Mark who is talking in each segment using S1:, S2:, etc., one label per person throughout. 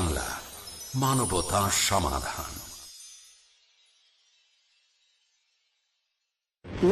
S1: বাংলা, মানবতা সমাধান।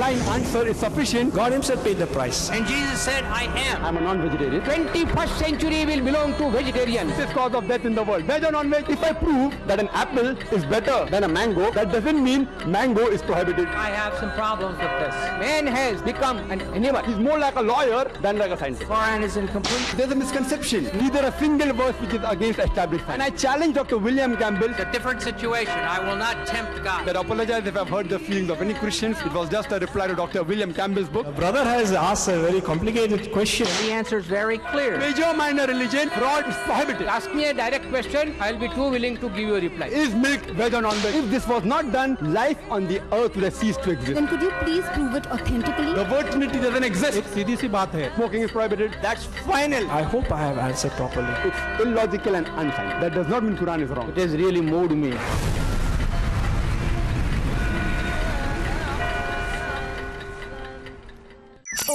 S2: Line answer is sufficient. God himself paid the price.
S3: And Jesus said, I am.
S2: I'm a non-vegetarian.
S3: 21st century will belong to vegetarians.
S2: This cause of death in the world. Veg or non-veg? If I prove that an apple is better than a mango, that doesn't mean mango is prohibited.
S3: I have some problems with this. Man has become an animal.
S2: He's more like a lawyer than like a scientist.
S3: Quran is incomplete.
S2: There's a misconception. Neither a single verse which is against established science. And I challenge Dr. William Campbell.
S3: It's a different situation. I will not tempt God.
S2: I apologize if I've hurt the feelings of any Christians. It was just a reply to Dr. William Campbell's book.
S4: Brother has asked a very complicated question.
S3: The answer is very clear.
S2: Major minor religion, fraud is prohibited.
S3: Ask me a direct question. I'll be too willing to give you a reply.
S2: Is milk veg or non-veg? If this was not done, life on the earth would have ceased to exist.
S5: Then could you please prove it authentically?
S2: The word Trinity doesn't exist.
S4: सीधी सी बात है.
S2: Smoking is prohibited. That's final.
S4: I hope I have answered properly.
S2: It's illogical and unscientific. That does not mean Quran is wrong. It has really moved me.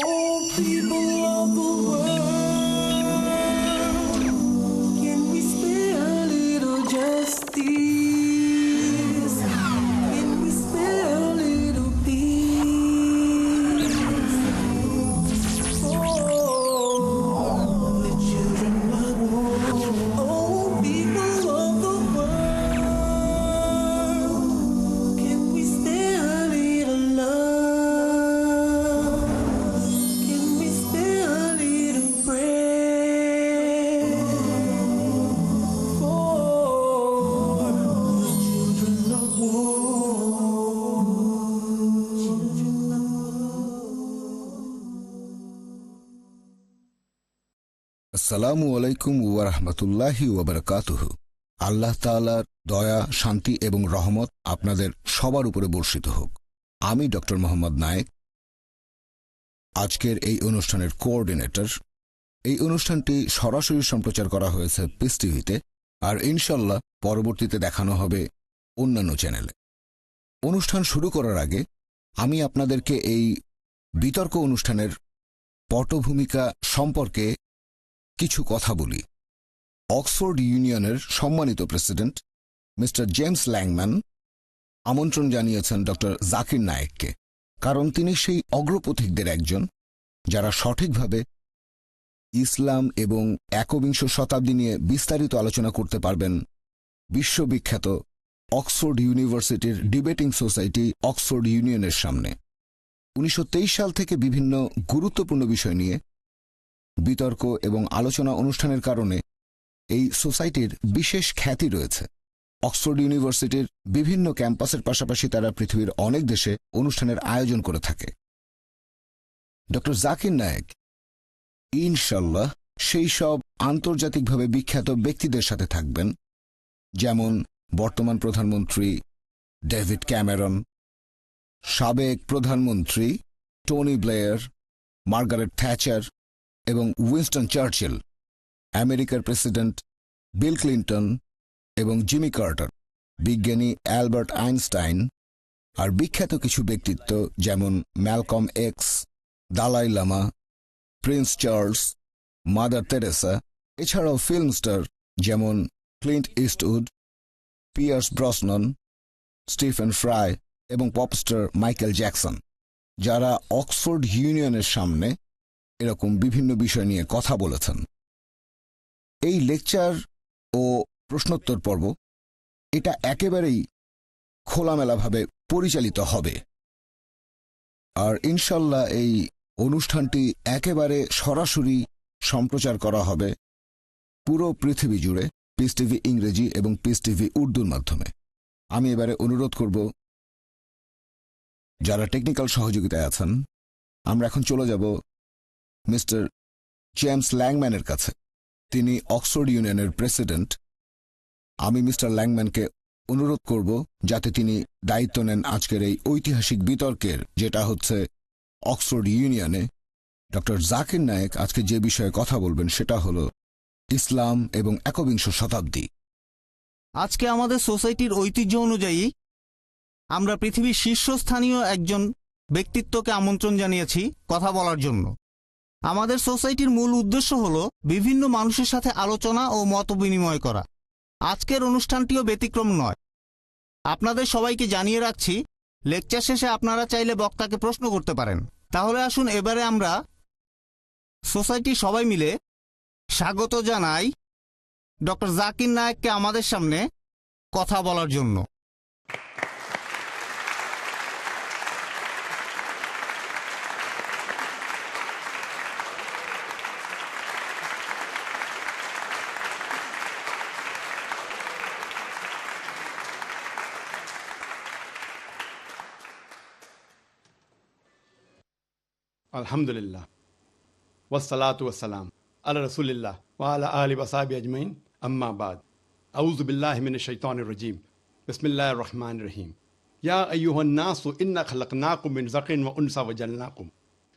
S6: Oh, people of the world, can we spare a little justice? Can we spare a little peace? Oh, the children of war. Oh, people of the world, can we spare a little love? Can we spare a little prayer for the children of war? Children of
S7: আসসালামু আলাইকুম ওয়া রাহমাতুল্লাহি ওয়া বারাকাতুহু। আল্লাহ তাআলার দয়া, শান্তি এবং রহমত আপনাদের সবার উপরে বর্ষিত হোক। আমি ডক্টর মোহাম্মদ নায়েক, আজকের এই অনুষ্ঠানের কোঅর্ডিনেটর। এই অনুষ্ঠানটি সরাসরি সম্প্রচার করা হয়েছে পিস টিভিতে, আর ইনশাল্লাহ পরবর্তীতে দেখানো হবে অন্যান্য চ্যানেলে। অনুষ্ঠান শুরু করার আগে আমি আপনাদেরকে এই বিতর্ক অনুষ্ঠানের পটভূমিকা সম্পর্কে কিছু কথা বলি। অক্সফোর্ড ইউনিয়নের সম্মানিত প্রেসিডেন্ট মিস্টার জেমস ল্যাংম্যান আমন্ত্রণ জানিয়েছেন ডক্টর জাকির নায়েককে, কারণ তিনি সেই অগ্রপথিকদের একজন যারা সঠিকভাবে ইসলাম এবং একবিংশ শতাব্দী নিয়ে বিস্তারিত আলোচনা করতে পারবেন বিশ্ববিখ্যাত অক্সফোর্ড ইউনিভার্সিটির ডিবেটিং সোসাইটি অক্সফোর্ড ইউনিয়নের সামনে। 1923 সাল থেকে বিভিন্ন গুরুত্বপূর্ণ বিষয় নিয়ে বিতর্ক এবং আলোচনা অনুষ্ঠানের কারণে এই সোসাইটির বিশেষ খ্যাতি রয়েছে। অক্সফোর্ড ইউনিভার্সিটির বিভিন্ন ক্যাম্পাসের পাশাপাশি তারা পৃথিবীর অনেক দেশে অনুষ্ঠানের আয়োজন করে থাকে। ডক্টর জাকির নায়েক ইনশাল্লাহ সেই সব আন্তর্জাতিকভাবে বিখ্যাত ব্যক্তিদের সাথে থাকবেন, যেমন বর্তমান প্রধানমন্ত্রী ডেভিড ক্যামেরন, সাবেক প্রধানমন্ত্রী টনি ব্লেয়ার, মার্গারেট থ্যাচার এবং উইনস্টন চার্চিল, আমেরিকার প্রেসিডেন্ট বিল ক্লিন্টন এবং জিমি কার্টার, বিজ্ঞানী অ্যালবার্ট আইনস্টাইন, আর বিখ্যাত কিছু ব্যক্তিত্ব যেমন Malcolm X, Dalai Lama, Prince Charles, mother Teresa, এছাড়াও ফিল্ম স্টার যেমন Clint Eastwood, Pierce Brosnan, Stephen Fry এবং পপস্টার মাইকেল জ্যাকসন, যারা অক্সফোর্ড ইউনিয়নের সামনে এরকম বিভিন্ন বিষয় নিয়ে কথা বলেছেন। এই লেকচার ও প্রশ্নোত্তর পর্ব এটা একেবারেই খোলামেলাভাবে পরিচালিত হবে, আর ইনশাল্লাহ এই অনুষ্ঠানটি একেবারে সরাসরি সম্প্রচার করা হবে পুরো পৃথিবী জুড়ে পিস টিভি ইংরেজি এবং পিস টিভি উর্দুর মাধ্যমে। আমি এবারে অনুরোধ করব যারা টেকনিক্যাল সহযোগিতায় আছেন, আমরা এখন চলে যাব মিস্টার জেমস ল্যাংম্যানের কাছে। তিনি অক্সফোর্ড ইউনিয়নের প্রেসিডেন্ট। আমি মিস্টার ল্যাংম্যানকে অনুরোধ করব যাতে তিনি দায়িত্ব নেন আজকের এই ঐতিহাসিক বিতর্কের, যেটা হচ্ছে অক্সফোর্ড ইউনিয়নে। ডক্টর জাকির নায়েক আজকে যে বিষয়ে কথা বলবেন সেটা হল ইসলাম এবং একবিংশ শতাব্দী।
S8: আজকে আমাদের সোসাইটির ঐতিহ্য অনুযায়ী আমরা পৃথিবীর শীর্ষস্থানীয় একজন ব্যক্তিত্বকে আমন্ত্রণ জানিয়েছি কথা বলার জন্য। আমাদের সোসাইটির মূল উদ্দেশ্য হল বিভিন্ন মানুষের সাথে আলোচনা ও মত বিনিময় করা। আজকের অনুষ্ঠানটিও ব্যতিক্রম নয়। আপনাদের সবাইকে জানিয়ে রাখছি, লেকচার শেষে আপনারা চাইলে বক্তাকে প্রশ্ন করতে পারেন। তাহলে আসুন এবারে আমরা সোসাইটি সবাই মিলে স্বাগত জানাই ডক্টর জাকির নায়েককে আমাদের সামনে কথা বলার জন্য।
S2: Alhamdulillah. Wassalatu wassalam. Ala Rasulillah. Wa ala ali wa sahbihi ajmain. Amma ba'd. A'udhu billahi minash shaitanir rajim. Bismillahir rahmanir rahim. Ya ayyuhan nasu inna khalaqnakum min zakarin wa unsa wa jalnakum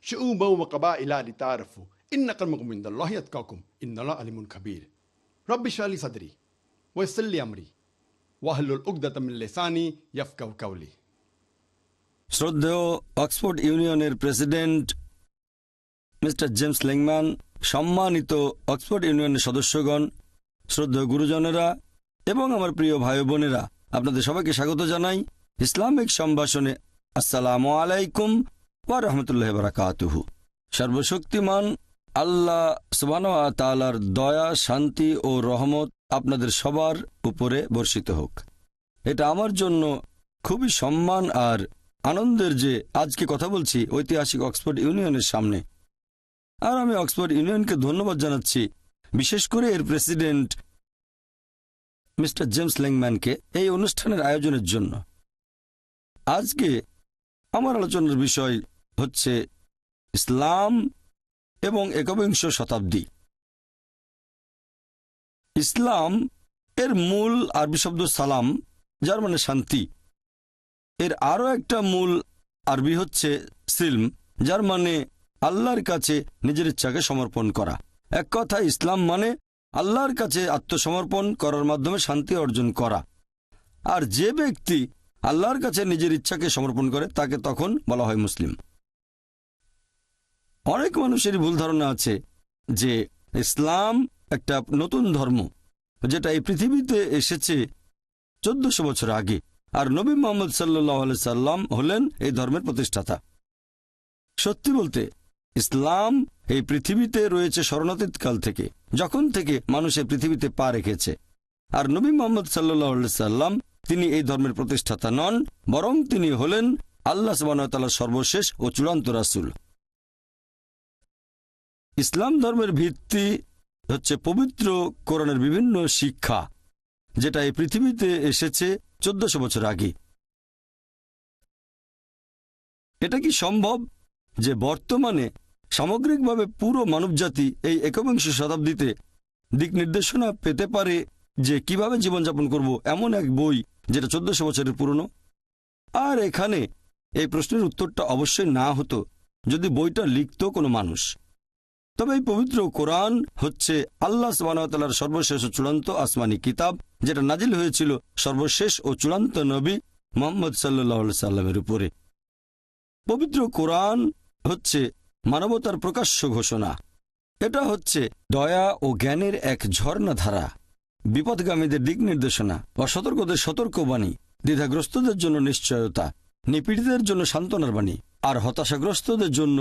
S2: shu'uban wa qaba'ila lita'arafu. Inna akramakum indallahi atqakum. Innallaha alimun khabir. Rabbi shrah li sadri wa yassir li amri wahlul 'uqdatam min lisani yafqahu qawli.
S9: শ্রদ্ধেয় Oxford ইউনিয়নের president mister James লেংম্যান, সম্মানিত Oxford ইউনিয়নের সদস্যগণ, শ্রদ্ধেয় গুরুজনেরা এবং আমার প্রিয় ভাই বোনেরা, আপনাদের সবাইকে স্বাগত জানাই ইসলামিক সম্ভাষণে। আসসালামু আলাইকুম ওয়া রাহমাতুল্লাহি ওয়া বারাকাতুহু। সর্বশক্তিমান আল্লাহ সুবহানাহু ওয়া তাআলার দয়া, শান্তি ও রহমত আপনাদের সবার উপরে বর্ষিত হোক। এটা আমার জন্য খুবই সম্মান আর আনন্দের যে আজকে কথা বলছি ঐতিহাসিক অক্সফোর্ড ইউনিয়নের সামনে। আর আমি অক্সফোর্ড ইউনিয়নকে ধন্যবাদ জানাচ্ছি, বিশেষ করে এর প্রেসিডেন্ট মিস্টার জেমস লেংম্যানকে এই অনুষ্ঠানের আয়োজনের জন্য। আজকে আমার আলোচনার বিষয় হচ্ছে ইসলাম এবং একবিংশ শতাব্দী। ইসলাম এর মূল আরবি শব্দ সালাম, যার মানে শান্তি। এর আরও একটা মূল আরবি হচ্ছে সিলম, যার মানে আল্লাহর কাছে নিজের ইচ্ছাকে সমর্পণ করা। এক কথা, ইসলাম মানে আল্লাহর কাছে আত্মসমর্পণ করার মাধ্যমে শান্তি অর্জন করা। আর যে ব্যক্তি আল্লাহর কাছে নিজের ইচ্ছাকে সমর্পণ করে তাকে তখন বলা হয় মুসলিম। অনেক মানুষেরই ভুল ধারণা আছে যে ইসলাম একটা নতুন ধর্ম, যেটা এই পৃথিবীতে এসেছে 1400 বছর আগে, আর নবী মুহাম্মদ সাল্লাল্লাহু আলাইহি সাল্লাম হলেন এই ধর্মের প্রতিষ্ঠাতা। সত্যি বলতে ইসলাম এই পৃথিবীতে রয়েছে স্মরণাতীত কাল থেকে, যখন থেকে মানুষ এই পৃথিবীতে পা রেখেছে। আর নবী মুহাম্মদ সাল্লাল্লাহু আলাইহি সাল্লাম তিনি এই ধর্মের প্রতিষ্ঠাতা নন, বরং তিনি হলেন আল্লাহ সুবহানাহু ওয়া তাআলার সর্বশেষ ও চূড়ান্ত রাসূল। ইসলাম ধর্মের ভিত্তি হচ্ছে পবিত্র কোরআনের বিভিন্ন শিক্ষা, যেটা এই পৃথিবীতে এসেছে 1400 বছর আগে। এটা কি সম্ভব যে বর্তমানে সামগ্রিকভাবে পুরো মানবজাতি এই একবিংশ শতাব্দীতে দিক নির্দেশনা পেতে পারে যে কিভাবে জীবনযাপন করব, এমন এক বই যেটা 1400 বছরের পুরনো? আর এখানে এই প্রশ্নের উত্তরটা অবশ্যই না হতো যদি বইটা লিখত কোনো মানুষ। তবে এই পবিত্র কোরআন হচ্ছে আল্লাহ সুবহানাহু ওয়া তাআলার সর্বশেষ ও চূড়ান্ত আসমানি কিতাব, যেটা নাজিল হয়েছিল সর্বশেষ ও চূড়ান্ত নবী মুহাম্মদ সাল্লাল্লাহু আলাইহি সাল্লামের উপরে। পবিত্র কোরআন হচ্ছে মানবতার প্রকাশ্য ঘোষণা। এটা হচ্ছে দয়া ও জ্ঞানের এক ঝর্ণাধারা, বিপথগামীদের দিক নির্দেশনা, অসতর্কদের সতর্কবাণী, দ্বিধাগ্রস্তদের জন্য নিশ্চয়তা, নিপীড়িতদের জন্য সান্ত্বনার বাণী, আর হতাশাগ্রস্তদের জন্য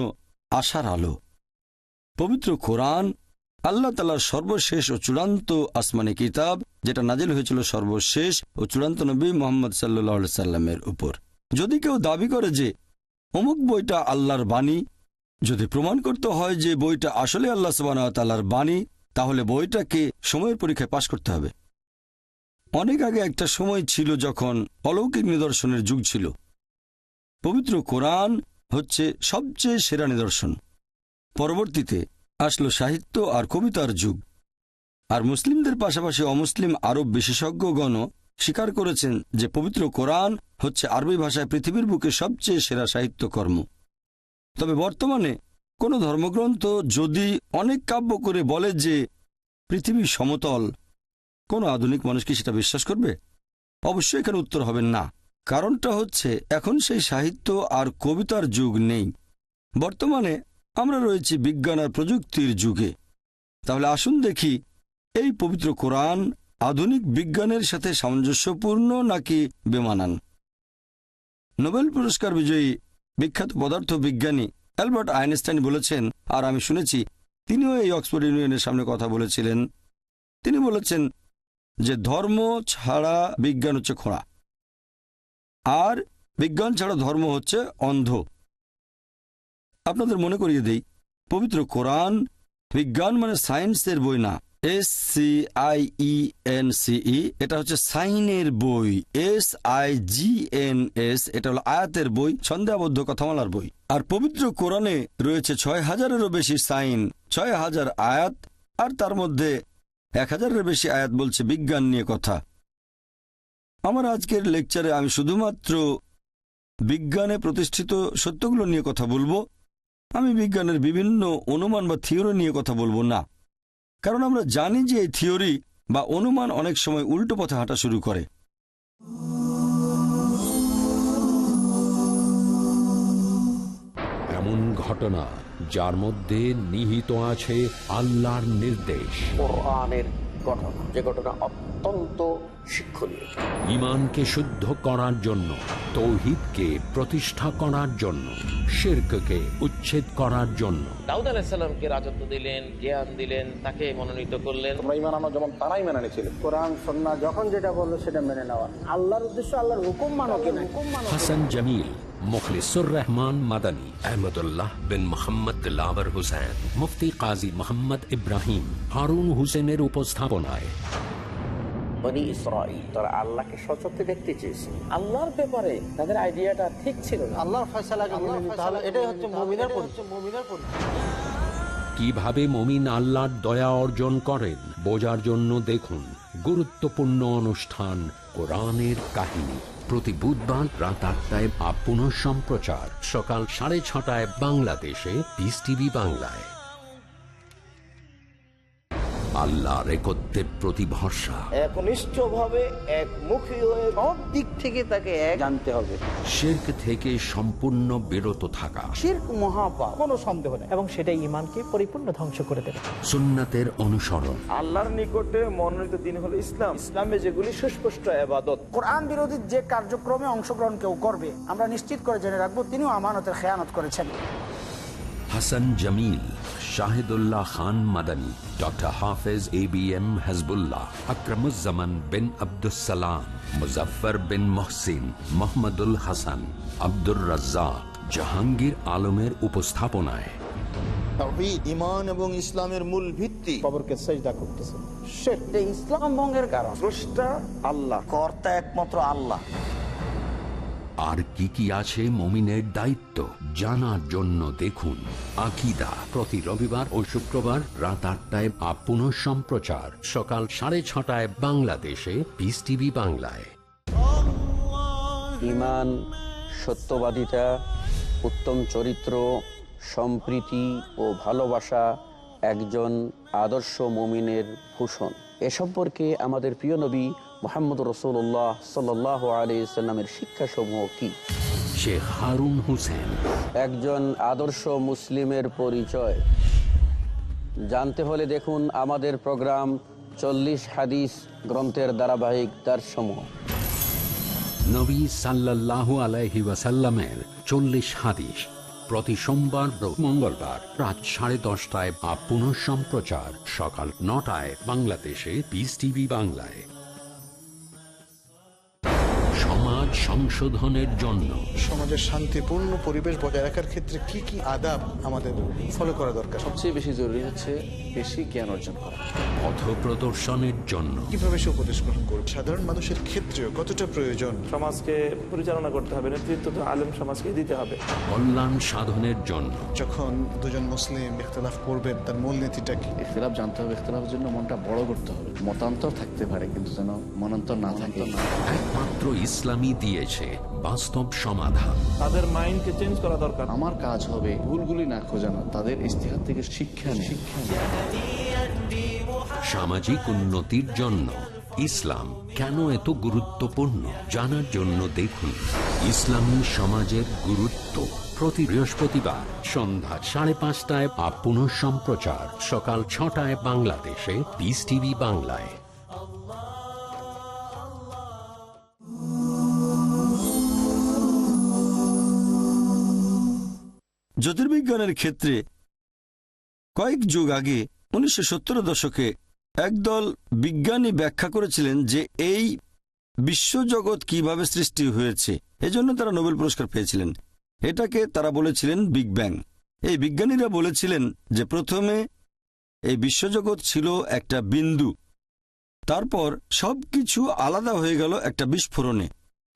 S9: আশার আলো। পবিত্র কোরআন আল্লাহ তাআলার সর্বশেষ ও চূড়ান্ত আসমানি কিতাব, যেটা নাজিল হয়েছিল সর্বশেষ ও চূড়ান্ত নবী মুহাম্মদ সাল্লাল্লাহু আলাইহি সাল্লামের উপর। যদি কেউ দাবি করে যে অমুক বইটা আল্লাহর বাণী, যদি প্রমাণ করতে হয় যে বইটা আসলে আল্লাহ সুবহানাহু ওয়া তাআলার বাণী, তাহলে বইটাকে সময়ের পরীক্ষায় পাশ করতে হবে। অনেক আগে একটা সময় ছিল যখন অলৌকিক নিদর্শনের যুগ ছিল। পবিত্র কোরআন হচ্ছে সবচেয়ে সেরা নিদর্শন। পরবর্তীতে আসলো সাহিত্য আর কবিতার যুগ, আর মুসলিমদের পাশাপাশি অমুসলিম আরব বিশেষজ্ঞগণও স্বীকার করেছেন যে পবিত্র কোরআন হচ্ছে আরবি ভাষায় পৃথিবীর বুকে সবচেয়ে সেরা সাহিত্যকর্ম। তবে বর্তমানে কোনো ধর্মগ্রন্থ যদি অনেক কাব্য করে বলে যে পৃথিবী সমতল, কোনো আধুনিক মানুষ কি সেটা বিশ্বাস করবে? অবশ্যই এখানে উত্তর হবে না। কারণটা হচ্ছে এখন সেই সাহিত্য আর কবিতার যুগ নেই। বর্তমানে আমরা রয়েছি বিজ্ঞান আর প্রযুক্তির যুগে। তাহলে আসুন দেখি এই পবিত্র কোরআন আধুনিক বিজ্ঞানের সাথে সামঞ্জস্যপূর্ণ নাকি বেমানান? নোবেল পুরস্কার বিজয়ী বিখ্যাত পদার্থ বিজ্ঞানী অ্যালবার্ট আইনস্টাইন বলেছেন, আর আমি শুনেছি তিনিও এই অক্সফোর্ড ইউনিয়নের সামনে কথা বলেছিলেন, তিনি বলেছেন যে ধর্ম ছাড়া বিজ্ঞান হচ্ছে খোঁড়া, আর বিজ্ঞান ছাড়া ধর্ম হচ্ছে অন্ধ। আপনাদের মনে করিয়ে দেই, পবিত্র কোরআন বিজ্ঞান মানে সায়েন্সের বই না, SCIENCE, এটা হচ্ছে সাইনের বই। SIGNS এটা হলো আয়াতের বই, ছন্দাবদ্ধ কথামালার বই। আর পবিত্র কোরআনে রয়েছে 6000-এরও বেশি সাইন, 6000 আয়াত, আর তার মধ্যে 1000-এর বেশি আয়াত বলছে বিজ্ঞান নিয়ে কথা। আমার আজকের লেকচারে আমি শুধুমাত্র বিজ্ঞানে প্রতিষ্ঠিত সত্যগুলো নিয়ে কথা বলবো। আমি বিজ্ঞানের বিভিন্ন অনুমান বা থিওরি নিয়ে কথা বলবো না, কারণ আমরা জানি যে এই থিওরি বা অনুমান অনেক সময় উল্টো পথে হাঁটা শুরু করে।
S1: এমন ঘটনা যার মধ্যে নিহিত আছে আল্লাহর নির্দেশ,
S10: কোরআনের ঘটনা, যে ঘটনা অত্যন্ত শিক্ষণীয়।
S1: ঈমানকে শুদ্ধ করার জন্য, তাওহীদকে প্রতিষ্ঠা করার জন্য, শিরককে উচ্ছেদ করার জন্য।
S10: দাউদ আলাইহিস সালামকে রাজত্ব দিলেন, জ্ঞান দিলেন, তাকে মনোনীত করলেন।
S3: তোমরা ঈমান আনো যেমন তারাই মেনে নিয়েছিল। কোরআন সুন্নাহ যখন যেটা বললো সেটা মেনে নেওয়া। আল্লাহর উদ্দেশ্য আল্লাহর হুকুম মানো কিনা।
S1: হাসান জামিল, মুখলিসুর রহমান মাদানী, আহমদুল্লাহ বিন মোহাম্মদ দিলাওয়ার হুসেন, মুফতি কাজী মোহাম্মদ ইব্রাহিম, হারুন হুসেনের উপস্থাপনায়
S10: বনী ইসরাঈল তারা আল্লাহকে সচক্ষে দেখতে চেয়েছে। আল্লাহর ব্যাপারে তাদের আইডিয়াটা ঠিক ছিল না।
S3: আল্লাহর ফয়সালাকে মেনে নিতে হবে, এটাই হচ্ছে মুমিনের পরিচয়।
S1: কিভাবে মুমিন আল্লাহর দয়া অর্জন করেন বোঝার জন্য দেখুন গুরুত্বপূর্ণ অনুষ্ঠান কোরআনের কাহিনী, প্রতি বুধবার রাত 8টায় পুনঃ সম্প্রচার সকাল 6:30 বাংলাদেশে পিস টিভি বাংলায়। আল্লাহর একত্বের প্রতি ভরসা,
S3: একনিষ্ঠভাবে একমুখী হয়ে সব দিক থেকে তাকে এক জানতে হবে।
S1: শিরক থেকে সম্পূর্ণ বিরত থাকা,
S3: শিরক মহাপাপ, কোনো সন্দেহ নেই,
S4: এবং সেটা ঈমানকে পরিপূর্ণ ধ্বংস করে দেবে।
S1: সুন্নাতের অনুসরণ,
S11: আল্লাহর নিকটে মনোনীত দিন হলো ইসলাম। ইসলামে যেগুলি সুস্পষ্ট ইবাদত।
S3: কোরআন বিরোধী যে কার্যক্রমে অংশগ্রহণ কেউ করবে, আমরা নিশ্চিত করে জেনে রাখবো তিনিও আমানতের খেয়ানত করেছেন।
S1: হাসান জামিল, শাহিদুল্লাহ খান মাদানী, ডক্টর হাফেজ ABM হাসবুল্লাহ, আকরামুজ্জামান বিন আব্দুসসালাম, মুজফফর বিন মহসিন, মোহাম্মদুল হাসান, আব্দুর রাজ্জাক, জাহাঙ্গীর আলমের উপস্থাপনায়
S11: তাওহীদ, ঈমান এবং ইসলামের মূল ভিত্তি।
S3: কবরকে সিজদা করতেছে, সেটা ইসলাম ভঙ্গের কারণ।
S11: স্রষ্টা আল্লাহ, কর্তা একমাত্র আল্লাহ।
S1: আর কি কি আছে মুমিনের দায়িত্ব জানার জন্য দেখুন আকীদা, প্রতি রবিবার ও শুক্রবার রাত 8টায় পুনঃ সম্প্রচার সকাল 6:30 বাংলাদেশে পিস টিভি বাংলায়।
S10: ঈমান, সত্যবাদিতা, উত্তম চরিত্র, সম্প্রীতি ও ভালোবাসা একজন আদর্শ মুমিনের ভূষণ। এ সম্পর্কে আমাদের প্রিয় নবী মুহাম্মদ রাসূলুল্লাহ সাল্লাল্লাহু আলাইহি সাল্লামের শিক্ষাসমূহ কি?
S1: শেখ হারুন হোসেন,
S10: একজন আদর্শ মুসলিমের পরিচয় জানতে হলে দেখুন আমাদের প্রোগ্রাম 40 হাদিস গ্রন্থের ধারাবাহিক দার্সমূহ।
S1: নবী সাল্লাল্লাহু আলাইহি ওয়াসাল্লামের 40 হাদিস প্রতি সোমবার ও মঙ্গলবার রাত 10:30 পুনঃ সম্প্রচার সকাল 9টায় বাংলাদেশে পিস টিভি বাংলায়। সমাজ সংশোধনের জন্য,
S11: সমাজের শান্তিপূর্ণ পরিবেশ বজায় রাখার ক্ষেত্রে কি কি আদাব আমাদের ফলো করা দরকার?
S10: সবচেয়ে বেশি জরুরি হচ্ছে বেশি জ্ঞান অর্জন করা।
S1: পথ প্রদর্শনের জন্য,
S11: কিভাবে সে উপদেশ গ্রহণ করবে, সাধারণ মানুষের ক্ষেত্রেও কতটা প্রয়োজন।
S4: সমাজকে পরিচালনা করতে হবে, নেতৃত্ব তো আলেম সমাজকে দিতে হবে।
S1: কল্যাণ সাধনের জন্য,
S11: যখন দুজন মুসলিম ইখতিলাফ করবেন তার মূল নীতিটা কি?
S10: ইখতিলাফ জানতে হবে, ইখতিলাফের জন্য মনটা বড় করতে হবে। মতান্তর থাকতে পারে কিন্তু যেন মনান্তর না থাকে।
S1: একমাত্র ইসলামই দিয়েছে বাস্তব সমাধান।
S4: তাদের মাইন্ডকে চেঞ্জ করা দরকার।
S10: আমার কাজ হবে ভুলগুলি না খোঁজানো, তাদের ইজতিহাদ থেকে শিক্ষা নেওয়া।
S1: সামাজিক উন্নতির জন্য ইসলাম কেন এত গুরুত্বপূর্ণ জানার জন্য দেখুন ইসলামী সমাজের গুরুত্ব প্রতি বৃহস্পতিবার সন্ধ্যা 5:30 পুনঃ সম্প্রচার সকাল 6টায় বাংলাদেশে পিস টিভি বাংলায়।
S9: জ্যোতির্বিজ্ঞানের ক্ষেত্রে কয়েক যুগ আগে 1970 দশকে একদল বিজ্ঞানী ব্যাখ্যা করেছিলেন যে এই বিশ্বজগৎ কিভাবে সৃষ্টি হয়েছে। এজন্য তারা নোবেল পুরস্কার পেয়েছিলেন। এটাকে তারা বলেছিলেন বিগ ব্যাং। এই বিজ্ঞানীরা বলেছিলেন যে প্রথমে এই বিশ্বজগৎ ছিল একটা বিন্দু, তারপর সবকিছু আলাদা হয়ে গেল একটা বিস্ফোরণে,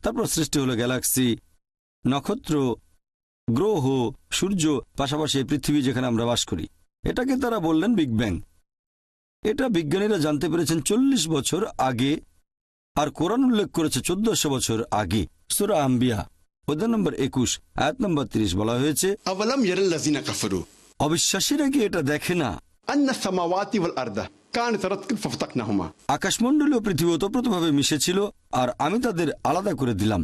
S9: তারপর সৃষ্টি হলো গ্যালাক্সি, নক্ষত্র, গ্রহ, সূর্য, পাশাপাশি এই পৃথিবী যেখানে আমরা বাস করি। এটাকে তারা বললেন বিগ ব্যাং। এটা বিজ্ঞানীরা জানতে পেরেছেন 40 বছর আগে, আর কোরআন উল্লেখ করেছে 1400 বছর আগে। সূরা আম্বিয়া অধ্যায় নম্বর 21 আয়াত নম্বর 30 বলা হয়েছে,
S2: আওয়ালাম ইয়ারাল্লাযিনা কাফারু,
S9: অবিশ্বাসীরা কি এটা দেখে না
S2: আন্নাস সামাওয়াতি ওয়াল আরদা কানাত রাতকান ফাফতাকনাহুমা,
S9: আকাশমণ্ডলী ও পৃথিবী ওতপ্রোতভাবে মিশেছিল আর আমি তাদের আলাদা করে দিলাম।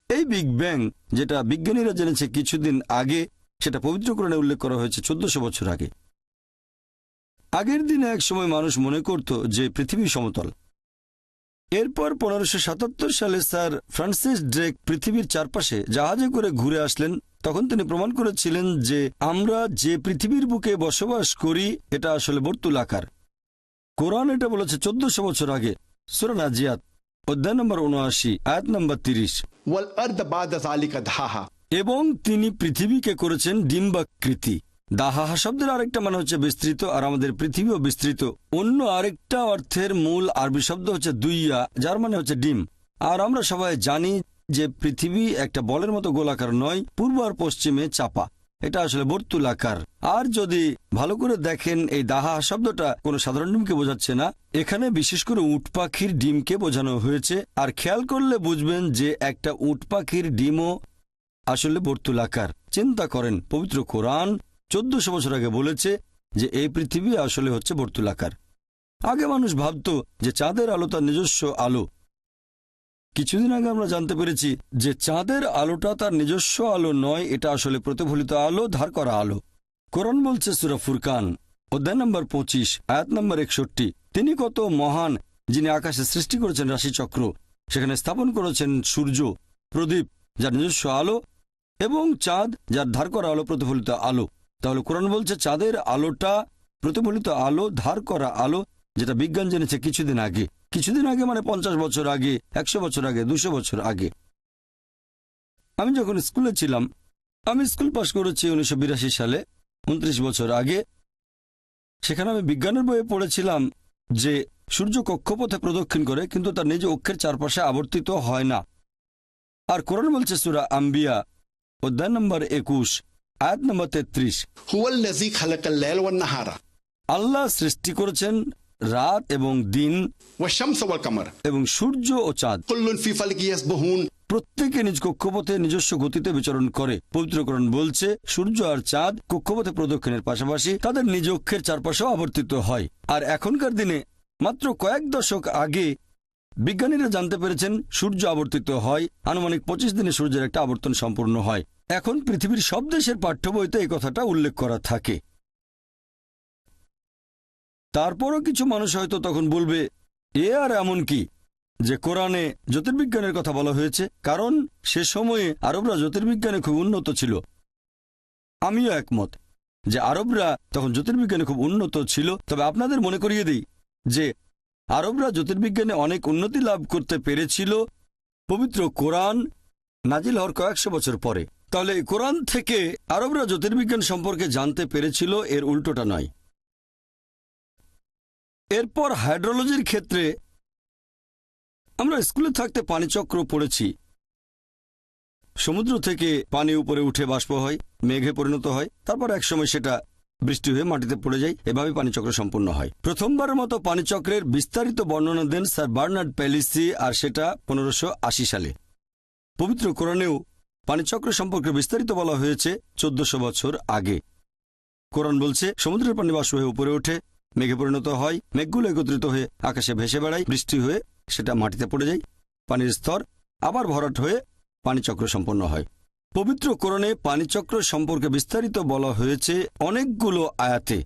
S9: এই বিগ ব্যাং যেটা বিজ্ঞানীরা জেনেছে কিছুদিন আগে, সেটা পবিত্র কোরআনে উল্লেখ করা হয়েছে 1400 বছর আগে। আগের দিনে এক সময় মানুষ মনে করত যে পৃথিবী সমতল। এরপর 1577 সালে স্যার ফ্রান্সিস ড্রেক পৃথিবীর চারপাশে জাহাজে করে ঘুরে আসলেন। তখন তিনি প্রমাণ করেছিলেন যে আমরা যে পৃথিবীর বুকে বসবাস করি এটা আসলে বর্তুলাকার। কোরআন এটা বলেছে 1400 বছর আগে। সূরা নাজিয়াত অধ্যায় নম্বর 79 আয়াত নম্বর 30,
S2: ওয়াল আরদা বাদা যালিকা দাহা,
S9: এবং তিনি পৃথিবীকে করেছেন ডিম্বাকৃতি। দাহাহা শব্দের আরেকটা মানে হচ্ছে বিস্তৃত, আর আমাদের পৃথিবীও বিস্তৃত। অন্য আরেকটা অর্থের মূল আরবি শব্দ হচ্ছে দুইয়া, যার মানে হচ্ছে ডিম। আর আমরা সবাই জানি যে পৃথিবী একটা বলের মতো গোলাকার নয়, পূর্ব আর পশ্চিমে চাপা, এটা আসলে বর্তুলাকার। আর যদি ভালো করে দেখেন, এই দাহাহা শব্দটা কোনো সাধারণ ডিমকে বোঝাচ্ছে না, এখানে বিশেষ করে উট পাখির ডিমকে বোঝানো হয়েছে। আর খেয়াল করলে বুঝবেন যে একটা উট পাখির ডিমও আসলে বর্তুলাকার। চিন্তা করেন, পবিত্র কোরআন 1400 বছর আগে বলেছে যে এই পৃথিবী আসলে হচ্ছে বর্তুলাকার। আগে মানুষ ভাবত যে চাঁদের আলো তার নিজস্ব আলো। কিছুদিন আগে আমরা জানতে পেরেছি যে চাঁদের আলোটা তার নিজস্ব আলো নয়, এটা আসলে প্রতিফলিত আলো, ধার করা আলো। কোরআন বলছে সূরা ফুরকান অধ্যায় নম্বর 25 আয়াত নম্বর 61, তিনি কত মহান যিনি আকাশে সৃষ্টি করেছেন রাশিচক্র, সেখানে স্থাপন করেছেন সূর্য, প্রদীপ যার নিজস্ব আলো, এবং চাঁদ যার ধার করা আলো, প্রতিফলিত আলো। তাহলে কোরআন বলছে চাঁদের আলোটা প্রতিফলিত আলো, ধার করা আলো, যেটা বিজ্ঞান জেনেছে কিছুদিন আগে। কিছুদিন আগে মানে 50 বছর আগে, 100 বছর আগে, 200 বছর আগে। আমি যখন স্কুলে ছিলাম, আমি স্কুল পাশ করেছি 1982 সালে, 29 বছর আগে। সেখানে আমি বিজ্ঞানের বইয়ে পড়েছিলাম যে সূর্য কক্ষপথে প্রদক্ষিণ করে, কিন্তু তার নিজ অক্ষের চারপাশে আবর্তিত হয় না। আর কোরআন বলছে সূরা আম্বিয়া অধ্যায় নম্বর 21 আয়াত নম্বর 33,
S2: হুয়াল্লাযী খালাকাল লাইলা ওয়ান নাহারা,
S9: আল্লাহ সৃষ্টি করেছেন রাত এবং দিন,
S2: ওয়াশ শামসা ওয়াল কামার,
S9: এবং সূর্য ও চাঁদ,
S2: কুল্লুন ফি ফালকি ইয়াসবাহুন,
S9: প্রত্যেকে নিজ কক্ষপথে নিজস্ব গতিতে বিচরণ করে। পবিত্র কোরআন বলছে সূর্য আর চাঁদ কক্ষপথে প্রদক্ষিণের পাশাপাশি তাদের নিজ অক্ষের চারপাশেও আবর্তিত হয়। আর এখনকার দিনে মাত্র কয়েক দশক আগে বিজ্ঞানীরা জানতে পেরেছেন সূর্য আবর্তিত হয়, আনুমানিক 25 দিনে সূর্যের একটা আবর্তন সম্পূর্ণ হয়। এখন পৃথিবীর সব দেশের পাঠ্য বইতে এই কথাটা উল্লেখ করা থাকে। তারপরও কিছু মানুষ হয়তো তখন বলবে, এ আর এমন কি যে কোরআনে জ্যোতির্বিজ্ঞানের কথা বলা হয়েছে, কারণ সে সময়ে আরবরা জ্যোতির্বিজ্ঞানে খুব উন্নত ছিল। আমিও একমত যে আরবরা তখন জ্যোতির্বিজ্ঞানে খুব উন্নত ছিল। তবে আপনাদের মনে করিয়ে দিই যে আরবরা জ্যোতির্বিজ্ঞানে অনেক উন্নতি লাভ করতে পেরেছিল পবিত্র কোরআন নাজিল হওয়ার কয়েকশো বছর পরে। তাহলে কোরআন থেকে আরবরা জ্যোতির্বিজ্ঞান সম্পর্কে জানতে পেরেছিল, এর উল্টোটা নয়। এরপর হাইড্রোলজির ক্ষেত্রে আমরা স্কুলে থাকতে পানিচক্র পড়েছি। সমুদ্র থেকে পানি উপরে উঠে বাষ্প হয়, মেঘে পরিণত হয়, তারপর একসময় সেটা বৃষ্টি হয়ে মাটিতে পড়ে যায়। এভাবে পানিচক্র সম্পূর্ণ হয়। প্রথমবারের মতো পানিচক্রের বিস্তারিত বর্ণনা দেন স্যার বার্নার্ড প্যালিসি, আর সেটা 1580 সালে। পবিত্র কোরআনেও পানিচক্র সম্পর্কে বিস্তারিত বলা হয়েছে 1400 বছর আগে। কোরআন বলছে সমুদ্রের পানি বাষ্প হয়ে উপরে ওঠে, মেঘে পরিণত হয়, মেঘগুলো একত্রিত হয়ে আকাশে ভেসে বেড়ায়, বৃষ্টি হয়ে সেটা মাটিতে পড়ে যায়, পানির স্তর আবার ভরাট হয়ে পানিচক্র সম্পন্ন হয়। পবিত্র কোরআনে পানিচক্র সম্পর্কে বিস্তারিত বলা হয়েছে অনেকগুলো আয়াতে।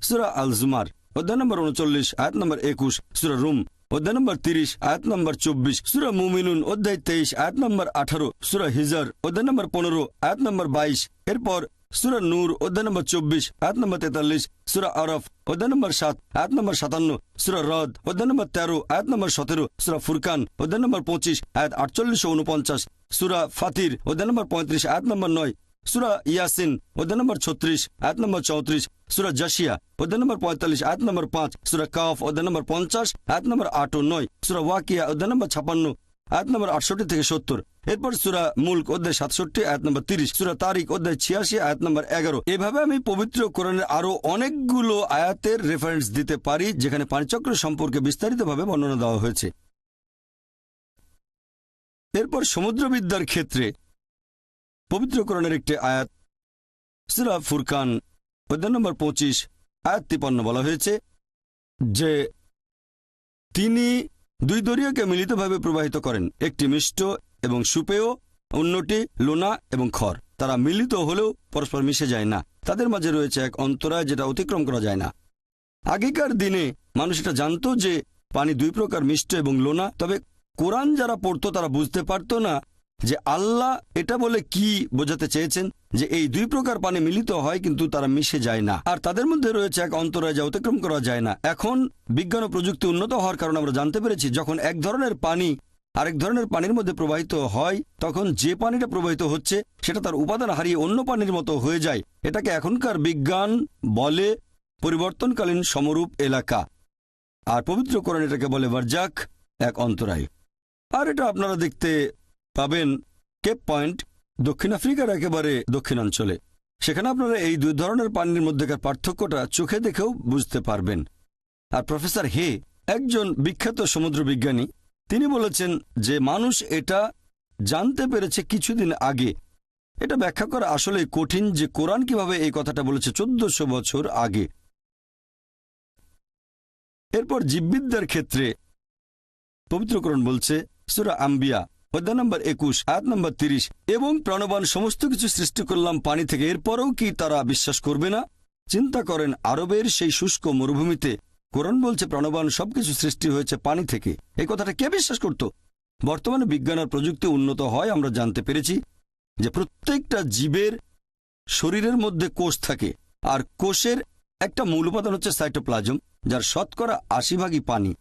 S9: সূরা আল জুমার অধ্যায় নম্বর 39 আয়াত নম্বর 21, সূরা রুম অধ্যায় নম্বর 30 আয়াত নম্বর 24, সূরা মুমিনুন অধ্যায় 23 আয়াত নম্বর 18, সূরা হিজর অধ্যায় নম্বর 15 আয়াত নম্বর 22, এরপর সূরা নূর অধ্যায় নম্বর 24 আয়াত নম্বর 43, সূরা আরাফ অধ্যায় নম্বর 7 আয়াত নম্বর 57, সূরা রদ অধ্যায় নম্বর 13 আয়াত নম্বর 17, সূরা ফুরকান অধ্যায় নম্বর 25 আয়াত 48 ও 49, সূরা ফাতির অধ্যায় নম্বর 35 আয়াত নম্বর 9, সূরা ইয়াসিন অধ্যায় নম্বর 36 আয়াত নম্বর 34, সূরা জাসিয়া অধ্যায় নম্বর 45 আয়াত নম্বর 5, সূরা কাফ অধ্যায় নম্বর 50 আয়াত নম্বর 8 ও 9, সূরা ওয়াকিয়া অধ্যায় নম্বর 56 আয়াত নম্বর 68 থেকে 70। এরপর সূরা মুলক অধ্যায় 67 আয়াত নম্বর 30, সূরা তারিক অধ্যায় 86 আয়াত নম্বর 11। এভাবে আমি পবিত্র কোরআনের আরো অনেকগুলো আয়াতের রেফারেন্স দিতে পারি যেখানে পানিচক্র সম্পর্কে বিস্তারিতভাবে বর্ণনা দেওয়া হয়েছে। এরপর সমুদ্রবিদ্যার ক্ষেত্রে পবিত্র কোরআনের একটি আয়াত সূরা ফুরকান অধ্যায় নম্বর 25 আয়াত 53 বলা হয়েছে যে তিনি দুই দরিয়াকে মিলিতভাবে প্রবাহিত করেন, একটি মিষ্ট এবং সুপেয়, অন্যটি লোনা এবং খর। তারা মিলিত হলেও পরস্পর মিশে যায় না, তাদের মাঝে রয়েছে এক অন্তরায় যেটা অতিক্রম করা যায় না। আগেকার দিনে মানুষ এটা জানতো যে পানি দুই প্রকার, মিষ্ট এবং লোনা, তবে কোরআন যারা পড়তো তারা বুঝতে পারতো না যে আল্লাহ এটা বলে কি বোঝাতে চেয়েছেন যে এই দুই প্রকার পানি মিলিত হয় কিন্তু তারা মিশে যায় না, আর তাদের মধ্যে রয়েছে এক অন্তরায় যা অতিক্রম করা যায় না। এখন বিজ্ঞান ও প্রযুক্তি উন্নত হওয়ার কারণে আমরা জানতে পেরেছি যখন এক ধরনের পানি আরেক ধরনের পানির মধ্যে প্রবাহিত হয় তখন যে পানিটা প্রবাহিত হচ্ছে সেটা তার উপাদান হারিয়ে অন্য পানির মতো হয়ে যায়। এটাকে এখনকার বিজ্ঞান বলে পরিবর্তনকালীন সমরূপ এলাকা, আর পবিত্র কোরআন এটাকে বলে বারজাক, এক অন্তরায়। আর এটা আপনারা দেখতে পাবেন কেপ পয়েন্ট, দক্ষিণ আফ্রিকার একেবারে দক্ষিণাঞ্চলে। সেখানে আপনারা এই দুই ধরনের পানির মধ্যেকার পার্থক্যটা চোখে দেখেও বুঝতে পারবেন। আর প্রফেসর হে, একজন বিখ্যাত সমুদ্র বিজ্ঞানী, তিনি বলেছেন যে মানুষ এটা জানতে পেরেছে কিছুদিন আগে। এটা ব্যাখ্যা করা আসলে কঠিন যে কোরআন কিভাবে এই কথাটা বলেছে 1400 বছর আগে। এরপর জীববিদ্যার ক্ষেত্রে পবিত্র কোরআন বলছে সূরা আম্বিয়া অধ্যায় নম্বর 21 আয়াত নম্বর 30, এবং প্রাণবান সমস্ত কিছু সৃষ্টি করলাম পানি থেকে, এরপরেও কি তারা বিশ্বাস করবে না? চিন্তা করেন আরবের সেই শুষ্ক মরুভূমিতে কোরআন বলছে প্রাণবান সবকিছু সৃষ্টি হয়েছে পানি থেকে। এই কথাটা কে বিশ্বাস করত? বর্তমানে বিজ্ঞান আর প্রযুক্তি উন্নত হয়, আমরা জানতে পেরেছি যে প্রত্যেকটা জীবের শরীরের মধ্যে কোষ থাকে, আর কোষের একটা মূল উপাদান হচ্ছে সাইটোপ্লাজম, যার শতকরা 80 পানি।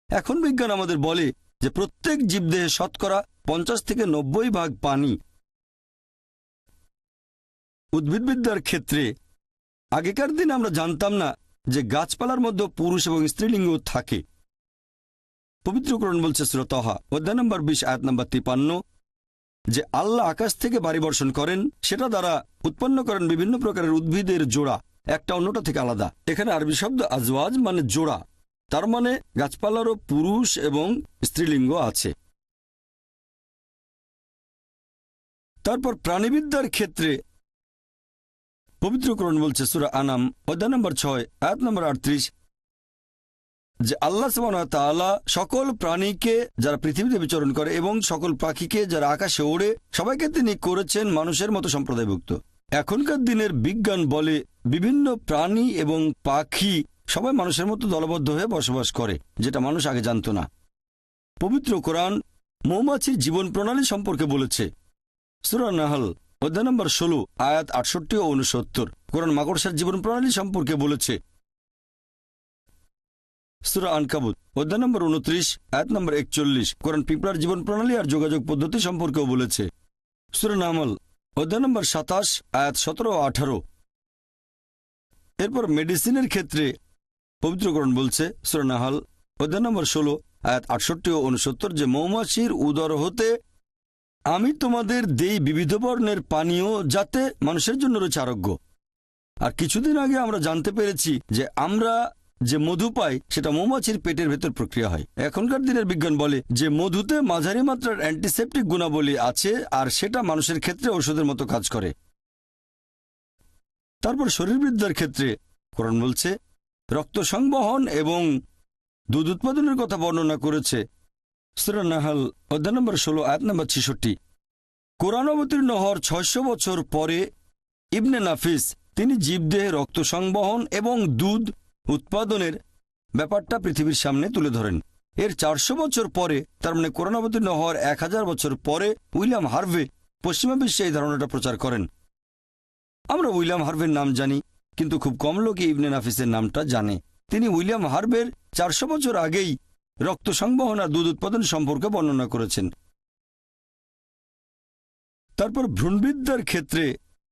S9: এখন বিজ্ঞান আমাদের বলে যে প্রত্যেক জীবদেহে শতকরা 50 থেকে 90 পানি। উদ্ভিদবিদ্যার ক্ষেত্রে আগেকার দিনে আমরা জানতাম না যে গাছপালার মধ্যে পুরুষ এবং স্ত্রীলিঙ্গ থাকে। পবিত্র কোরআন বলছে সূরা তাহা অধ্যায় নম্বর 20 আয়াত নম্বর 53 যে আল্লাহ আকাশ থেকে বাড়ি বর্ষণ করেন, সেটা দ্বারা উৎপন্ন করেন বিভিন্ন প্রকারের উদ্ভিদের জোড়া, একটা অন্যটা থেকে আলাদা। এখানে আরবি শব্দ আজওয়াজ মানে জোড়া, তার মানে গাছপালারও পুরুষ এবং স্ত্রীলিঙ্গ আছে। তারপর প্রাণীবিদ্যার ক্ষেত্রে পবিত্র কোরআন বলছে সূরা আনাম অধ্যায় নম্বর 6 আয়াত নম্বর 38 যে আল্লাহ সুবহানাহু ওয়া তাআলা সকল প্রাণীকে যারা পৃথিবীতে বিচরণ করে এবং সকল পাখিকে যারা আকাশে ওড়ে সবাইকে তিনি করেছেন মানুষের মতো সম্প্রদায়ভুক্ত। এখনকার দিনের বিজ্ঞান বলে বিভিন্ন প্রাণী এবং পাখি সবাই মানুষের মতো দলবদ্ধ হয়ে বসবাস করে, যেটা মানুষ আগে জানত না। পবিত্র কোরআন মৌমাছির জীবন প্রণালী সম্পর্কে বলেছে সূরা নাহল অধ্যায় নম্বর 16 আয়াত 68 ও 69। কোরআন মাকড়সার জীবন প্রণালী সম্পর্কে বলেছে সূরা আনকাবুত অধ্যায় নম্বর 29 আয়াত নম্বর 41। কোরআন পিঁপড়ার জীবন প্রণালী আর যোগাযোগ পদ্ধতি সম্পর্কেও বলেছে সূরা নামল অধ্যায় নম্বর 27 আয়াত 17 ও 18। এরপর মেডিসিনের ক্ষেত্রে পবিত্র কোরআন বলছে সূরা নাহল অধ্যায় নম্বর 16 আয়াত 68 ও 69 যে মৌমাছির উদর হতে আমি তোমাদের দেই বিবিধ বর্ণের পানীয় যাতে মানুষের জন্য রয়েছে আরোগ্য। আর কিছুদিন আগে আমরা জানতে পেরেছি যে আমরা যে মধু পাই সেটা মৌমাছির পেটের ভেতর প্রক্রিয়া হয়। এখনকার দিনের বিজ্ঞান বলে যে মধুতে মাঝারি মাত্রার অ্যান্টিসেপটিক গুণাবলী আছে আর সেটা মানুষের ক্ষেত্রে ঔষধের মতো কাজ করে। তারপর শরীরবিদ্যার ক্ষেত্রে কোরআন বলছে রক্ত সংবহন এবং দুধ উৎপাদনের কথা বর্ণনা করেছে সূরা নাহল অধ্যায় নম্বর 16 আয়াত নম্বর 66। কোরআন অবতীর্ণ হওয়ার 600 বছর পরে ইবনে নাফিস তিনি জীবদেহে রক্ত সংবহন এবং দুধ উৎপাদনের ব্যাপারটা পৃথিবীর সামনে তুলে ধরেন। এর 400 বছর পরে, তার মানে কোরআন অবতীর্ণ হওয়ার 1000 বছর পরে উইলিয়াম হার্ভে পশ্চিমা বিশ্বে এই ধারণাটা প্রচার করেন। আমরা উইলিয়াম হার্ভের নাম জানি, কিন্তু খুব কম লোকে ইবনে নাফিসের নামটা জানে। তিনি উইলিয়াম হার্ভের 400 বছর আগেই রক্ত সংবহন আর দুধ উৎপাদন সম্পর্কে বর্ণনা করেছেন। তারপর ভ্রূণবিদ্যার ক্ষেত্রে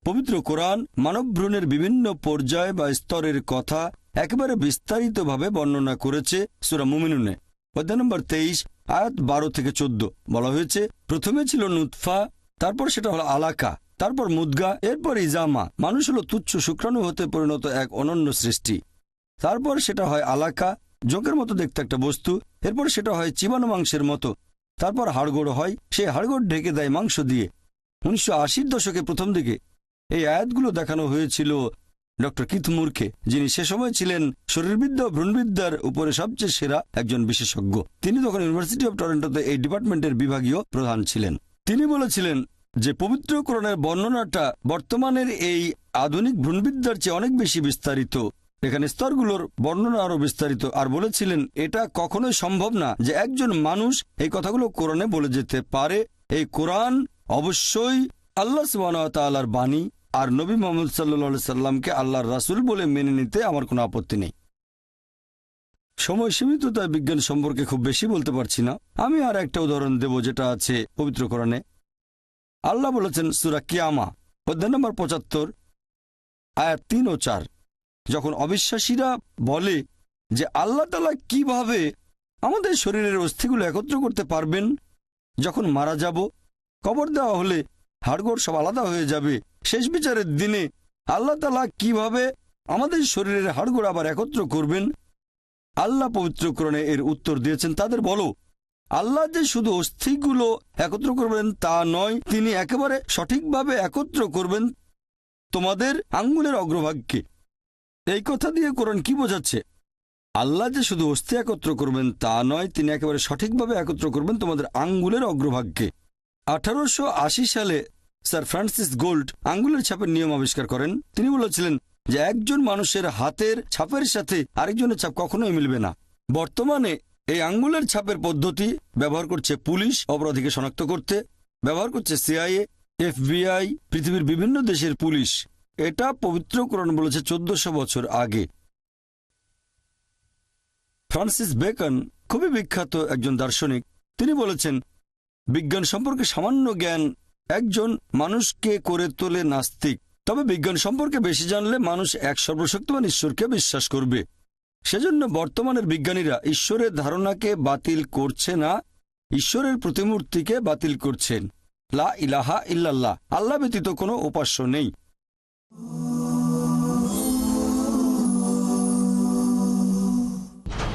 S9: পবিত্র কোরআন মানব ভ্রূণের বিভিন্ন পর্যায় বা স্তরের কথা একেবারে বিস্তারিতভাবে বর্ণনা করেছে। সূরা মুমিনুনে অধ্যায় নম্বর 23 আয়াত 12 থেকে 14 বলা হয়েছে, প্রথমে ছিল নুতফা, তারপর সেটা হলো আলাকা, তারপর মুদগা, এরপর ইজামা। মানুষ হলো তুচ্ছ শুক্রাণু হতে পরিণত এক অনন্য সৃষ্টি। তারপর সেটা হয় আলাকা, জোঁকের মতো দেখতে একটা বস্তু, এরপর সেটা হয় চিবানো মাংসের মতো, তারপর হাড়গোড় হয়, সেই হাড়গোড় ঢেকে দেয় মাংস দিয়ে। 1980-র দশকে প্রথম দিকে এই আয়াতগুলো দেখানো হয়েছিল ডক্টর কিথ মুরকে, যিনি সে সময় ছিলেন শরীরবিদ্যা ও ভ্রূণবিদ্যার উপরে সবচেয়ে সেরা একজন বিশেষজ্ঞ। তিনি তখন ইউনিভার্সিটি অব টরন্টোতে এই ডিপার্টমেন্টের বিভাগীয় প্রধান ছিলেন। তিনি বলেছিলেন যে পবিত্র কোরআনের বর্ণনাটা বর্তমানের এই আধুনিক ভ্রূণবিদ্যার চেয়ে অনেক বেশি বিস্তারিত। এখানে স্তরগুলোর বর্ণনা আরও বিস্তারিত। আর বলেছিলেন এটা কখনোই সম্ভব না যে একজন মানুষ এই কথাগুলো কোরআনে বলে যেতে পারে। এই কোরআন অবশ্যই আল্লাহ সুবহানাহু ওয়া তাআলার বাণী, আর নবী মুহাম্মদ সাল্লাল্লাহু আলাইহি সাল্লামকে আল্লাহর রাসূল বলে মেনে নিতে আমার কোনো আপত্তি নেই। সময় সীমিত, তাই বিজ্ঞান সম্পর্কে খুব বেশি বলতে পারছি না। আমি আর একটা উদাহরণ দেব যেটা আছে পবিত্র কোরআনে। আল্লাহ বলেছেন সূরা কিয়ামা অধ্যায় নম্বর 75 আয়াত 3 ও 4, যখন অবিশ্বাসীরা বলে যে আল্লাহ তাআলা কিভাবে আমাদের শরীরের অস্থিগুলো একত্র করতে পারবেন, যখন মারা যাব, কবর দেওয়া হলে হাড়গোড় সব আলাদা হয়ে যাবে, শেষ বিচারের দিনে আল্লাহ তাআলা কিভাবে আমাদের শরীরের হাড়গোড় আবার একত্র করবেন? আল্লাহ পবিত্র কোরআনে এর উত্তর দিয়েছেন, তাদের বলো আল্লাহ যে শুধু অস্থিগুলো একত্র করবেন তা নয়, তিনি একেবারে সঠিকভাবে একত্র করবেন তোমাদের আঙ্গুলের অগ্রভাগকে। এই কথা দিয়ে কোরআন কি বোঝাচ্ছে? আল্লাহ যে শুধু অস্থি একত্র করবেন তা নয়, তিনি একেবারে সঠিকভাবে একত্র করবেন তোমাদের আঙ্গুলের অগ্রভাগকে। 1880 সালে স্যার ফ্রান্সিস গোল্ড আঙ্গুলের ছাপের নিয়ম আবিষ্কার করেন। তিনি বলেছিলেন যে একজন মানুষের হাতের ছাপের সাথে আরেকজনের ছাপ কখনোই মিলবে না। বর্তমানে এই আঙ্গুলের ছাপের পদ্ধতি ব্যবহার করছে পুলিশ অপরাধীকে শনাক্ত করতে, ব্যবহার করছে সিআইএ, FBI, পৃথিবীর বিভিন্ন দেশের পুলিশ। এটা পবিত্র কোরআন বলেছে 1400 বছর আগে। ফ্রান্সিস বেকন খুবই বিখ্যাত একজন দার্শনিক। তিনি বলেছেন বিজ্ঞান সম্পর্কে সামান্য জ্ঞান একজন মানুষকে করে তোলে নাস্তিক, তবে বিজ্ঞান সম্পর্কে বেশি জানলে মানুষ এক সর্বশক্তিমান ঈশ্বরকে বিশ্বাস করবে। সেজন্য বর্তমানের বিজ্ঞানীরা ঈশ্বরের ধারণাকে বাতিল করছে না, ঈশ্বরের প্রতিমূর্তিকে বাতিল করছেন। লা ইলাহা ইল্লাল্লাহ, আল্লাহ ব্যতীত কোনো উপাস্য নেই।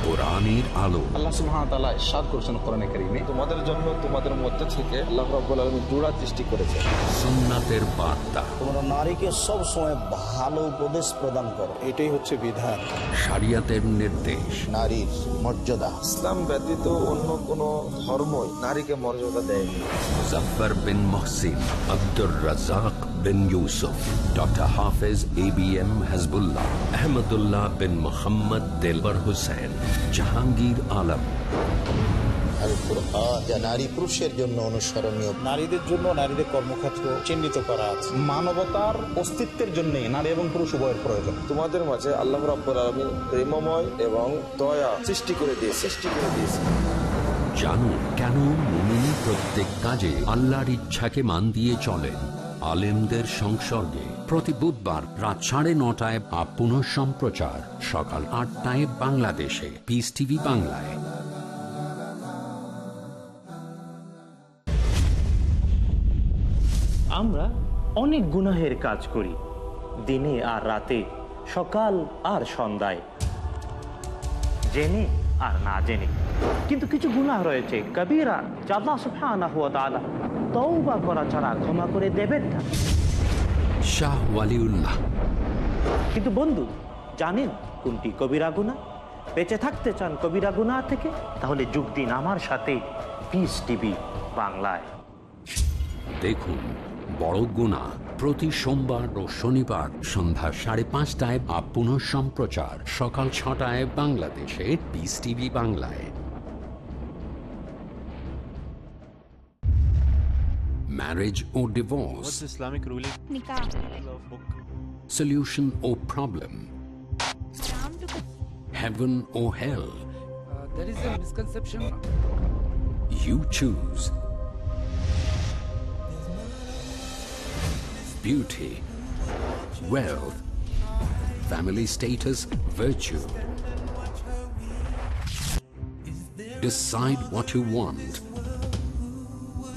S1: কোরআনের আলো।
S12: আল্লাহ সুবহানাহু ওয়া তাআলা ইরশাদ করেছেন কোরআনে কারীমে, তোমাদের জন্য তোমাদের মধ্যে থেকে আল্লাহ রাব্বুল আলামিন জোড়া সৃষ্টি করেছেন।
S1: সুন্নাতের বার্তা।
S3: তোমরা নারীকে সব সময় ভালো উপদেশ প্রদান করো, এটাই হচ্ছে বিধান।
S1: শরিয়তের নির্দেশ।
S12: নারীর মর্যাদা ইসলাম ব্যতীত অন্য কোনো ধর্মই নারীকে মর্যাদা দেয়নি।
S1: মুজাফফর বিন মুহসিন, আব্দুর রাজ্জাক বিন ইউসুফ, ডক্টর হাফেজ ABM হাসবুল্লাহ, আহমদুল্লাহ বিন মুহাম্মদ দেলবর হোসেন, জাহাঙ্গীর আলম।
S13: আল কুরআন যা নারী পুরুষের জন্য অনুসরণীয়,
S3: নারীদের জন্য নারীদের কর্মক্ষেত্র চিহ্নিত করা আছে। মানবতার অস্তিত্বের জন্য নারী এবং পুরুষ উভয়ের প্রয়োজন।
S12: তোমাদের মাঝে আল্লাহ রাব্বুল আলামিন প্রেমময় এবং দয়া সৃষ্টি করে দিয়েছে।
S1: জানুন কেন মুমিন প্রত্যেক কাজে আল্লাহর ইচ্ছাকে মান দিয়ে চলেন। আলেমদের সংসর্গে প্রতি বুধবার রাত 9:30 বা পুনঃ সম্প্রচার সকাল 8টায় বাংলাদেশে পিস টিভি বাংলায়।
S14: আমরা অনেক গুনাহের কাজ করি, দিনে আর রাতে, সকাল আর সন্ধ্যায়, জেনে আর না জেনে। কিন্তু কিছু গুনাহ রয়েছে কবিরা, যা আল্লাহ সুবহানাহু ওয়া তাআলা তওবা করা ছাড়া ক্ষমা করে দেবেন না।
S1: শাহ ওয়ালিউল্লাহ।
S14: কিন্তু বন্ধু, জানেন কোনটি কবিরা গুনাহ? বেঁচে থাকতে চান কবিরা গুনাহ থেকে? তাহলে যোগ দিন আমার সাথে পিস টিভি বাংলায়।
S1: দেখুন বড় গুনাহ প্রতি সোমবার ও শনিবার সন্ধ্যা 5:30 বা পুনঃ সম্প্রচার সকাল 6টায় বাংলাদেশে পিস টিভি বাংলায়। marriage or divorce,
S15: What's Islamic ruling?
S5: Nikah.
S15: Book.
S1: solution or problem, heaven or hell.
S16: There is a misconception.
S1: You choose. Beauty, wealth, family status, virtue. Decide what you want.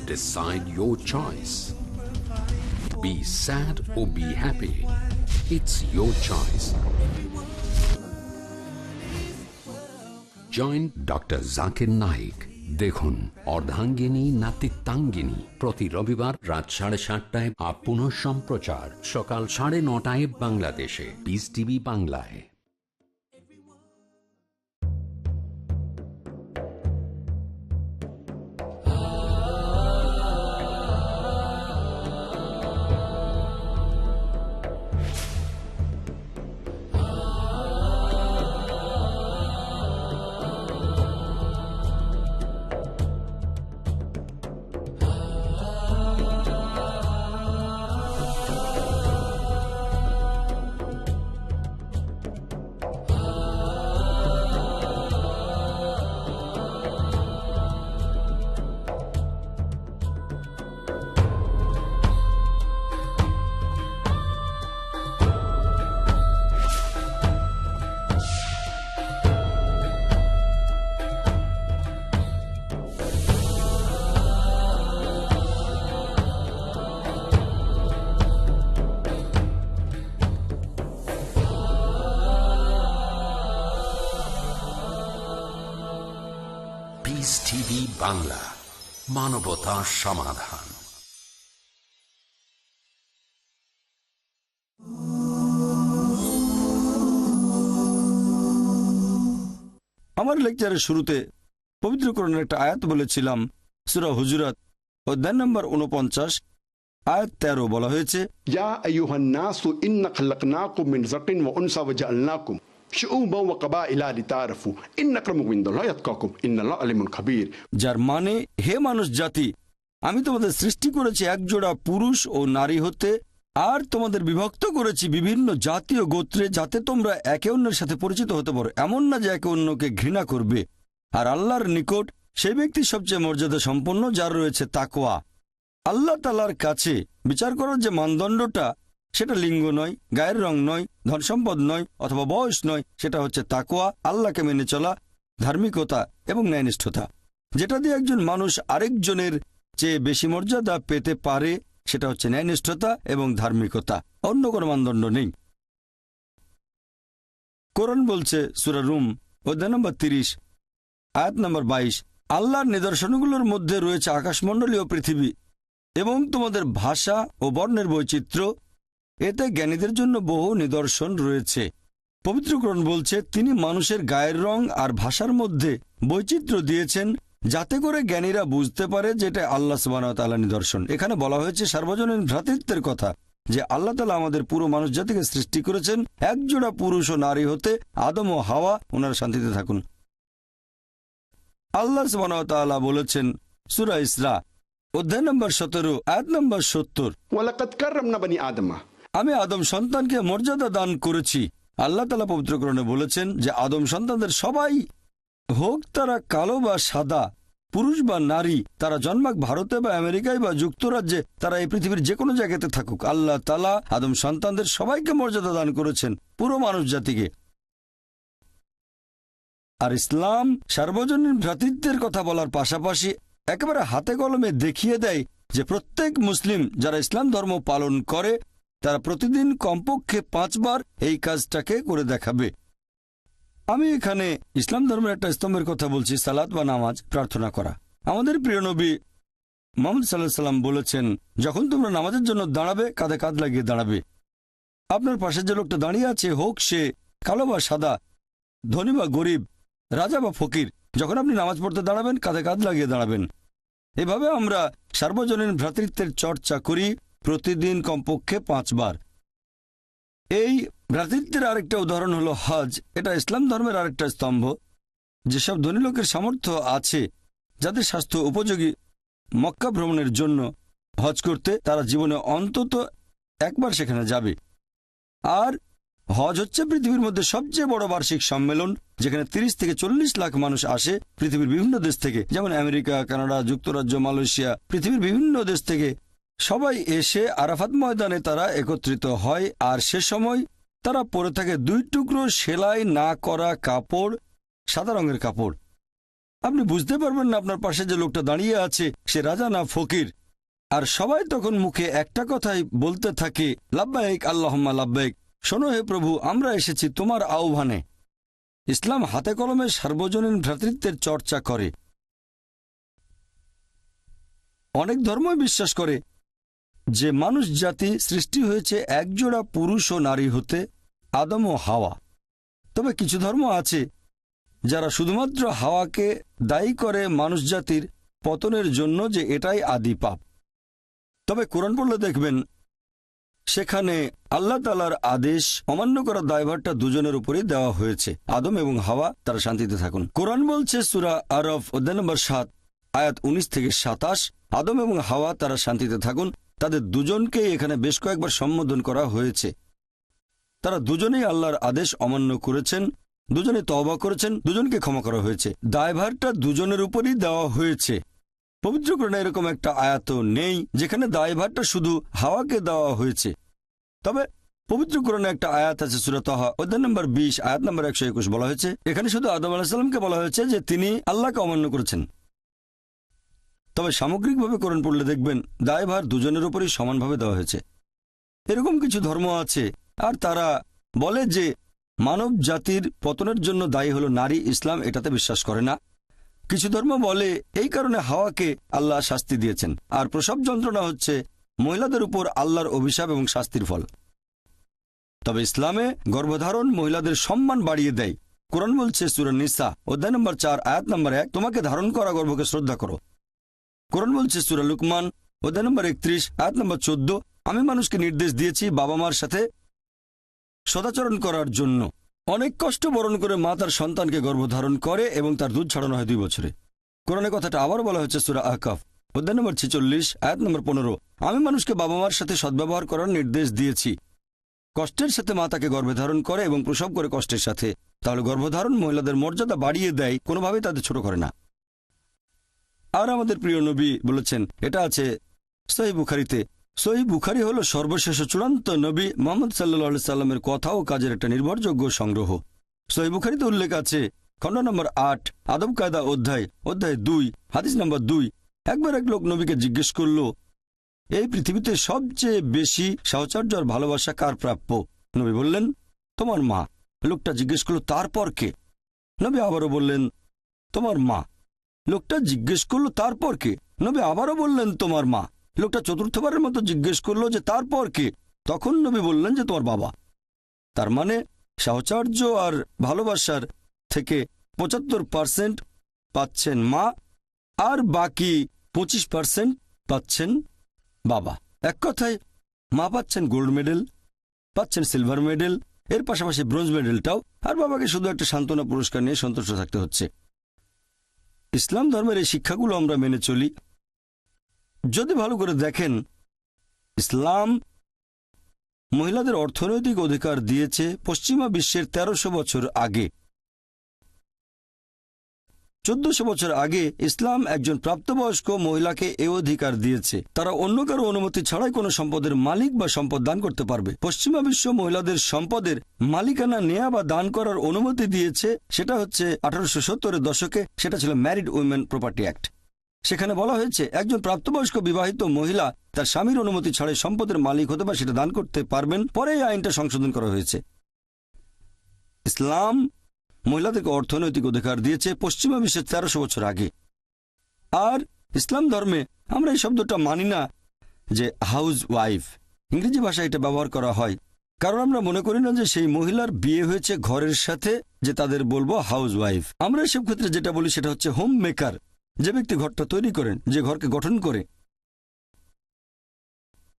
S1: Decide your choice. Be sad or be happy. It's your choice. Join Dr. Zakir Naik. দেখুন অর্ধাঙ্গিনী নাতিত্বাঙ্গিনী প্রতি রবিবার রাত 7:30টায় আর পুনঃ সম্প্রচার সকাল 9:30টায় বাংলাদেশে piece TV বাংলায়। Piece TV Bangla, মানবতার সমাধান।
S9: আমার লেকচারের শুরুতে পবিত্র কোরআনের একটা আয়াত বলেছিলাম। সূরা হুজুরাত অধ্যায় নম্বর 49 আয়াত 13 বলা হয়েছে,
S2: ইয়া আইয়ুহান নাসু ইন্না খালাকনাকুম মিন যাকিন ওয়া উনসা ওয়া জাআলনাকুম শুউবা ওয়া কাবাইলা লিতাআরাফু ইন্না আক্রামাকুম ইনদাল্লাহি আতকাকুম ইন্নাল্লাহা আলিমুন খাবীর।
S9: যার মানে, হে মানুষ জাতি, আমি তোমাদের সৃষ্টি করেছি একজোড়া পুরুষ ও নারী হতে, আর তোমাদের বিভক্ত করেছি বিভিন্ন জাতীয় গোত্রে, যাতে তোমরা একে অন্যের সাথে পরিচিত হতে পারো। এমন না যে একে অন্যকে ঘৃণা করবে। আর আল্লাহর নিকট সেই ব্যক্তি সবচেয়ে মর্যাদা সম্পন্ন যার রয়েছে তাকওয়া। আল্লাহ তাআলার কাছে বিচার করার যে মানদণ্ডটা, সেটা লিঙ্গ নয়, গায়ের রং নয়, ধনসম্পদ নয়, অথবা বয়স নয়। সেটা হচ্ছে তাকওয়া, আল্লাহকে মেনে চলা, ধার্মিকতা এবং ন্যায়নিষ্ঠতা। যেটা দিয়ে একজন মানুষ আরেকজনের চেয়ে বেশি মর্যাদা পেতে পারে, সেটা হচ্ছে ন্যায়নিষ্ঠতা এবং ধার্মিকতা। অন্য কোনো মানদণ্ড নেই। কোরআন বলছে সূরা রুম অধ্যায় নম্বর 30 আয়াত নম্বর 22, আল্লাহর নিদর্শনগুলোর মধ্যে রয়েছে আকাশমণ্ডলীয় পৃথিবী এবং তোমাদের ভাষা ও বর্ণের বৈচিত্র্য। এতে জ্ঞানীদের জন্য বহু নিদর্শন রয়েছে। পবিত্র কোরআন বলছে তিনি মানুষের গায়ের রং আর ভাষার মধ্যে বৈচিত্র্য দিয়েছেন, যাতে করে জ্ঞানীরা বুঝতে পারে যেটা আল্লাহ সুবহানাহু ওয়া তাআলার নিদর্শন। এখানে বলা হয়েছে সার্বজনীন ভ্রাতৃত্বের কথা, যে আল্লাহ তাআলা আমাদের পুরো মানুষ জাতিকে সৃষ্টি করেছেন একজোড়া পুরুষ ও নারী হতে। আদম ও হাওয়া, ওনারা শান্তিতে থাকুন। আল্লাহ সুবহানাহু ওয়া তাআলা বলেছেন সূরা ইসরা অধ্যায় নম্বর 17 আয়াত নম্বর 70,
S2: ওয়ালাকাদ কাররামনা বনি আদমা,
S9: আমি আদম সন্তানকে মর্যাদা দান করেছি। আল্লাহ তাআলা পবিত্র কোরআনে বলেছেন যে আদম সন্তানদের সবাই, হোক তারা কালো বা সাদা, পুরুষ বা নারী, তারা জন্মাক ভারতে বা আমেরিকায় বা যুক্তরাজ্যে, তারা এই পৃথিবীর যে কোনো জায়গাতে থাকুক, আল্লাহ তাআলা আদম সন্তানদের সবাইকে মর্যাদা দান করেছেন, পুরো মানুষ জাতিকে। আর ইসলাম সার্বজনীন ভ্রাতৃত্বের কথা বলার পাশাপাশি একেবারে হাতে কলমে দেখিয়ে দেয় যে প্রত্যেক মুসলিম যারা ইসলাম ধর্ম পালন করে, তারা প্রতিদিন কমপক্ষে 5 বার এই কাজটাকে করে দেখাবে। আমি এখানে ইসলাম ধর্মের একটা স্তম্ভের কথা বলছি, সালাত বা নামাজ, প্রার্থনা করা। আমাদের প্রিয় নবী মুহাম্মদ সাল্লাল্লাহু আলাইহি ওয়াসাল্লাম বলেছেন, যখন তোমরা নামাজের জন্য দাঁড়াবে, কাঁধে কাঁধ লাগিয়ে দাঁড়াবে। আপনার পাশে যে লোকটা দাঁড়িয়ে আছে, হোক সে কালো বা সাদা, ধনী বা গরিব, রাজা বা ফকির, যখন আপনি নামাজ পড়তে দাঁড়াবেন, কাঁধে কাঁধ লাগিয়ে দাঁড়াবেন। এভাবে আমরা সার্বজনীন ভ্রাতৃত্বের চর্চা করি প্রতিদিন কমপক্ষে 5 বার। এই ভ্রাতৃত্বের আরেকটা উদাহরণ হলো হজ। এটা ইসলাম ধর্মের আরেকটা স্তম্ভ। যেসব ধনী লোকের সামর্থ্য আছে, যাদের স্বাস্থ্য উপযোগী মক্কা ভ্রমণের জন্য, হজ করতে, তারা জীবনে অন্তত একবার সেখানে যাবে। আর হজ হচ্ছে পৃথিবীর মধ্যে সবচেয়ে বড় বার্ষিক সম্মেলন, যেখানে 30 থেকে 40 লাখ মানুষ আসে পৃথিবীর বিভিন্ন দেশ থেকে, যেমন আমেরিকা, কানাডা, যুক্তরাজ্য, মালয়েশিয়া, পৃথিবীর বিভিন্ন দেশ থেকে সবাই এসে আরাফাত ময়দানে তারা একত্রিত হয়। আর সে সময় তারা পরে থাকে 2 টুকরো সেলাই না করা কাপড়, সাদা রঙের কাপড়। আপনি বুঝতে পারবেন না আপনার পাশে যে লোকটা দাঁড়িয়ে আছে সে রাজা না ফকির। আর সবাই তখন মুখে একটা কথাই বলতে থাকে, লাব্বাইক আল্লাহুম্মা লাব্বাইক, শোনো হে প্রভু, আমরা এসেছি তোমার আহ্বানে। ইসলাম হাতে কলমে সার্বজনীন ভ্রাতৃত্বের চর্চা করে। অনেক ধর্মই বিশ্বাস করে যে মানুষ জাতি সৃষ্টি হয়েছে একজোড়া পুরুষ ও নারী হতে, আদম ও হাওয়া। তবে কিছু ধর্ম আছে যারা শুধুমাত্র হাওয়াকে দায়ী করে মানুষ জাতির পতনের জন্য, যে এটাই আদি পাপ। তবে কোরআন পড়লে দেখবেন সেখানে আল্লাহ তাআলার আদেশ অমান্য করার দায়ভারটা দুজনের উপরেই দেওয়া হয়েছে, আদম এবং হাওয়া তারা শান্তিতে থাকুন। কোরআন বলছে সূরা আরফ অধ্যায় নম্বর 7 আয়াত 19 থেকে 27, আদম এবং হাওয়া তারা শান্তিতে থাকুন। তাদের দুজনকেই এখানে বেশ কয়েকবার সম্বোধন করা হয়েছে। তারা দুজনেই আল্লাহর আদেশ অমান্য করেছেন, দুজনে তওবা করেছেন, দুজনকে ক্ষমা করা হয়েছে। দায়ভারটা দুজনের উপরই দেওয়া হয়েছে। পবিত্র কোরআনে এরকম একটা আয়াত নেই যেখানে দায়ভারটা শুধু হাওয়াকে দেওয়া হয়েছে। তবে পবিত্র কোরআনে একটা আয়াত আছে সূরা তাহা অধ্যায় নম্বর 20 আয়াত নম্বর 121, বলা হয়েছে এখানে শুধু আদম আলাইহিস সালামকে বলা হয়েছে যে তিনি আল্লাহকে অমান্য করেছেন। তবে সামগ্রিকভাবে কোরআন পড়লে দেখবেন দায়ভার দুজনের উপরই সমানভাবে দেওয়া হয়েছে। এরকম কিছু ধর্ম আছে আর তারা বলে যে মানব জাতির পতনের জন্য দায়ী হলো নারী। ইসলাম এটাতে বিশ্বাস করে না। কিছু ধর্ম বলে এই কারণে হাওয়াকে আল্লাহ শাস্তি দিয়েছেন, আর প্রসব যন্ত্রণা হচ্ছে মহিলাদের উপর আল্লাহর অভিশাপ এবং শাস্তির ফল। তবে ইসলামে গর্ভধারণ মহিলাদের সম্মান বাড়িয়ে দেয়। কোরআন বলছে সূরা নিসা অধ্যায় নম্বর 4 আয়াত নম্বর 1, তোমাকে ধারণ করা গর্ভকে শ্রদ্ধা করো। কোরআন বলছে সূরা লুকমান অধ্যায় নম্বর 31 আয়াত নম্বর 14, আমি মানুষকে নির্দেশ দিয়েছি বাবা মার সাথে সদাচরণ করার জন্য। অনেক কষ্ট বরণ করে মা তার সন্তানকে গর্ভধারণ করে এবং তার দুধ ছাড়ানো হয় 2 বছরে। কোরআনে কথাটা আবার বলা হচ্ছে সূরা আহকাফ অধ্যায় নম্বর 46 আয়াত নম্বর 15, আমি মানুষকে বাবা মার সাথে সদ্ব্যবহার করার নির্দেশ দিয়েছি। কষ্টের সাথে মা তাকে গর্ভে ধারণ করে এবং প্রসব করে কষ্টের সাথে। তাহলে গর্ভধারণ মহিলাদের মর্যাদা বাড়িয়ে দেয়, কোনোভাবেই তাদের ছোট করে না। আর আমাদের প্রিয় নবী বলেছেন, এটা আছে সহিহ বুখারীতে। সহিহ বুখারী হল সর্বশেষ চূড়ান্ত নবী মুহাম্মদ সাল্লাল্লাহু আলাইহি সাল্লামের কথা ও কাজের একটা নির্ভরযোগ্য সংগ্রহ। সহিহ বুখারীতে উল্লেখ আছে খণ্ড নম্বর 8 আদব কায়দা অধ্যায় 2 হাদিস নম্বর 2, একবার এক লোক নবীকে জিজ্ঞেস করল, এই পৃথিবীতে সবচেয়ে বেশি সাহচর্য আর ভালোবাসা কার প্রাপ্য? নবী বললেন, তোমার মা। লোকটা জিজ্ঞেস করল, তারপর কে? নবী আবারও বললেন, তোমার মা। লোকটা জিজ্ঞেস করল, তারপর কে? নবী আবারও বললেন, তোমার মা। লোকটা চতুর্থবারের মতো জিজ্ঞেস করলো যে তারপর কে? তখন নবী বললেন যে তোমার বাবা। তার মানে সাহচর্য আর ভালোবাসার থেকে 75% পাচ্ছেন মা, আর বাকি 25% পাচ্ছেন বাবা। এক কথায় মা পাচ্ছেন গোল্ড মেডেল, পাচ্ছেন সিলভার মেডেল, এর পাশাপাশি ব্রোঞ্জ মেডেলটাও, আর বাবাকে শুধু একটা সান্ত্বনা পুরস্কার নিয়ে সন্তুষ্ট থাকতে হচ্ছে। ইসলাম ধর্মের এই শিক্ষাগুলো আমরা মেনে চলি। যদি ভালো করে দেখেন, ইসলাম মহিলাদের অর্থনৈতিক অধিকার দিয়েছে পশ্চিমা বিশ্বের 1300 বছর আগে। 1400 বছর আগে ইসলাম একজন প্রাপ্তবয়স্ক মহিলাকে এ অধিকার দিয়েছে, তারা অন্য কারো অনুমতি ছাড়াই কোনো সম্পদের মালিক বা সম্পদ দান করতে পারবে। পশ্চিমা বিশ্ব মহিলাদের সম্পদের মালিকানা নেয়া বা দান করার অনুমতি দিয়েছে, সেটা হচ্ছে 1870-এর দশকে। সেটা ছিল ম্যারিড উইমেন প্রপার্টি অ্যাক্ট। সেখানে বলা হয়েছে একজন প্রাপ্তবয়স্ক বিবাহিত মহিলা তার স্বামীর অনুমতি ছাড়াই সম্পদের মালিক হতে বা সেটা দান করতে পারবেন। পরে এই আইনটা সংশোধন করা হয়েছে। ইসলাম মহিলাদেরকে অর্থনৈতিক অধিকার দিয়েছে পশ্চিমা বিশ্বের 1300 বছর আগে। আর ইসলাম ধর্মে আমরা এই শব্দটা মানি না যে হাউস ওয়াইফ, ইংরেজি ভাষায় এটা ব্যবহার করা হয়, কারণ আমরা মনে করি না যে সেই মহিলার বিয়ে হয়েছে ঘরের সাথে যে তাদের বলবো হাউস ওয়াইফ। আমরা এসব ক্ষেত্রে যেটা বলি সেটা হচ্ছে হোম মেকার, যে ব্যক্তি ঘরটা তৈরি করেন, যে ঘরকে গঠন করে।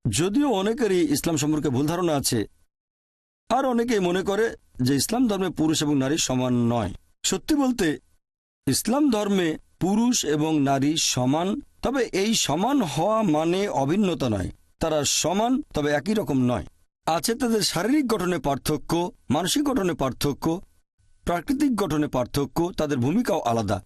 S9: যদিও অনেকেরই ইসলাম সম্পর্কে ভুল ধারণা আছে, আর অনেকেই মনে করে যে ইসলাম ধর্মে পুরুষ এবং নারী সমান নয়। সত্যি বলতে ইসলাম ধর্মে পুরুষ এবং নারী সমান, তবে এই সমান হওয়া মানে অভিন্নতা নয়, তারা সমান তবে একই রকম নয়। আছে তাদের শারীরিক গঠনে পার্থক্য, মানসিক গঠনে পার্থক্য, প্রাকৃতিক গঠনে পার্থক্য, তাদের ভূমিকাও আলাদা।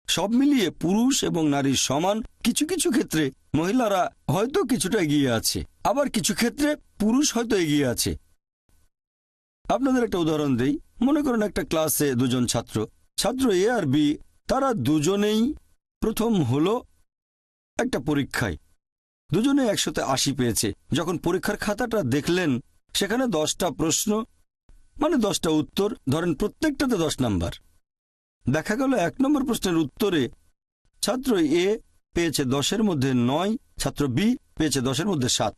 S9: সব মিলিয়ে পুরুষ এবং নারীর সমান। কিছু কিছু ক্ষেত্রে মহিলারা হয়তো কিছুটা এগিয়ে আছে, আবার কিছু ক্ষেত্রে পুরুষ হয়তো এগিয়ে আছে। আপনাদের একটা উদাহরণ দেই। মনে করেন একটা ক্লাসে দুজন ছাত্র এ আর বি, তারা দুজনেই প্রথম হলো একটা পরীক্ষায়, দুজনে 180 পেয়েছে। যখন পরীক্ষার খাতাটা দেখলেন সেখানে 10টা প্রশ্ন, মানে 10টা উত্তর, ধরেন প্রত্যেকটাতে 10 নাম্বার। দেখা গেল 1 নম্বর প্রশ্নের উত্তরে ছাত্র এ পেয়েছে 10-এর মধ্যে 9, ছাত্র বি পেয়েছে 10-এর মধ্যে 7।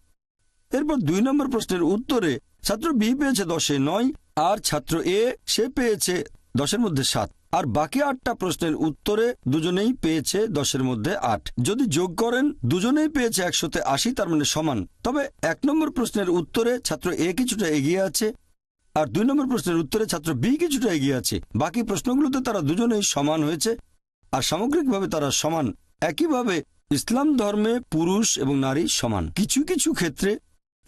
S9: এরপর 2 নম্বর প্রশ্নের উত্তরে ছাত্র বি পেয়েছে 10-এ 9, আর ছাত্র এ সে পেয়েছে 10-এর মধ্যে 7। আর বাকি 8টা প্রশ্নের উত্তরে দুজনেই পেয়েছে 10-এর মধ্যে 8। যদি যোগ করেন দুজনেই পেয়েছে 180, তার মানে সমান। তবে 1 নম্বর প্রশ্নের উত্তরে ছাত্র এ কিছুটা এগিয়ে আছে, আর 2 নম্বর প্রশ্নের উত্তরে ছাত্র বি কিছুটা এগিয়ে আছে। বাকি প্রশ্নগুলোতে তারা দুজনেই সমান হয়েছে, আর সামগ্রিকভাবে তারা সমান। একইভাবে ইসলাম ধর্মে পুরুষ এবং নারী সমান। কিছু কিছু ক্ষেত্রে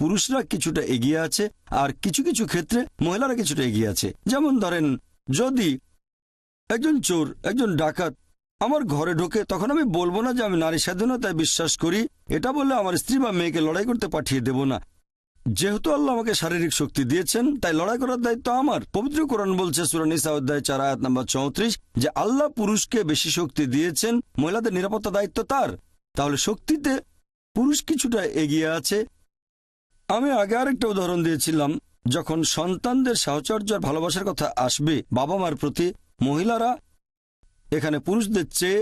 S9: পুরুষরা কিছুটা এগিয়ে আছে, আর কিছু কিছু ক্ষেত্রে মহিলারা কিছুটা এগিয়ে আছে। যেমন ধরেন, যদি একজন চোর, একজন ডাকাত আমার ঘরে ঢোকে, তখন আমি বলবো না যে আমি নারী স্বাধীনতায় বিশ্বাস করি, এটা বললে আমার স্ত্রী বা মেয়েকে লড়াই করতে পাঠিয়ে দেব না। যেহেতু আল্লাহ আমাকে শারীরিক শক্তি দিয়েছেন, তাই লড়াই করার দায়িত্ব আমার। পবিত্র কোরআন বলছে সূরা নিসা অধ্যায় 4 আয়াত নম্বর 34 যে আল্লাহ পুরুষকে বেশি শক্তি দিয়েছেন, মহিলাদের নিরাপত্তা দায়িত্ব তার। তাহলে শক্তিতে পুরুষ কিছুটা এগিয়ে আছে। আমি আগে আরেকটা উদাহরণ দিয়েছিলাম, যখন সন্তানদের সাহচর্য আর ভালোবাসার কথা আসবে বাবা মার প্রতি, মহিলারা এখানে পুরুষদের চেয়ে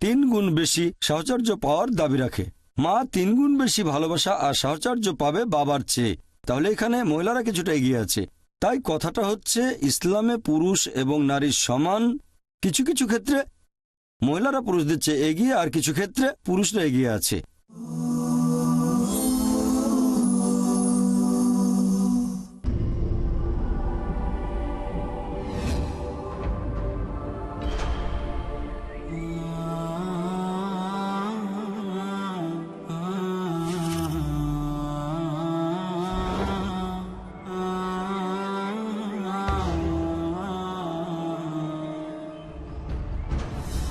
S9: 3 গুণ বেশি সাহচর্য পাওয়ার দাবি রাখে। মা 3 গুণ বেশি ভালোবাসা আর সাহচর্য পাবে বাবার চেয়ে। তাহলে এখানে মহিলারা কিছুটা এগিয়ে আছে। তাই কথাটা হচ্ছে ইসলামে পুরুষ এবং নারীর সমান। কিছু কিছু ক্ষেত্রে মহিলারা পুরুষদের চেয়ে এগিয়ে, আর কিছু ক্ষেত্রে পুরুষরা এগিয়ে আছে।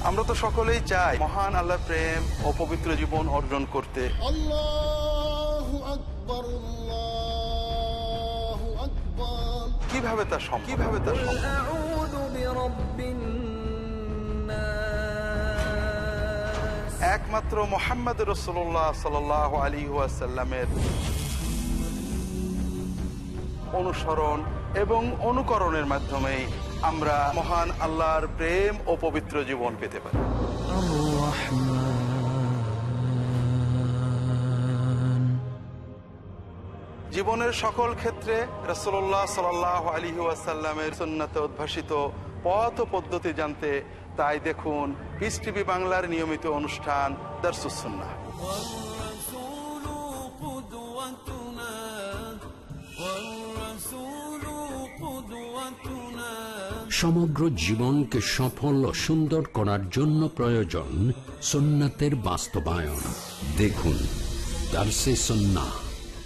S15: আমরা তো সকলেই চাই মহান আল্লাহর প্রেম ও পবিত্র জীবন অর্জন করতে।
S6: আল্লাহু আকবার, আল্লাহু আকবার।
S15: কিভাবে তা সম্ভব?
S6: আউযু বিরাব্বিন নাস।
S15: একমাত্র মুহাম্মদ রাসূলুল্লাহ সাল্লাল্লাহু আলাইহি ওয়াসাল্লামের অনুসরণ এবং অনুকরণের মাধ্যমে আমরা মহান আল্লাহর প্রেম ও পবিত্র জীবন পেতে পারি। জীবনের সকল ক্ষেত্রে রাসূলুল্লাহ সাল্লাল্লাহু আলাইহি ওয়াসাল্লামের সুন্নাতে উদ্ভাসিত পথ ও পদ্ধতি জানতে তাই দেখুন পিস টিভি বাংলার নিয়মিত অনুষ্ঠান দারসুস সুন্নাহ।
S1: সমগ্র জীবনকে সফল ও সুন্দর করার জন্য প্রয়োজন সুন্নাতের বাস্তবায়ন। দেখুন দারসে সুন্নাহ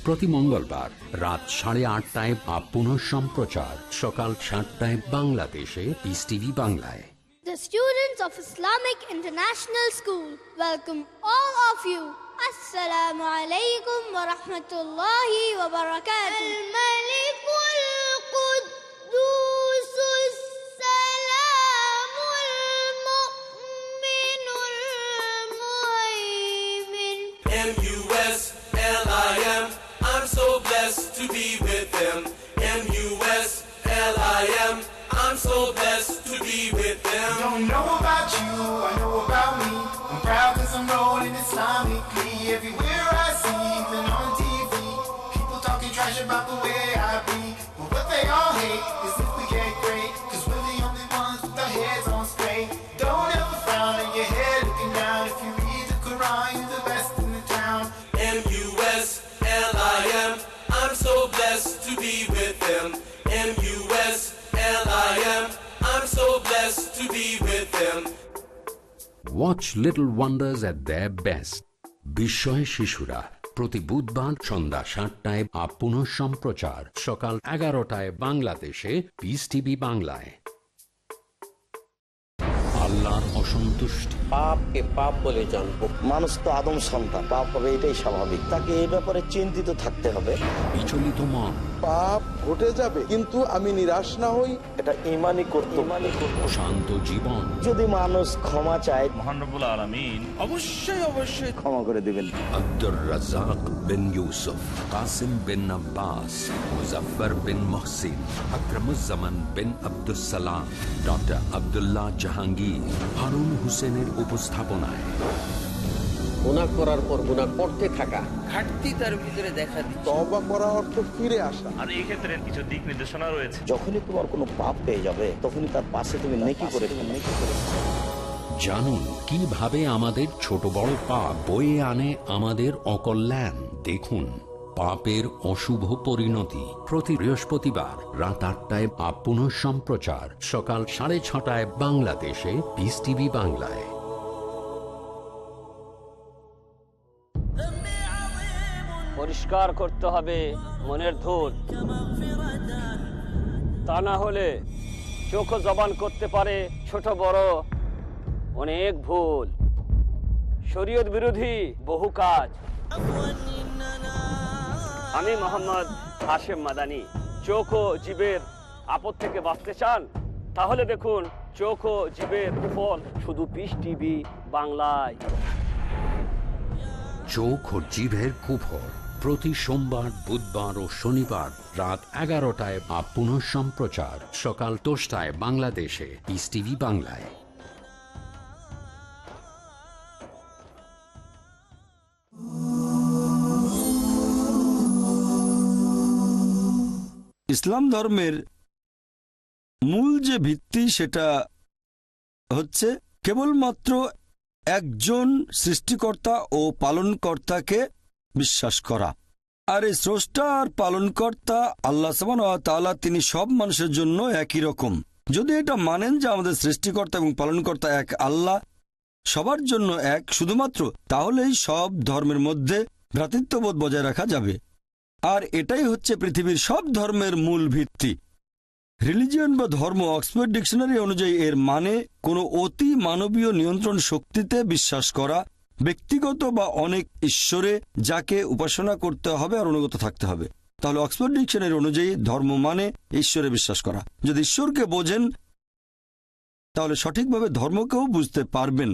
S1: প্রতি মঙ্গলবার রাত 8:30টায় বা পুনঃ সম্প্রচার সকাল 7টায় বাংলাদেশে পিস টিভি বাংলায়।
S17: The students of Islamic International School welcome all of you. Assalamu alaikum wa rahmatullahi wa barakatuh. Al-Malikul Quddusus Salamul Mu'minul Mu'min.
S6: M-U-S-L-I-M, I'm so blessed to be with them. M-U-S-L-I-M, I'm so blessed to be with them.
S18: Don't know about you, I know about me. I'm proud cause I'm rolling Islamically. Everywhere I see, even on TV, people talking trash about the way I be. But what they all hate is if we get great, cause we're the only ones with our heads on straight. Don't ever frown on your head looking down. If you read the Quran, you're the best in the town.
S6: M-U-S-L-I-M, I'm so blessed to be with them. M-U-S-L-I-M, I'm so blessed to be with them.
S1: Watch little wonders at their best. বিস্ময় শিশুরা প্রতি বুধবার সন্ধ্যা 7টায় পুনঃ সম্প্রচার সকাল 11টায় বাংলাদেশে piece TV বাংলায়। আল্লাহর অসন্তুষ্টি,
S10: পাপকে পাপ বলে জানবো। মানুষ তো আদম সন্তান, পাপ হবে এটাই স্বাভাবিক। তাকে এই ব্যাপারে চিন্তিত থাকতে হবে।
S1: বিচলিত মন,
S12: পাপ ঘটে যাবে কিন্তু আমি নিরাশ না হই,
S10: এটা ঈমানি করতে।
S1: শান্ত জীবন,
S10: যদি মানুষ ক্ষমা চায়,
S14: মহান রব্বুল আলামিন
S10: অবশ্যই ক্ষমা করে দিবেন।
S1: আব্দুর রাজ্জাক বিন ইউসুফ, কাসিম বিন আব্বাস, মুজাফফর বিন মুহসিন, আকরামুজ্জামান বিন আব্দুস সালাম, ডক্টর আব্দুল্লাহ জাহাঙ্গীর, হারুন হোসেনের উপস্থাপনায়
S10: গুনাহ করার পর গুনাহ করতে থাকা,
S6: ঘাটতি তার ভিতরে দেখা দিচ্ছে।
S12: তওবা করা অর্থ ফিরে আসা।
S14: আর এই ক্ষেত্রে কিছু দিক নির্দেশনা রয়েছে।
S10: যখনই তোমার কোনো পাপ পেয়ে যাবে, তখনই তার পাশে তুমি নেকি করে
S1: জানুন কিভাবে আমাদের ছোট বড় পাপ বয়ে আনে আমাদের অকল্যাণ। দেখুন পাপের অশুভ পরিণতি প্রতি বৃহস্পতিবার রাত 8টায় পুনঃ সম্প্রচার সকাল 6:30 বাংলাদেশে পিস টিভি বাংলায়।
S19: পরিষ্কার করতে হবে মনের ধূল, তা না হলে চোখ জবান করতে পারে ছোট বড় অনেক ভুল, শরীয়ত বিরোধী বহু কাজ। আমি মোহাম্মদ হাশেম মাদানি। চোখ ও জিভের আপদ থেকে বাঁচতে চান? তাহলে দেখুন চোখ ও জিভের কুফল শুধু পিস টিভি বাংলায়।
S1: চোখ ও জিভের কুফল প্রতি সোমবার, বুধবার ও শনিবার রাত 11টায় পুনঃ সম্প্রচার সকাল 10টায় বাংলাদেশে পিস টিভি বাংলায়।
S9: ইসলাম ধর্মের মূল যে ভিত্তি সেটা হচ্ছে কেবলমাত্র একজন সৃষ্টিকর্তা ও পালনকর্তাকে বিশ্বাস করা। আর এই স্রষ্টা আর পালনকর্তা আল্লাহ সুবহানাহু ওয়া তাআলা, তিনি সব মানুষের জন্য একই রকম। যদি এটা মানেন যে আমাদের সৃষ্টিকর্তা এবং পালনকর্তা এক আল্লাহ, সবার জন্য এক শুধুমাত্র, তাহলেই সব ধর্মের মধ্যে ভ্রাতৃত্ববোধ বজায় রাখা যাবে। আর এটাই হচ্ছে পৃথিবীর সব ধর্মের মূল ভিত্তি। রিলিজিয়ন বা ধর্ম অক্সফোর্ড ডিকশনারি অনুযায়ী এর মানে কোনো অতি মানবীয় নিয়ন্ত্রণ শক্তিতে বিশ্বাস করা, ব্যক্তিগত বা অনেক ঈশ্বরে যাকে উপাসনা করতে হবে আর অনুগত থাকতে হবে। তাহলে অক্সফোর্ড ডিকশনারি অনুযায়ী ধর্ম মানে ঈশ্বরে বিশ্বাস করা। যদি ঈশ্বরকে বোঝেন তাহলে সঠিকভাবে ধর্মকেও বুঝতে পারবেন।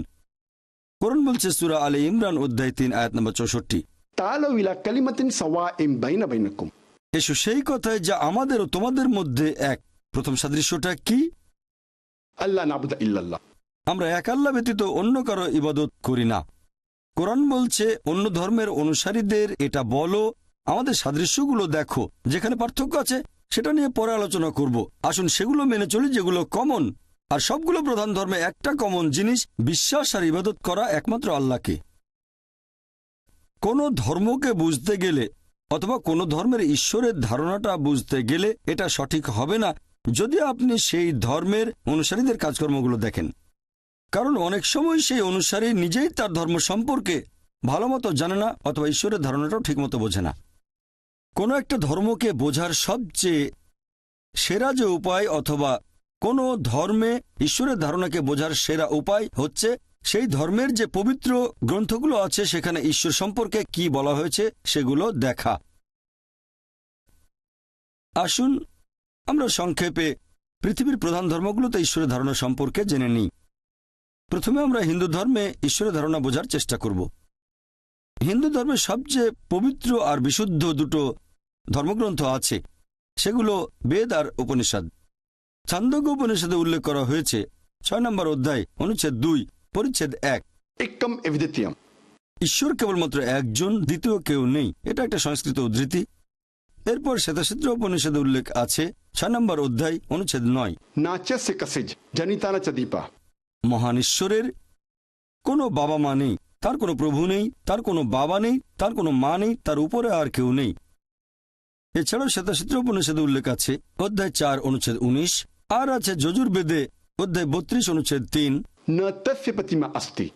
S9: কোরআন বলছে সূরা আলে ইমরান অধ্যায় 3 আয়াত নম্বর 64,
S2: তাআলাউ ইলা কালিমাতিন সাওয়াইন বাইনা বাইনাকুম।
S9: এসো সেই কথায় যা আমাদের ও তোমাদের মধ্যে এক। প্রথম সাদৃশ্যটা কি?
S2: আল্লাহ নাবুদা ইল্লাল্লাহ,
S9: আমরা এক আল্লাহ ব্যতীত অন্য কারো ইবাদত করি না। কোরআন বলছে অন্য ধর্মের অনুসারীদের এটা বলো, আমাদের সাদৃশ্যগুলো দেখো, যেখানে পার্থক্য আছে সেটা নিয়ে পরে আলোচনা করব। আসুন সেগুলো মেনে চলি যেগুলো কমন। আর সবগুলো প্রধান ধর্মে একটা কমন জিনিস, বিশ্বাস আর ইবাদত করা একমাত্র আল্লাহকে। কোনো ধর্মকে বুঝতে গেলে অথবা কোনো ধর্মের ঈশ্বরের ধারণাটা বুঝতে গেলে এটা সঠিক হবে না যদি আপনি সেই ধর্মের অনুসারীদের কাজকর্মগুলো দেখেন। কারণ অনেক সময় সেই অনুসারী নিজেই তার ধর্ম সম্পর্কে ভালো মতো জানে না অথবা ঈশ্বরের ধারণাটাও ঠিকমতো বোঝে না। কোনো একটা ধর্মকে বোঝার সবচেয়ে সেরা যে উপায় অথবা কোনো ধর্মে ঈশ্বরের ধারণাকে বোঝার সেরা উপায় হচ্ছে সেই ধর্মের যে পবিত্র গ্রন্থগুলো আছে সেখানে ঈশ্বর সম্পর্কে কি বলা হয়েছে সেগুলো দেখা। আসুন আমরা সংক্ষেপে পৃথিবীর প্রধান ধর্মগুলোতে ঈশ্বরের ধারণা সম্পর্কে জেনে নিই। প্রথমে আমরা হিন্দু ধর্মে ঈশ্বরের ধারণা বোঝার চেষ্টা করব। হিন্দু ধর্মের সবচেয়ে পবিত্র আর বিশুদ্ধ দুটো ধর্মগ্রন্থ আছে, সেগুলো বেদ আর উপনিষদ। ছান্দোগ্য উপনিষদে উল্লেখ করা হয়েছে 6 নম্বর অধ্যায় অনুচ্ছেদ 2 পরিচ্ছেদ 1,
S2: একম এভিদিত্যম,
S9: ঈশ্বর কেবলমাত্র একজন, দ্বিতীয় কেউ নেই। এটা একটা সংস্কৃত উদ্ধৃতি। এরপর শ্বেতাসিদ্ধ উপনিষদে উল্লেখ আছে 6 নম্বর অধ্যায় অনুচ্ছেদ 9,
S2: নাচস্য কসিজ জনিতানা চ দীপা,
S9: মহান ঈশ্বরের কোনো বাবা মা নেই, তার কোনো প্রভু নেই, তার কোনো বাবা নেই, তার কোনো মা নেই, তার উপরে আর কেউ নেই। এছাড়াও শ্বেতাসিদ্ধ উপনিষদে উল্লেখ আছে অধ্যায় 4 অনুচ্ছেদ 19, আর আছে যজুর্বেদে অধ্যায় 32 অনুচ্ছেদ 3,
S2: न तस्य प्रतिमा अस्ति।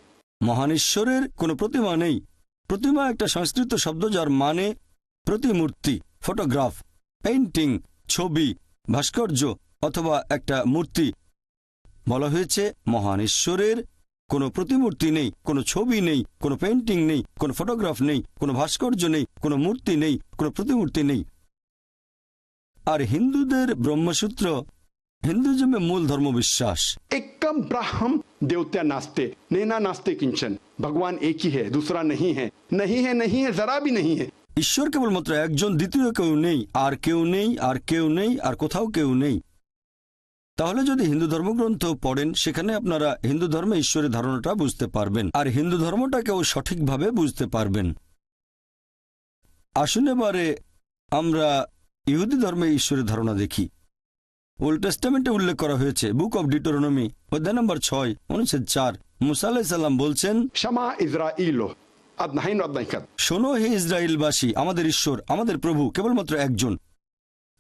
S9: মহান ঈশ্বরের কোনো প্রতিমা নেই। প্রতিমা একটা সংস্কৃত শব্দ যার মানে প্রতিমূর্তি, ফটোগ্রাফ, পেইন্টিং, ছবি, ভাস্কর্য অথবা একটা মূর্তি। বলা হয়েছে মহান ঈশ্বরের কোনো প্রতিমূর্তি নেই, কোনো ছবি নেই, কোনো পেইন্টিং নেই, কোনো ফটোগ্রাফ নেই, কোনো ভাস্কর্য নেই, কোনো মূর্তি নেই, কোনো প্রতিমূর্তি নেই। আর হিন্দুদের ব্রহ্মসূত্র হিন্দুজমে মূল ধর্মবিশ্বাস।
S2: एकम ब्राह्म देवता नास्ते नैना नास्ते किंचन। भगवान एक ही है, दूसरा नहीं है, नहीं है, नहीं है, जरा भी नहीं है।
S9: ঈশ্বর কেবলমাত্র একজন, দ্বিতীয় কেউ নেই, আর কেউ নেই, আর কেউ নেই, আর কোথাও কেউ নেই। তাহলে যদি হিন্দু ধর্মগ্রন্থ পড়েন সেখানে আপনারা হিন্দু ধর্মে ঈশ্বরের ধারণাটা বুঝতে পারবেন, আর হিন্দু ধর্মটাকেও সঠিকভাবে বুঝতে পারবেন। আসুন এবারে আমরা ইহুদি ধর্মে ঈশ্বরের ধারণা দেখি। ওল্ড টেস্টামেন্টে উল্লেখ করা হয়েছে, বুক অব ডিউটোরনমি অধ্যায় নম্বর 6 অনুচ্ছেদ 4, মুসা আলাইহিস সালাম বলছেন,
S2: शमा इज़राइलो अदनाहिन अदनाहिकत।
S9: শোনো হে ইসরায়েলবাসী, আমাদের ঈশ্বর, আমাদের প্রভু কেবলমাত্র একজন।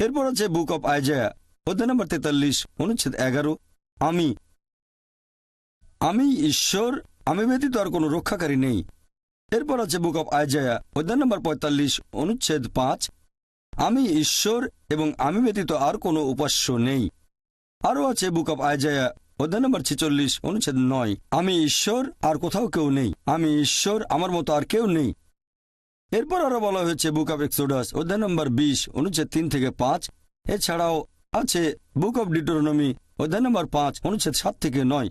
S9: এরপর আছে বুক অব আইজায়া অধ্যায় নম্বর 43 অনুচ্ছেদ 11, আমি ঈশ্বর, আমি ব্যতীত আর কোনো রক্ষাকারী নেই। এরপর আছে বুক অব আইজায়া অধ্যায় নম্বর 45 অনুচ্ছেদ 5, আমি ঈশ্বর এবং আমি ব্যতীত আর কোনো উপাস্য নেই। আরও আছে বুক অব আইজায়া অধ্যায় নম্বর 46 অনুচ্ছেদ 9, আমি ঈশ্বর আর কোথাও কেউ নেই, আমি ঈশ্বর, আমার মতো আর কেউ নেই। এরপর আরো বলা হয়েছে বুক অব এক্সোডাস অধ্যায় নম্বর 20 অনুচ্ছেদ 3 থেকে 5। এছাড়াও আছে বুক অব ডিউটোরনমি অধ্যায় নম্বর 5 অনুচ্ছেদ 7 থেকে 9।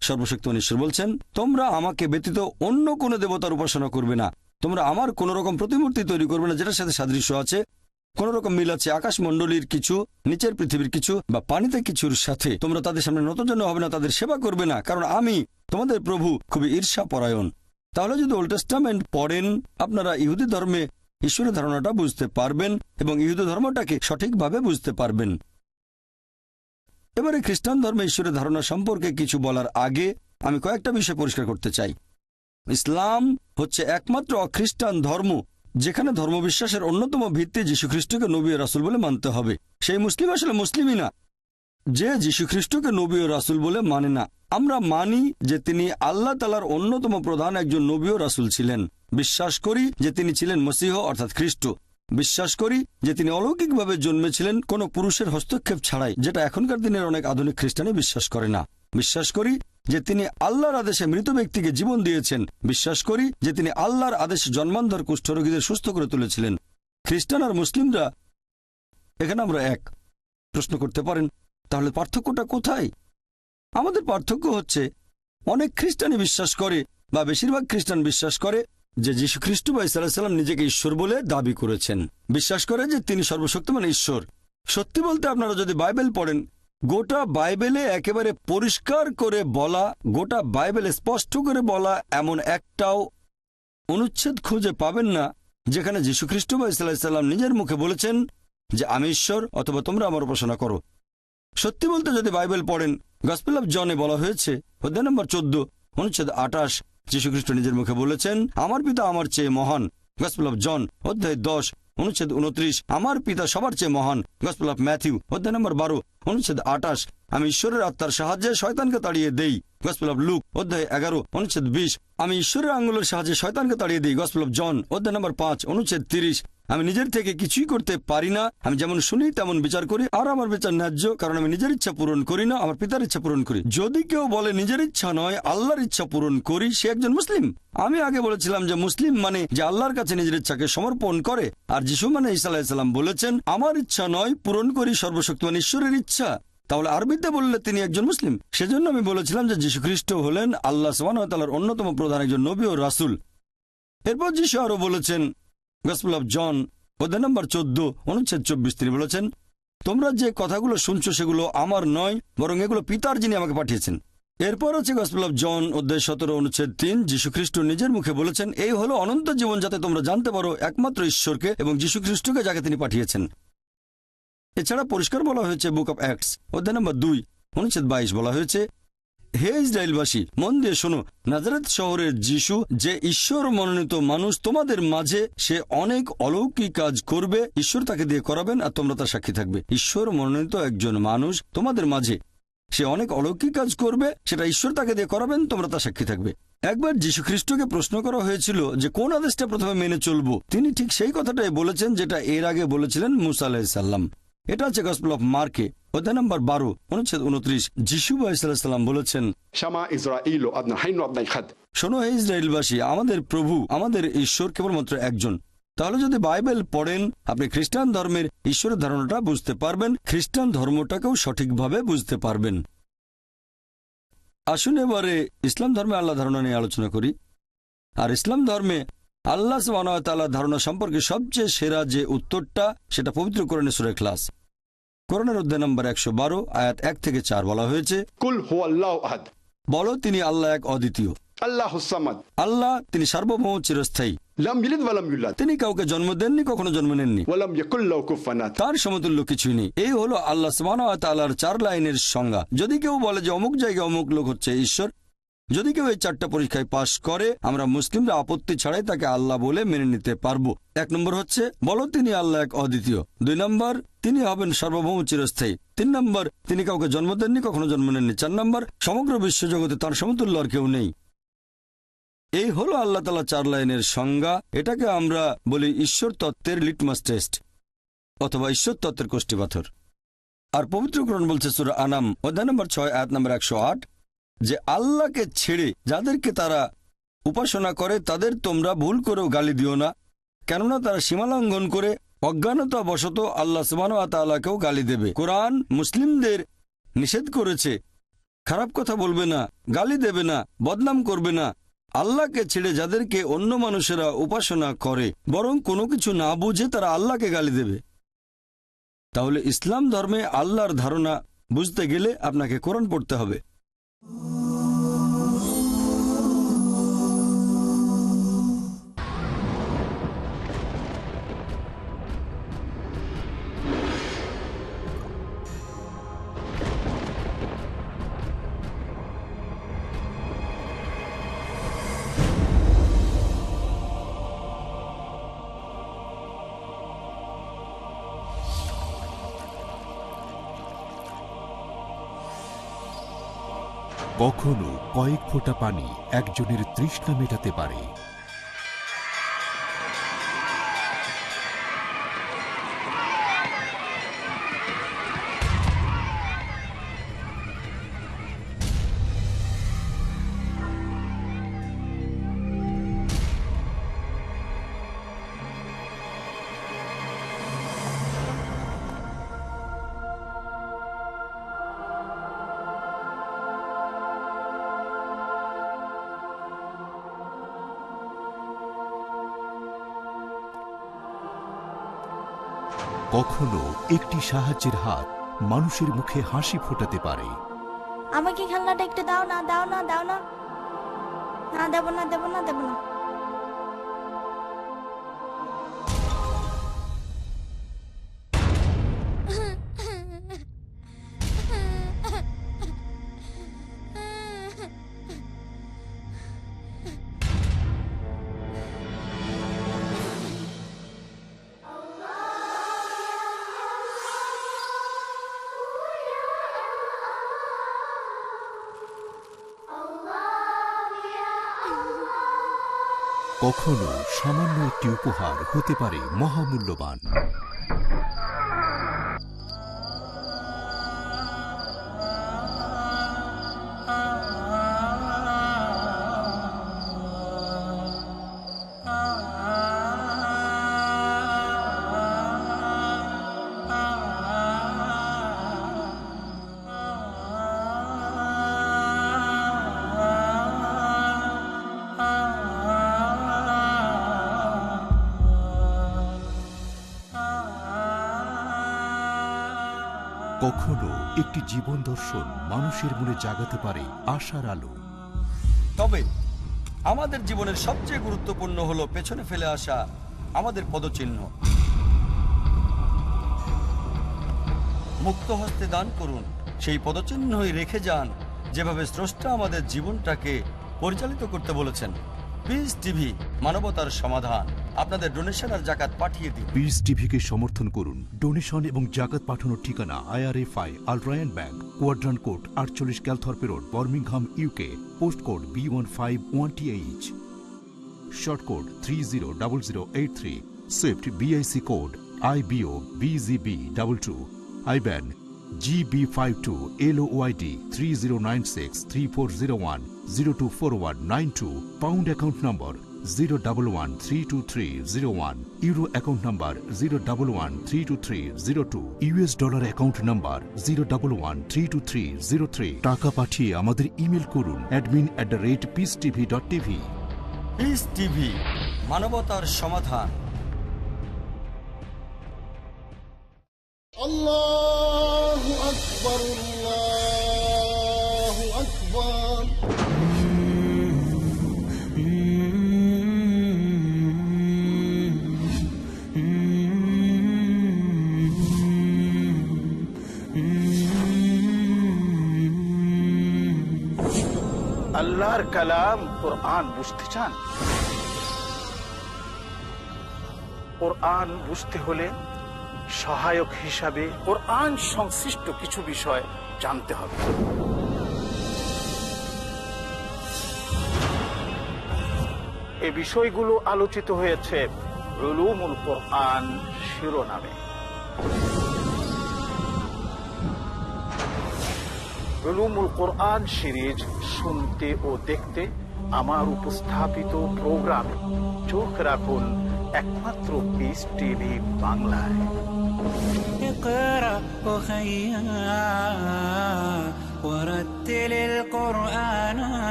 S9: সর্বশক্তিমান ঈশ্বর বলছেন, তোমরা আমাকে ব্যতীত অন্য কোনো দেবতার উপাসনা করবে না, তোমরা আমার কোন রকম প্রতিমূর্তি তৈরি করবে না যেটার সাথে সাদৃশ্য আছে, কোন রকম মিল আছে আকাশমণ্ডলীর কিছু, নিচের পৃথিবীর কিছু বা পানিতে কিছুর সাথে। তোমরা তাদের সামনে নতজানু হবে না, তাদের সেবা করবে না, কারণ আমি তোমাদের প্রভু খুবই ঈর্ষাপরায়ণ। তাহলে যদি ওল্ড টেস্টামেন্ট পড়েন আপনারা ইহুদি ধর্মে ঈশ্বরের ধারণাটা বুঝতে পারবেন এবং ইহুদি ধর্মটাকে সঠিকভাবে বুঝতে পারবেন। এবারে খ্রিস্টান ধর্মে ঈশ্বরের ধারণা সম্পর্কে কিছু বলার আগে আমি কয়েকটা বিষয় পরিষ্কার করতে চাই। ইসলাম হচ্ছে একমাত্র অখ্রিস্টান ধর্ম যেখানে ধর্মবিশ্বাসের অন্যতম ভিত্তি যীশুখ্রিস্টকে নবী ও রাসূল বলে মানতে হবে। সেই মুসলিম আসলে মুসলিমই না যে যীশুখ্রিস্টকে নবী ও রাসূল বলে মানে না। আমরা মানি যে তিনি আল্লাহ তাআলার অন্যতম প্রধান একজন নবী ও রাসূল ছিলেন। বিশ্বাস করি যে তিনি ছিলেন মসীহ অর্থাৎ খ্রিস্ট। বিশ্বাস করি যে তিনি অলৌকিকভাবে জন্মেছিলেন কোনো পুরুষের হস্তক্ষেপ ছাড়াই, যেটা এখনকার দিনের অনেক আধুনিক খ্রিস্টানই বিশ্বাস করে না। বিশ্বাস করি যে তিনি আল্লাহর আদেশে মৃত ব্যক্তিকে জীবন দিয়েছেন। বিশ্বাস করি যে তিনি আল্লাহর আদেশে জন্মান্ধর কুষ্ঠরোগীদের সুস্থ করে তুলেছিলেন। খ্রিস্টান আর মুসলিমরা এখানে আমরা এক। প্রশ্ন করতে পারেন, তাহলে পার্থক্যটা কোথায়? আমাদের পার্থক্য হচ্ছে অনেক খ্রিস্টানই বিশ্বাস করে বা বেশিরভাগ খ্রিস্টান বিশ্বাস করে যে যীশু খ্রিস্ট বা ঈসা আলাইহিস সালাম নিজেকে ঈশ্বর বলে দাবি করেছেন। বিশ্বাস করে যে তিনি সর্বশক্তিমান ঈশ্বর। সত্যি বলতে আপনারা যদি বাইবেল পড়েন, গোটা বাইবেলে একেবারে পরিষ্কার করে বলা, গোটা বাইবেলে স্পষ্ট করে বলা এমন একটাও অনুচ্ছেদ খুঁজে পাবেন না যেখানে যীশু খ্রিস্ট বা ঈসা আলাইহিস সালাম নিজের মুখে বলেছেন যে আমি ঈশ্বর অথবা তোমরা আমার উপাসনা করো। সত্যি বলতে যদি বাইবেল পড়েন, গসপেল অফ জনে বলা হয়েছে অধ্যায় নম্বর 14 অনুচ্ছেদ 28, যীশু খ্রিস্ট নিজের মুখে বলেছেন আমার পিতা আমার চেয়ে মহান। গসপেল অফ জন অধ্যায় 10 অনুচ্ছেদ 29, আমার পিতা সবার চেয়ে মহান। গসপেল অফ ম্যাথিউ অধ্যায় নম্বর 12 অনুচ্ছেদ 28, আমি ঈশ্বরের আত্মার সাহায্যে শয়তানকে তাড়িয়ে দেই। গসপেল অফ লুক অধ্যায় 11 অনুচ্ছেদ 20, আমি ঈশ্বরের আঙ্গুলের সাহায্যে শয়তানকে তাড়িয়ে দিই। গসপেল অফ জন অধ্যায় নম্বর 5 অনুচ্ছেদ 30, আমি নিজের থেকে কিছুই করতে পারি না, আমি যেমন শুনি তেমন বিচার করি, আর আমার বিচার ন্যায্য, কারণ আমি নিজের ইচ্ছা পূরণ করি না, আমার পিতার ইচ্ছা পূরণ করি। যদি কেউ বলে নিজের ইচ্ছা নয় আল্লাহর ইচ্ছা পূরণ করি, সে একজন মুসলিম। আমি আগে বলেছিলাম যে মুসলিম মানে যে আল্লাহর কাছে নিজের ইচ্ছাকে সমর্পণ করে, আর যিশু মানে ঈসা আলাইহিস সালাম বলেছেন আমার ইচ্ছা নয়, পূরণ করি সর্বশক্তিমান ঈশ্বরের ইচ্ছা। তাহলে আরবিতে বললে তিনি একজন মুসলিম। সেজন্য আমি বলেছিলাম যে যীশু খ্রিস্ট হলেন আল্লাহ সুবহানাহু ওয়া তাআলার অন্যতম প্রধান একজন নবী ও রাসূল। এরপর যিশু আরো বলেছেন গসপেল অফ জন অধ্যায় নম্বর 14 অনুচ্ছেদ 24, তিনি বলেছেন তোমরা যে কথাগুলো শুনছো সেগুলো আমার নয়, বরং এগুলো পিতার যিনি আমাকে পাঠিয়েছেন। এরপর আছে গসপেল অফ জন অধ্যায় 17 অনুচ্ছেদ 3, যীশু খ্রিস্ট নিজের মুখে বলেছেন এই হলো অনন্ত জীবন, যাতে তোমরা জানতে পারো একমাত্র ঈশ্বরকে এবং যীশু খ্রিস্টকে যাকে তিনি পাঠিয়েছেন। এছাড়া পরিষ্কার বলা হয়েছে বুক অফ অ্যাক্টস অধ্যায় নম্বর 2 অনুচ্ছেদ 22, বলা হয়েছে হে ইসরায়েলবাসী মন দিয়ে শোনো, নাজারেত শহরের যিশু যে ঈশ্বর মনোনীত মানুষ তোমাদের মাঝে, সে অনেক অলৌকিক কাজ করবে, ঈশ্বর তাকে দিয়ে করাবেন আর তোমরা তার সাক্ষী থাকবে। ঈশ্বর মনোনীত একজন মানুষ তোমাদের মাঝে, সে অনেক অলৌকিক কাজ করবে, সেটা ঈশ্বর তাকে দিয়ে করাবেন, তোমরা তা সাক্ষী থাকবে। একবার যীশু খ্রিস্টকে প্রশ্ন করা হয়েছিল যে কোন আদেশটা প্রথমে মেনে চলবো। তিনি ঠিক সেই কথাটাই বলেছেন যেটা এর আগে বলেছিলেন মুসা আলাইহিস সালাম। এটা আছে গসপেল অফ মার্কে অধ্যায় নম্বর 12 অনুচ্ছেদ 29। যিশু আলাইহিস সালাম বলেছেন, শোনো হে ইসরায়েলবাসী, আমাদের প্রভু আমাদের ঈশ্বর কেবলমাত্র একজন। তাহলে যদি বাইবেল পড়েন আপনি খ্রিস্টান ধর্মের ঈশ্বরের ধারণাটা বুঝতে পারবেন, খ্রিস্টান ধর্মটাকেও সঠিকভাবে বুঝতে পারবেন। আসুন এবারে ইসলাম ধর্মে আল্লাহ ধারণা নিয়ে আলোচনা করি। আর ইসলাম ধর্মে আল্লাহ সুবহানাহু ওয়া তাআলার ধারণা সম্পর্কে সবচেয়ে সেরা যে উত্তরটা, সেটা পবিত্র কোরআনে সূরা ইখলাস। কোরআনের অধ্যায় নম্বর 112 আয়াত 1 থেকে 4 বলা হয়েছে, কুল হুয়াল্লাহু আহাদ, বলো তিনি আল্লাহ এক অদ্বিতীয়। আল্লাহুস সামাদ, আল্লাহ তিনি সার্বভৌম চিরস্থায়ী। লাম ইয়ালিদ ওয়া লাম ইউলাদ, তিনি কাউকে জন্ম দেননি, কখনো জন্ম নেননি। ওয়া লাম ইয়াকুল লাহু কুফুয়ান আহাদ, তার সমতুল্য কিছুই নেই। এই হলো আল্লাহ সুবহানাহু ওয়া তাআলার 4 লাইনের সংজ্ঞা। যদি কেউ বলে যে অমুক জায়গায় অমুক লোক হচ্ছে ঈশ্বর, যদি কেউ এই 4টা পরীক্ষায় পাশ করে, আমরা মুসলিমরা আপত্তি ছাড়াই তাকে আল্লাহ বলে মেনে নিতে পারবো। 1 নম্বর হচ্ছে বলো তিনি আল্লাহ এক অদ্বিতীয়। 2 নম্বর তিনি হবেন সার্বভৌম চিরস্থায়ী। 3 নম্বর তিনি কাউকে জন্ম দেননি, কখনো জন্ম নেননি। 4 নম্বর সমগ্র বিশ্বজগতে তার সমতুল্য আর কেউ নেই। এই হলো আল্লাহ তাআলা 4 লাইনের সংজ্ঞা। এটাকে আমরা বলি ঈশ্বর তত্ত্বের লিটমাস টেস্ট অথবা ঈশ্বর তত্ত্বের কোষ্ঠীপাথর। আর পবিত্র কোরআন বলছে সূরা আনাম অধ্যায় নম্বর 6 আয়াত নম্বর 108 যে আল্লাহকে ছেড়ে যাদেরকে তারা উপাসনা করে তাদের তোমরা ভুল করেও গালি দিও না, কেননা তারা সীমালঙ্ঘন করে অজ্ঞানতা বশত আল্লাহ সুবহানাহু ওয়া তাআলাকেও গালি দেবে। কোরআন মুসলিমদের নিষেধ করেছে খারাপ কথা বলবে না, গালি দেবে না, বদনাম করবে না। আল্লাহকে ছেড়ে যাদেরকে অন্য মানুষেরা উপাসনা করে, বরং কোনো কিছু না বুঝে তারা আল্লাহকে গালি দেবে। তাহলে ইসলাম ধর্মে আল্লাহর ধারণা বুঝতে গেলে আপনাকে কোরআন পড়তে হবে।
S1: কখনো কয়েক ফোঁটা পানি একজনের তৃষ্ণা মেটাতে পারে। কখনো একটি সাহায্যের হাত মানুষের মুখে হাসি ফোটাতে পারে।
S17: আমাকে খেলনাটা একটু দাও না, দাও না, দাও না। না, দেব না, দেব না, দেব না।
S1: কখনো সামান্য একটি উপহার হতে পারে মহামূল্যবান। কখনো একটি জীবন দর্শন মানুষের মনে জাগাতে পারে আশার আলো।
S9: তবে আমাদের জীবনের সবচেয়ে গুরুত্বপূর্ণ হলো পেছনে ফেলে আসা আমাদের পদচিহ্ন। মুক্ত হস্তে দান করুন, সেই পদচিহ্নই রেখে যান যেভাবে স্রষ্টা আমাদের জীবনটাকে পরিচালিত করতে বলেছেন। পিস টিভি, মানবতার সমাধান। আপনাদের ডোনেশন আর জাকাত পাঠিয়ে দিন।
S20: পিস টিভিকে সমর্থন করুন। ডোনেশন এবং জাকাত পাঠানোর ঠিকানা IRFI Al Rayan bank, quadrant code 48 Calthorpe road, Birmingham, UK। Post code B151TH, short code 300083, Swift BIC code IBO BZB22, IBAN GB52 LOYD 30963401 024192, pound account number 011323001, euro account number 011323002, US dollar account number 011323003। টাকা পাঠিয়ে আমাদের email করুন admin@peacetv.tv।
S9: Piece TV, মানবতার সমাধান।
S6: আল্লাহু আকবার, আল্লাহু আকবার।
S3: আল্লাহর কালাম কোরআন বুঝতে চান? কোরআন বুঝতে হলে সহায়ক হিসাবে কোরআন সংশ্লিষ্ট কিছু বিষয় জানতে হবে। এই বিষয়গুলো আলোচিত হয়েছে উলুমুল কোরআন শিরোনামে। উলুমুল কোরআন সিরিজ শুনতে ও দেখতে আমার উপস্থাপিত প্রোগ্রাম চোখ রাখুন একমাত্র পিস টিভি বাংলায়।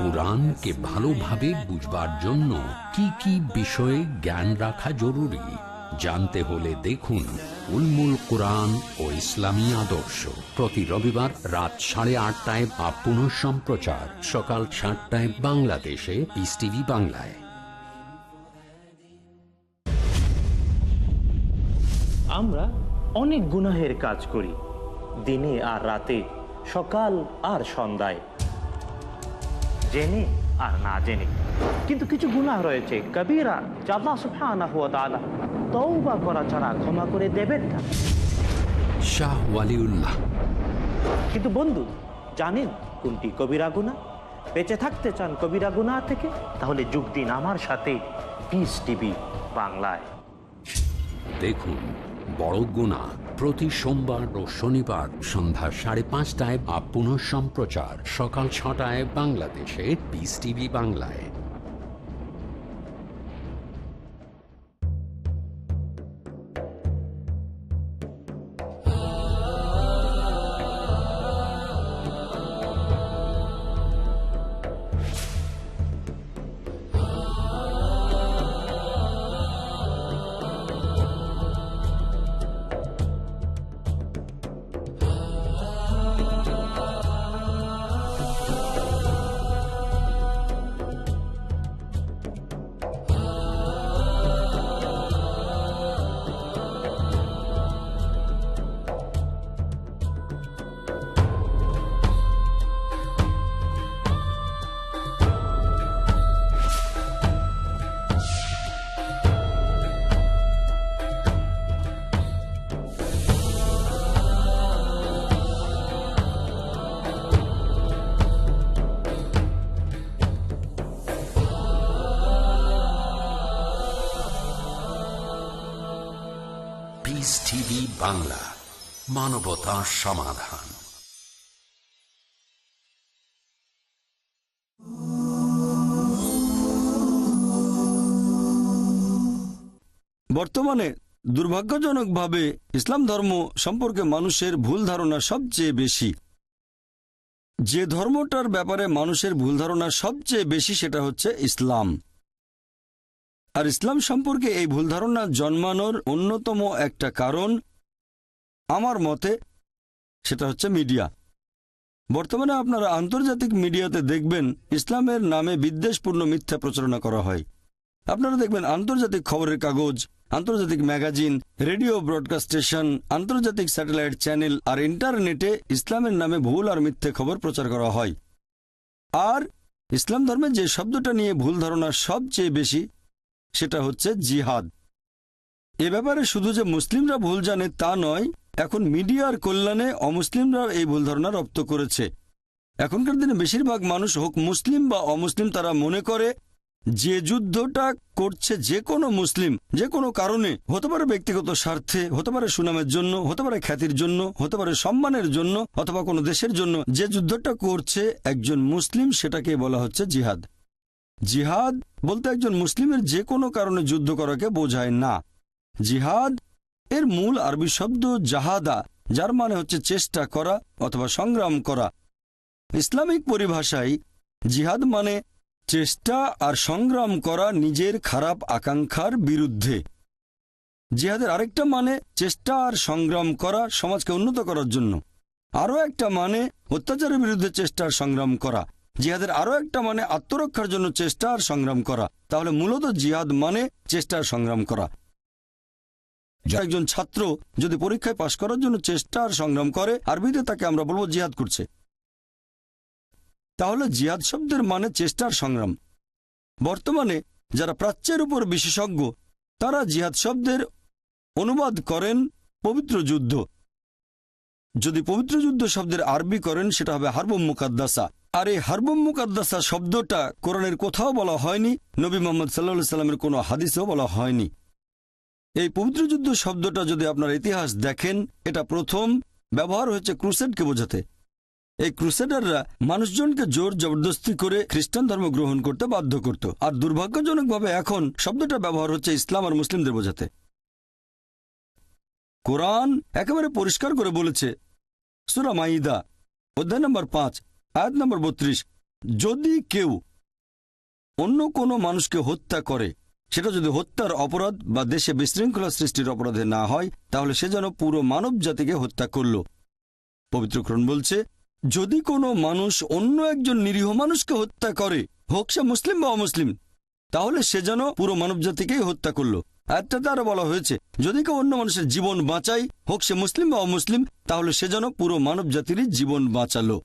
S1: কুরআনকে ভালোভাবে বুঝবার জন্য কি কি বিষয়ে জ্ঞান রাখা জরুরি জানতে হলে দেখুন উলমুল কুরআন ও ইসলামী আদর্শ, প্রতি রবিবার রাত 8:30টায় বা পুনঃ সম্প্রচার সকাল 7টায় বাংলাদেশে পিস টিভি বাংলায়।
S14: আমরা অনেক গুনাহের কাজ করি, দিনে আর রাতে, সকাল আর সন্ধ্যায়, জেনে আর না জেনে। কিন্তু কিছু গুনাহ রয়েছে কবিরা, যা আল্লাহ সুবহানাহু ওয়া তাআলা তওবা করা ছাড়া ক্ষমা করে দেবেন না।
S1: শাহ ওয়ালিউল্লাহ।
S14: কিন্তু বন্ধু, জানেন কোনটি কবিরা গুনাহ? বেঁচে থাকতে চান কবিরা গুনাহ থেকে? তাহলে যোগ দিন আমার সাথে পিস টিভি বাংলায়।
S1: দেখুন বড় গুনাহ প্রতি সোমবার ও শনিবার সন্ধ্যা 5:30টায় বা পুনঃ সম্প্রচার সকাল 6টায় বাংলাদেশে পিস টিভি বাংলায়। পিস টিভি বাংলা, মানবতার সমাধান।
S9: বর্তমানে দুর্ভাগ্যজনকভাবে ইসলাম ধর্ম সম্পর্কে মানুষের ভুল ধারণা সবচেয়ে বেশি। যে ধর্মটার ব্যাপারে মানুষের ভুল ধারণা সবচেয়ে বেশি সেটা হচ্ছে ইসলাম। আর ইসলাম সম্পর্কে এই ভুল ধারণা জন্মানোর অন্যতম একটা কারণ আমার মতে সেটা হচ্ছে মিডিয়া। বর্তমানে আপনারা আন্তর্জাতিক মিডিয়াতে দেখবেন ইসলামের নামে বিদ্বেষপূর্ণ মিথ্যা প্রচারণা করা হয়। আপনারা দেখবেন আন্তর্জাতিক খবরের কাগজ, আন্তর্জাতিক ম্যাগাজিন, রেডিও ব্রডকাস্ট স্টেশন, আন্তর্জাতিক স্যাটেলাইট চ্যানেল আর ইন্টারনেটে ইসলামের নামে ভুল আর মিথ্যে খবর প্রচার করা হয়। আর ইসলাম ধর্মে যে শব্দটা নিয়ে ভুল ধারণা সবচেয়ে বেশি সেটা হচ্ছে জিহাদ। এ ব্যাপারে শুধু যে মুসলিমরা ভুল জানে তা নয়, এখন মিডিয়ার কল্যাণে অমুসলিমরা এই ভুল ধারণা রপ্ত করেছে। এখনকার দিনে বেশিরভাগ মানুষ, হোক মুসলিম বা অমুসলিম, তারা মনে করে যে যুদ্ধটা করছে যে কোনো মুসলিম যে কোনো কারণে, হতে পারে ব্যক্তিগত স্বার্থে, হতে পারে সুনামের জন্য, হতে পারে খ্যাতির জন্য, হতে পারে সম্মানের জন্য, অথবা কোনো দেশের জন্য, যে যুদ্ধটা করছে একজন মুসলিম সেটাকে বলা হচ্ছে জিহাদ। জিহাদ বলতে একজন মুসলিমের যে কোনো কারণে যুদ্ধ করাকে বোঝায় না। জিহাদ এর মূল আরবি শব্দ জাহাদা, যার মানে হচ্ছে চেষ্টা করা অথবা সংগ্রাম করা। ইসলামিক পরিভাষায় জিহাদ মানে চেষ্টা আর সংগ্রাম করা নিজের খারাপ আকাঙ্ক্ষার বিরুদ্ধে। জিহাদের আরেকটা মানে চেষ্টা আর সংগ্রাম করা সমাজকে উন্নত করার জন্য। আরও একটা মানে অত্যাচারের বিরুদ্ধে চেষ্টা আর সংগ্রাম করা। জিহাদের আরও একটা মানে আত্মরক্ষার জন্য চেষ্টা আর সংগ্রাম করা। তাহলে মূলত জিহাদ মানে চেষ্টা আর সংগ্রাম করা। একজন ছাত্র যদি পরীক্ষায় পাশ করার জন্য চেষ্টা আর সংগ্রাম করে, আরবিতে তাকে আমরা বলবো জিহাদ করছে। তাহলে জিহাদ শব্দের মানে চেষ্টা আর সংগ্রাম। বর্তমানে যারা প্রাচ্যের উপর বিশেষজ্ঞ তারা জিহাদ শব্দের অনুবাদ করেন পবিত্র যুদ্ধ। যদি পবিত্র যুদ্ধ শব্দের আরবি করেন সেটা হবে হারবুম মুকাদ্দাসা। আর এই হারবুম মুকাদ্দাসা শব্দটা কোরআনের কোথাও বলা হয়নি, নবী মুহাম্মদ সাল্লাল্লাহু আলাইহি সাল্লামের কোনো হাদিসেও বলা হয়নি। এই পবিত্র যুদ্ধ শব্দটা যদি আপনার ইতিহাস দেখেন, এটা প্রথম ব্যবহার হয়েছে ক্রুসেডকে বোঝাতে। এই ক্রুসেডাররা মানুষজনকে জোর জবরদস্তি করে খ্রিস্টান ধর্ম গ্রহণ করতে বাধ্য করত, আর দুর্ভাগ্যজনকভাবে এখন শব্দটা ব্যবহার হচ্ছে ইসলাম আর মুসলিমদের বোঝাতে। কোরআন একেবারে পরিষ্কার করে বলেছে, সূরা মাইদা অধ্যায় নম্বর 5 আয়াত নম্বর 32, যদি কেউ অন্য কোনো মানুষকে হত্যা করে, সেটা যদি হত্যার অপরাধ বা দেশে বিশৃঙ্খলা সৃষ্টির অপরাধে না হয়, তাহলে সে যেন পুরো মানব জাতিকে হত্যা করল। পবিত্র কোরআন বলছে, যদি কোনো মানুষ অন্য একজন নিরীহ মানুষকে হত্যা করে, হোক সে মুসলিম বা অমুসলিম, তাহলে সে যেন পুরো মানব জাতিকেই হত্যা করল। আয়াতটাতে আরো বলা হয়েছে, যদি কেউ অন্য মানুষের জীবন বাঁচায়, হোক সে মুসলিম বা অমুসলিম, তাহলে সে যেন পুরো মানব জাতিরই জীবন বাঁচালো।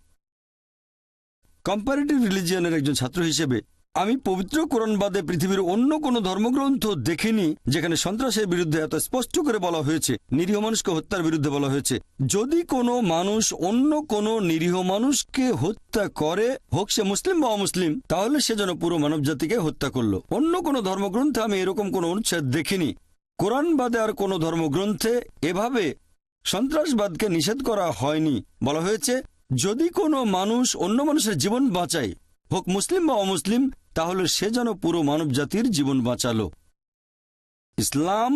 S9: কম্পারেটিভ রিলিজিয়নের একজন ছাত্র হিসেবে আমি পবিত্র কোরআন বাদে পৃথিবীর অন্য কোনো ধর্মগ্রন্থ দেখিনি যেখানে সন্ত্রাসের বিরুদ্ধে এত স্পষ্ট করে বলা হয়েছে, নিরীহ মানুষকে হত্যার বিরুদ্ধে বলা হয়েছে। যদি কোনো মানুষ অন্য কোনো নিরীহ মানুষকে হত্যা করে, হোক সে মুসলিম বা অমুসলিম, তাহলে সে যেন পুরো মানব জাতিকে হত্যা করলো। অন্য কোনো ধর্মগ্রন্থে আমি এরকম কোনো অনুচ্ছেদ দেখিনি। কোরআন বাদে আর কোনো ধর্মগ্রন্থে এভাবে সন্ত্রাসবাদকে নিষেধ করা হয়নি। বলা হয়েছে, যদি কোনো মানুষ অন্য মানুষের জীবন বাঁচায়, হোক মুসলিম বা অমুসলিম, তাহলে সে যেন পুরো মানব জাতির জীবন বাঁচালো। ইসলাম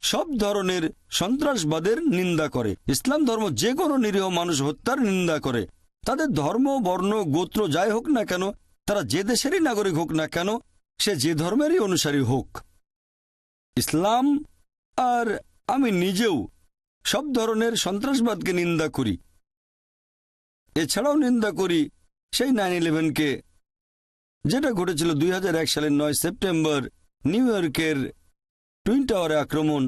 S9: সব ধরনের সন্ত্রাসবাদের নিন্দা করে। ইসলাম ধর্ম যে কোনো নিরীহ মানুষ হত্যার নিন্দা করে। তাদের ধর্ম, বর্ণ, গোত্র যাই হোক না কেন, তারা যে দেশেরই নাগরিক হোক না কেন, সে যে ধর্মেরই অনুসারী হোক। ইসলাম আর আমি নিজেও সব ধরনের সন্ত্রাসবাদকে নিন্দা করি। এছাড়াও নিন্দা করি সেই 9/11কে, যেটা ঘটেছিল 2001 সালের 9 সেপ্টেম্বর নিউ ইয়র্কের টুইন টাওয়ারে আক্রমণ।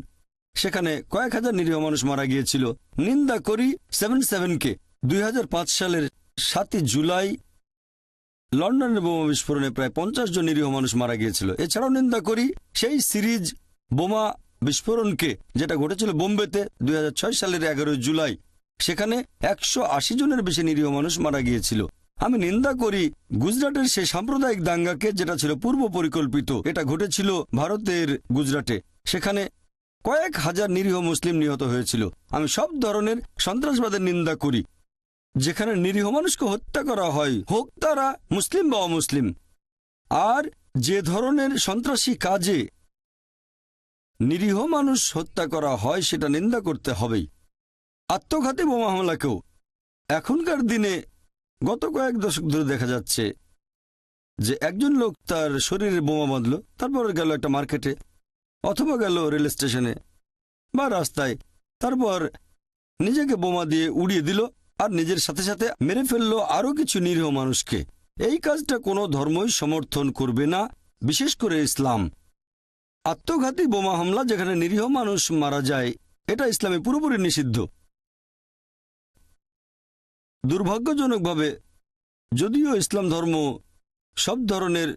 S9: সেখানে কয়েক হাজার নিরীহ মানুষ মারা গিয়েছিল। নিন্দা করি 7/7কে, 2005 সালের 7 জুলাই লন্ডনের বোমা বিস্ফোরণে প্রায় 50 জন নিরীহ মানুষ মারা গিয়েছিল। এছাড়াও নিন্দা করি সেই সিরিজ বোমা বিস্ফোরণকে যেটা ঘটেছিল বোম্বেতে 2006 সালের 11 জুলাই। সেখানে 180 জনের বেশি নিরীহ মানুষ মারা গিয়েছিল। আমি নিন্দা করি গুজরাটের সেই সাম্প্রদায়িক দাঙ্গাকে, যেটা ছিল পূর্ব পরিকল্পিত। এটা ঘটেছিল ভারতের গুজরাটে। সেখানে কয়েক হাজার নিরীহ মুসলিম নিহত হয়েছিল। আমি সব ধরনের সন্ত্রাসবাদের নিন্দা করি যেখানে নিরীহ মানুষকে হত্যা করা হয়, হোক তারা মুসলিম বা অমুসলিম। আর যে ধরনের সন্ত্রাসী কাজে নিরীহ মানুষ হত্যা করা হয় সেটা নিন্দা করতে হবেই। আত্মঘাতী বোমা হামলাকেও এখনকার দিনে গত কয়েক দশক ধরে দেখা যাচ্ছে যে একজন লোক তার শরীরে বোমা বাঁধল, তারপর গেল একটা মার্কেটে অথবা গেল রেল স্টেশনে বা রাস্তায়, তারপর নিজেকে বোমা দিয়ে উড়িয়ে দিল আর নিজের সাথে সাথে মেরে ফেলল আরও কিছু নিরীহ মানুষকে। এই কাজটা কোনো ধর্মই সমর্থন করবে না, বিশেষ করে ইসলাম। আত্মঘাতী বোমা হামলা যেখানে নিরীহ মানুষ মারা যায়, এটা ইসলামে পুরোপুরি নিষিদ্ধ। দুর্ভাগ্যজনকভাবে যদিও ইসলাম ধর্ম সব ধরনের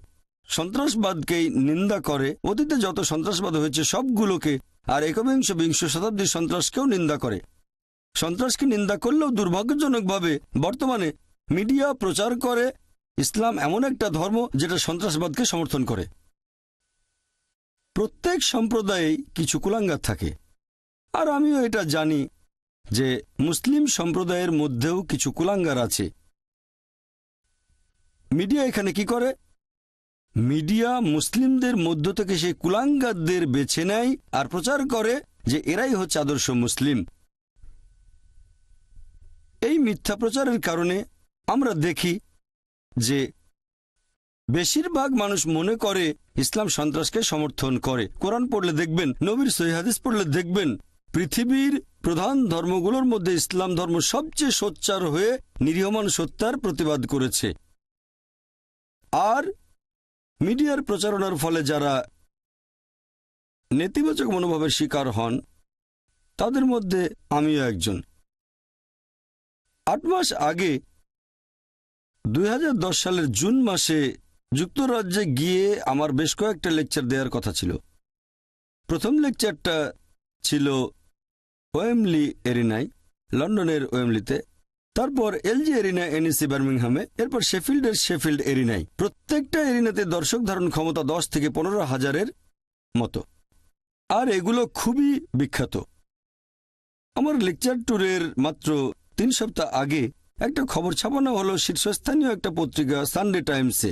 S9: সন্ত্রাসবাদকেই নিন্দা করে, অতীতে যত সন্ত্রাসবাদ হয়েছে সবগুলোকে, আর বিংশ শতাব্দীর সন্ত্রাসকেও নিন্দা করে। সন্ত্রাসকে নিন্দা করলেও দুর্ভাগ্যজনকভাবে বর্তমানে মিডিয়া প্রচার করে ইসলাম এমন একটা ধর্ম যেটা সন্ত্রাসবাদকে সমর্থন করে। প্রত্যেক সম্প্রদায়ে কিছু কুলাঙ্গার থাকে, আর আমিও এটা জানি যে মুসলিম সম্প্রদায়ের মধ্যেও কিছু কুলাঙ্গার আছে। মিডিয়া এখানে কি করে? মিডিয়া মুসলিমদের মধ্য থেকে সেই কুলাঙ্গারদের বেছে নেয় আর প্রচার করে যে এরাই হচ্ছে আদর্শ মুসলিম। এই মিথ্যা প্রচারের কারণে আমরা দেখি যে বেশিরভাগ মানুষ মনে করে ইসলাম সন্ত্রাসকে সমর্থন করে। কোরআন পড়লে দেখবেন, নবীর সহিহ হাদিস পড়লে দেখবেন, পৃথিবীর প্রধান ধর্মগুলোর মধ্যে ইসলাম ধর্ম সবচেয়ে সোচ্চার হয়ে নিরীহ মানুষ হত্যার প্রতিবাদ করেছে। আর মিডিয়ার প্রচারণার ফলে যারা নেতিবাচক মনোভাবের শিকার হন তাদের মধ্যে আমিও একজন। 8 মাস আগে 2010 সালের জুন মাসে যুক্তরাজ্যে গিয়ে আমার বেশ কয়েকটা লেকচার দেওয়ার কথা ছিল। প্রথম লেকচারটা ছিল ওয়েমলি এরিনায়, লন্ডনের ওয়েমলিতে, তারপর এলজি এরিনা এনএসি বার্মিংহামে, এরপর শেফিল্ডের শেফিল্ড এরিনায়। প্রত্যেকটা এরিনাতে দর্শক ধারণ ক্ষমতা 10 থেকে 15,000-এর মতো, আর এগুলো খুবই বিখ্যাত। আমার লেকচার ট্যুরের মাত্র 3 সপ্তাহ আগে একটা খবর ছাপানো হলো শীর্ষস্থানীয় একটা পত্রিকা সানডে টাইমসে।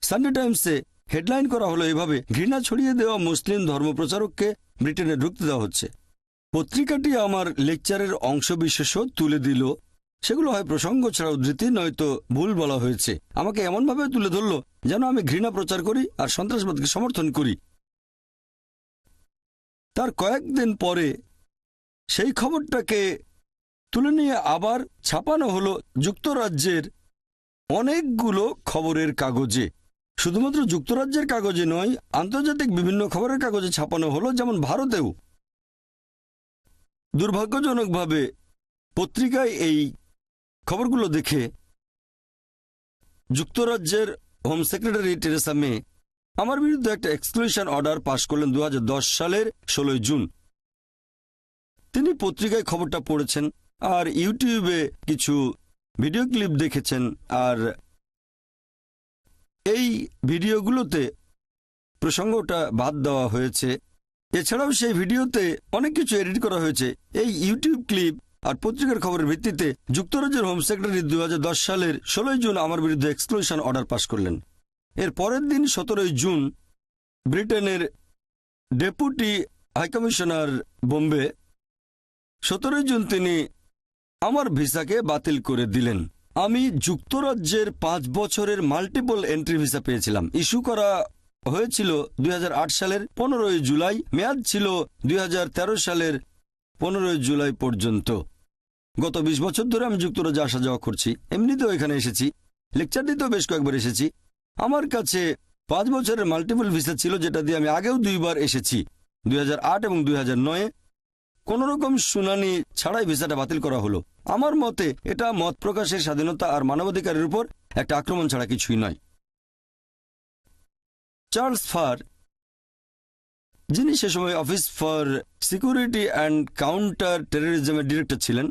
S9: সানডে টাইমসে হেডলাইন করা হলো এভাবে: ঘৃণা ছড়িয়ে দেওয়া মুসলিম ধর্মপ্রচারককে ব্রিটেনে ঢুকতে দেওয়া হচ্ছে। পত্রিকাটি আমার লেকচারের অংশবিশেষও তুলে দিল। সেগুলো হয় প্রসঙ্গ ছাড়া উদ্ধৃতি, নয়তো ভুল বলা হয়েছে। আমাকে এমনভাবে তুলে ধরল যেন আমি ঘৃণা প্রচার করি আর সন্ত্রাসবাদকে সমর্থন করি। তার কয়েকদিন পরে সেই খবরটাকে তুলে নিয়ে আবার ছাপানো হলো যুক্তরাজ্যের অনেকগুলো খবরের কাগজে। শুধুমাত্র যুক্তরাজ্যের কাগজে নয়, আন্তর্জাতিক বিভিন্ন খবরের কাগজে ছাপানো হলো, যেমন ভারতেও। দুর্ভাগ্যজনকভাবে পত্রিকায় এই খবরগুলো দেখে যুক্তরাজ্যের হোম সেক্রেটারি টেরেসা মে আমার বিরুদ্ধে একটা এক্সক্লুশন অর্ডার পাশ করলেন 2010 সালের 16 জুন। তিনি পত্রিকায় খবরটা পড়েছেন আর ইউটিউবে কিছু ভিডিও ক্লিপ দেখেছেন, আর এই ভিডিওগুলোতে প্রসঙ্গটা বাদ দেওয়া হয়েছে। এছাড়াও সেই ভিডিওতে অনেক কিছু এডিট করা হয়েছে। এই ইউটিউব ক্লিপ আর পত্রিকার খবরের ভিত্তিতে যুক্তরাজ্যের হোম সেক্রেটারি 2010 সালের 16 জুন আমার বিরুদ্ধে এক্সক্লুশন অর্ডার পাশ করলেন। এর পরের দিন 17 জুন ব্রিটেনের ডেপুটি হাইকমিশনার বোম্বে, 17 জুন তিনি আমার ভিসাকে বাতিল করে দিলেন। আমি যুক্তরাজ্যের 5 বছরের মাল্টিপল এন্ট্রি ভিসা পেয়েছিলাম। ইস্যু করা হয়েছিল 2008 সালের 15 জুলাই, মেয়াদ ছিল 2013 সালের 15 জুলাই পর্যন্ত। গত 20 বছর ধরে আমি যুক্তরাজ্যে আসা যাওয়া করছি। এমনিতেও এখানে এসেছি, লেকচার দিতেও বেশ কয়েকবার এসেছি। আমার কাছে 5 বছরের মাল্টিপল ভিসা ছিল, যেটা দিয়ে আমি আগেও 2 বার এসেছি, 2008 এবং 2009। কোনোরকম শুনানি ছাড়াই ভিসাটা বাতিল করা হলো। আমার মতে এটা মত প্রকাশের স্বাধীনতা আর মানবাধিকারের উপর একটা আক্রমণ ছাড়া কিছুই নয়। চার্লস ফার, যিনি সে সময় office for security and counter টেররিজমের ডিরেক্টর ছিলেন,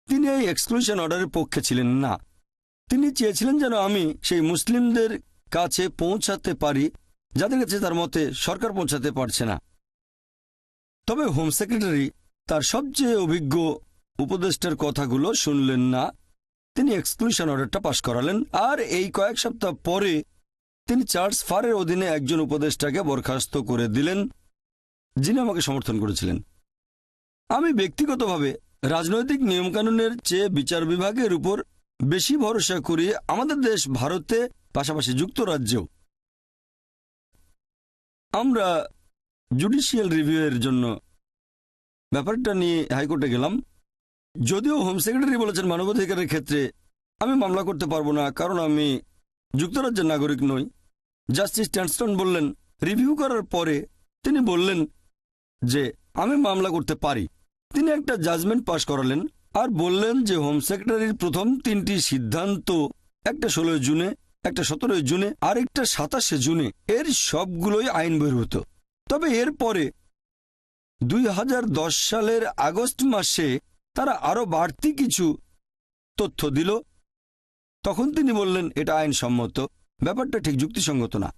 S9: তিনি এই এক্সক্লুশন অর্ডারের পক্ষে ছিলেন না। তিনি চেয়েছিলেন যেন আমি সেই মুসলিমদের কাছে পৌঁছাতে পারি যাদের কাছে তার মতে সরকার পৌঁছাতে পারছে না। তবে হোম সেক্রেটারি তার সবচেয়ে অভিজ্ঞ উপদেষ্টার কথাগুলো শুনলেন না। তিনি এক্সক্লুশন অর্ডারটা পাশ করালেন, আর এই কয়েক সপ্তাহ পরে তিনি চার্লস ফারের অধীনে একজন উপদেষ্টাকে বরখাস্ত করে দিলেন, যিনি আমাকে সমর্থন করেছিলেন। আমি ব্যক্তিগতভাবে রাজনৈতিক নিয়মকানুনের চেয়ে বিচার বিভাগের উপর বেশি ভরসা করি, আমাদের দেশ ভারতে, পাশাপাশি যুক্তরাজ্যেও। আমরা জুডিশিয়াল রিভিউয়ের জন্য ব্যাপারটা নিয়ে হাইকোর্টে গেলাম। যদিও হোম সেক্রেটারি বলেছেন মানবাধিকারের ক্ষেত্রে আমি মামলা করতে পারবো না, কারণ আমি যুক্তরাজ্যের নাগরিক নই। জাস্টিস ট্যানস্টন বললেন, রিভিউ করার পরে তিনি বললেন যে আমি মামলা করতে পারি। তিনি একটা জাজমেন্ট পাশ করালেন আর বললেন যে হোম সেক্রেটারির প্রথম 3টি সিদ্ধান্ত, একটা 16 জুনে, একটা 17 জুনে, আরেকটা 27 জুনে। এর সবগুলোই আইন বহির্ভূত। তবে এরপরে 2010 সালের আগস্ট মাসে তারা আরো বাড়তি কিছু তথ্য দিল। তখন তিনি বললেন এটা আইনসম্মত। ব্যাপারটা ঠিক যুক্তিসঙ্গত না।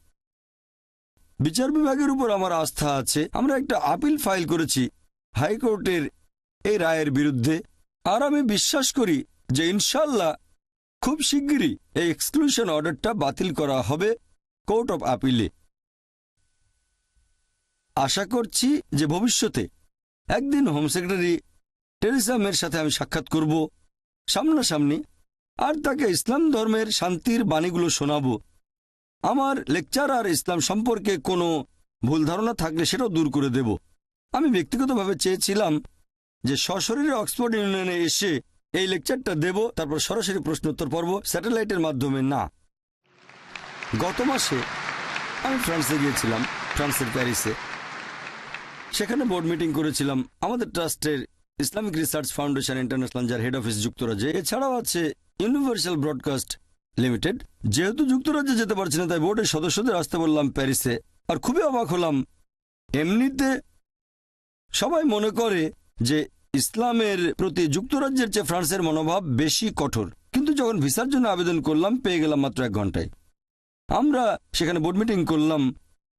S9: বিচার বিভাগের উপর আমার আস্থা আছে। আমরা একটা আপিল ফাইল করেছি হাইকোর্টের এই রায়ের বিরুদ্ধে, আর আমি বিশ্বাস করি যে ইনশাল্লাহ খুব শিগগিরই এই এক্সক্লুশন অর্ডারটা বাতিল করা হবে কোর্ট অফ আপিলে। আশা করছি যে ভবিষ্যতে একদিন হোম সেক্রেটারি টেরেসা মের সাথে আমি সাক্ষাৎ করব সামনাসামনি, আর তাকে ইসলাম ধর্মের শান্তির বাণীগুলো শোনাবো। আমার লেকচার আর ইসলাম সম্পর্কে কোনো ভুল ধারণা থাকলে সেটাও দূর করে দেব। আমি ব্যক্তিগতভাবে চেয়েছিলাম যে সশরীরে অক্সফোর্ড ইউনিয়নে এসে এই লেকচারটা দেব, তারপর সরাসরি প্রশ্নোত্তর পর্ব স্যাটেলাইটের মাধ্যমে না। গত মাসে আমি ফ্রান্সে গিয়েছিলাম, ফ্রান্সের প্যারিসে। সেখানে বোর্ড মিটিং করেছিলাম আমাদের ট্রাস্টের ইসলামিক রিসার্চ ফাউন্ডেশন ইন্টারন্যাশনাল, যার হেড অফিস যুক্তরাজ্যে। এছাড়াও আছে ইউনিভার্সাল ব্রডকাস্ট লিমিটেড। যেহেতু যুক্তরাজ্যে যেতে পারছি না, তাই বোর্ডের সদস্যদের আসতে বললাম প্যারিসে। আর খুবই অবাক হলাম, এমনিতে সবাই মনে করে যে ইসলামের প্রতি যুক্তরাজ্যের চেয়ে ফ্রান্সের মনোভাব বেশি কঠোর, কিন্তু যখন ভিসার জন্য আবেদন করলাম পেয়ে গেলাম মাত্র 1 ঘন্টায়। আমরা সেখানে বোর্ড মিটিং করলাম,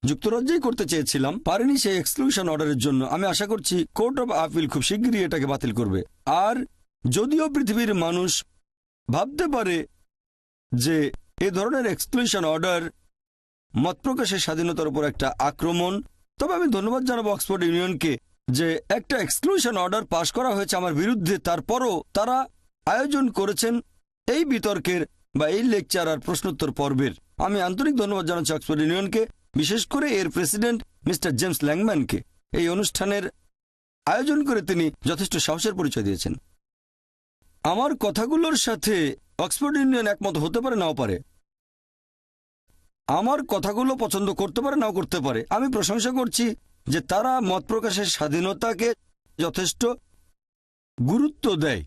S9: যুক্তরাজ্যেই করতে চেয়েছিলাম, পারেনি সেই এক্সক্লুশন অর্ডারের জন্য। আমি আশা করছি কোর্ট অফ আপিল খুব শিগগিরই এটাকে বাতিল করবে। আর যদিও পৃথিবীর মানুষ ভাবতে পারে যে এ ধরনের এক্সক্লুশন অর্ডার মত প্রকাশের স্বাধীনতার উপর একটা আক্রমণ, তবে আমি ধন্যবাদ জানাবো অক্সফোর্ড ইউনিয়নকে যে একটা এক্সক্লুশন অর্ডার পাশ করা হয়েছে আমার বিরুদ্ধে, তারপরও তারা আয়োজন করেছেন এই বিতর্কের বা এই লেকচার আর প্রশ্নোত্তর পর্বের। আমি আন্তরিক ধন্যবাদ জানাচ্ছি অক্সফোর্ড ইউনিয়নকে, বিশেষ করে এর প্রেসিডেন্ট মিস্টার জেমস ল্যাংম্যানকে। এই অনুষ্ঠানের আয়োজন করে তিনি যথেষ্ট সাহসের পরিচয় দিয়েছেন। আমার কথাগুলোর সাথে অক্সফোর্ড ইউনিয়ন একমত হতে পারে, নাও পারে। আমার কথাগুলো পছন্দ করতে পারে, নাও করতে পারে। আমি প্রশংসা করছি যে তারা মত প্রকাশের স্বাধীনতাকে যথেষ্ট গুরুত্ব দেয়।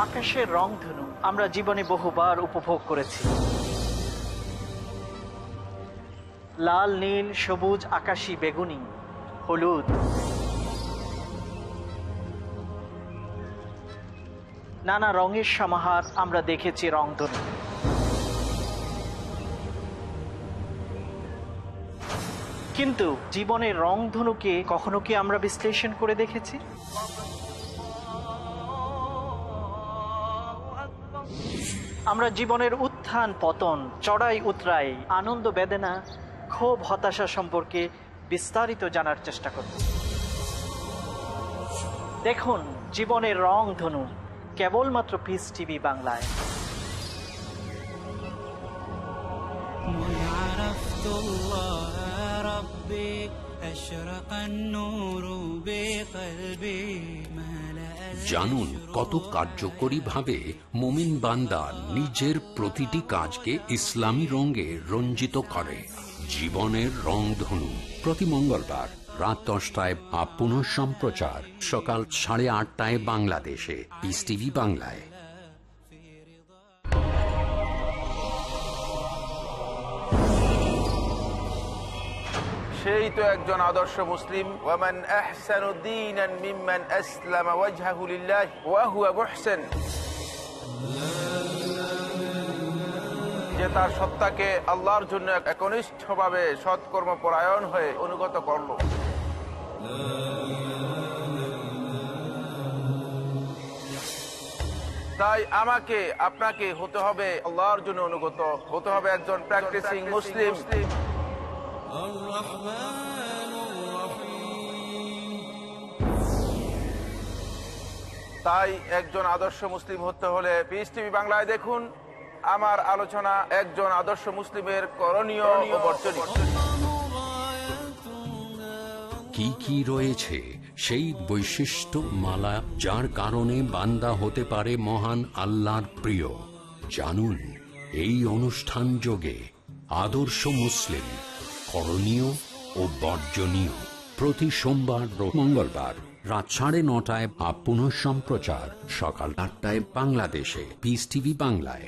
S21: আকাশের রংধনু আমরা জীবনে বহুবার উপভোগ করেছি। লাল, নীল, সবুজ, আকাশী, বেগুনি, হলুদ। নানা রঙের সমাহার আমরা দেখেছি রংধনু। কিন্তু জীবনের রংধনুকে কখনো কি আমরা বিশ্লেষণ করে দেখেছি? আমরা জীবনের উত্থান পতন, চড়াই উতরাই, আনন্দ বেদনা, ক্ষোভ হতাশা সম্পর্কে বিস্তারিত জানার চেষ্টা করব। দেখুন জীবনের রংধনু কেবলমাত্র পিস টিভি বাংলায়।
S1: জানুন কত কার্যকরীভাবে মুমিন বান্দা নিজের প্রতিটি কাজকে ইসলামী রঙে রঞ্জিত করে। জীবনের রংধনু প্রতি মঙ্গলবার রাত 10টায় পুনঃ সম্প্রচার সকাল 8:30 বাংলাদেশে পিস টিভি বাংলায়।
S22: সেই তো একজন আদর্শ মুসলিম। ওয়ামান আহসানু দীনান মিম্মান আসলামা ওয়াজহাহু লিল্লাহি ওয়া হুয়া মুহসিন, যে তার সত্তাকে আল্লাহর জন্য একনিষ্ঠভাবে সৎকর্ম পরায়ণ হয়ে অনুগত করল। তাই আমাকে আপনাকে হতে হবে আল্লাহর জন্য অনুগত, হতে হবে একজন প্র্যাকটিসিং মুসলিম। তাই একজন আদর্শ মুসলিম হতে হলে পিস টিভি বাংলায় দেখুন আমার আলোচনা একজন আদর্শ মুসলিমের করণীয় ও বর্জনীয়।
S1: কি কি রয়েছে সেই বৈশিষ্ট্য মালা যার কারণে বান্দা হতে পারে মহান আল্লাহর প্রিয়? জানুন এই অনুষ্ঠান যোগে আদর্শ মুসলিম, করণীয় ও বর্জনীয়। প্রতি সোমবার ও মঙ্গলবার রাত 9:30 বা পুনঃ সম্প্রচার সকাল 8টায় বাংলাদেশে পিস টিভি বাংলায়।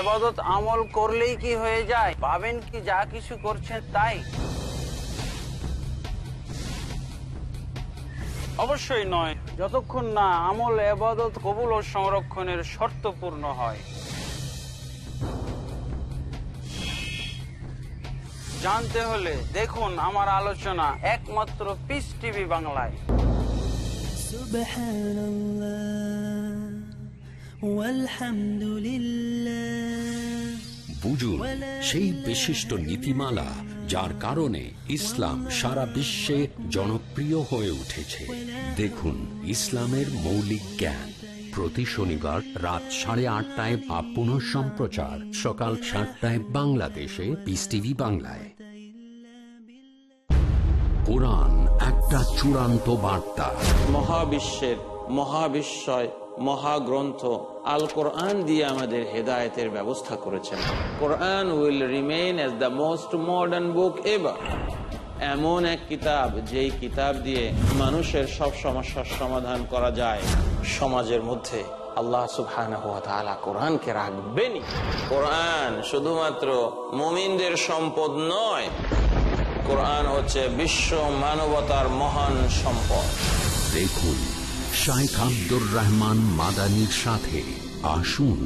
S7: এবাদত আমল করলেই কি হয়ে যায়? ভাবেন কি যা কিছু করছেন তাই? অবশ্যই নয়, যতক্ষণ না আমল এবাদত কবুল ও সংরক্ষণের শর্ত পূর্ণ হয়। জানতে হলে দেখুন আমার আলোচনা একমাত্র পিস টিভি বাংলায়।
S1: বুঝুন সেই বিশিষ্ট নীতিমালা যার কারণে ইসলাম সারা বিশ্বে জনপ্রিয় হয়ে উঠেছে। দেখুন ইসলামের মৌলিক জ্ঞান প্রতি শনিবার রাত 8:30 বা পুনঃ সম্প্রচার সকাল 7টায় বাংলাদেশে পিস টিভি বাংলায়। কোরআন একটা চূড়ান্ত বার্তা।
S7: মহাবিশ্বের মহাবিস্ময় মহাগ্রন্থ আল কোরআন দিয়ে আমাদের হেদায়েতের ব্যবস্থা করেছেন। কোরআন will remain as the most modern book ever. এমন এক কিতাব যেই কিতাব দিয়ে মানুষের সব সমস্যার সমাধান করা যায়। সমাজের মধ্যে আল্লাহ সুবহানাহু ওয়া তাআলা কোরআনকে রাখবেনই। কোরআন শুধুমাত্র মুমিনদের সম্পদ নয়, কোরআন হচ্ছে বিশ্ব মানবতার মহান সম্পদ।
S1: দেখুন শাইখ আব্দুর রহমান মাদানির সাথে আসুন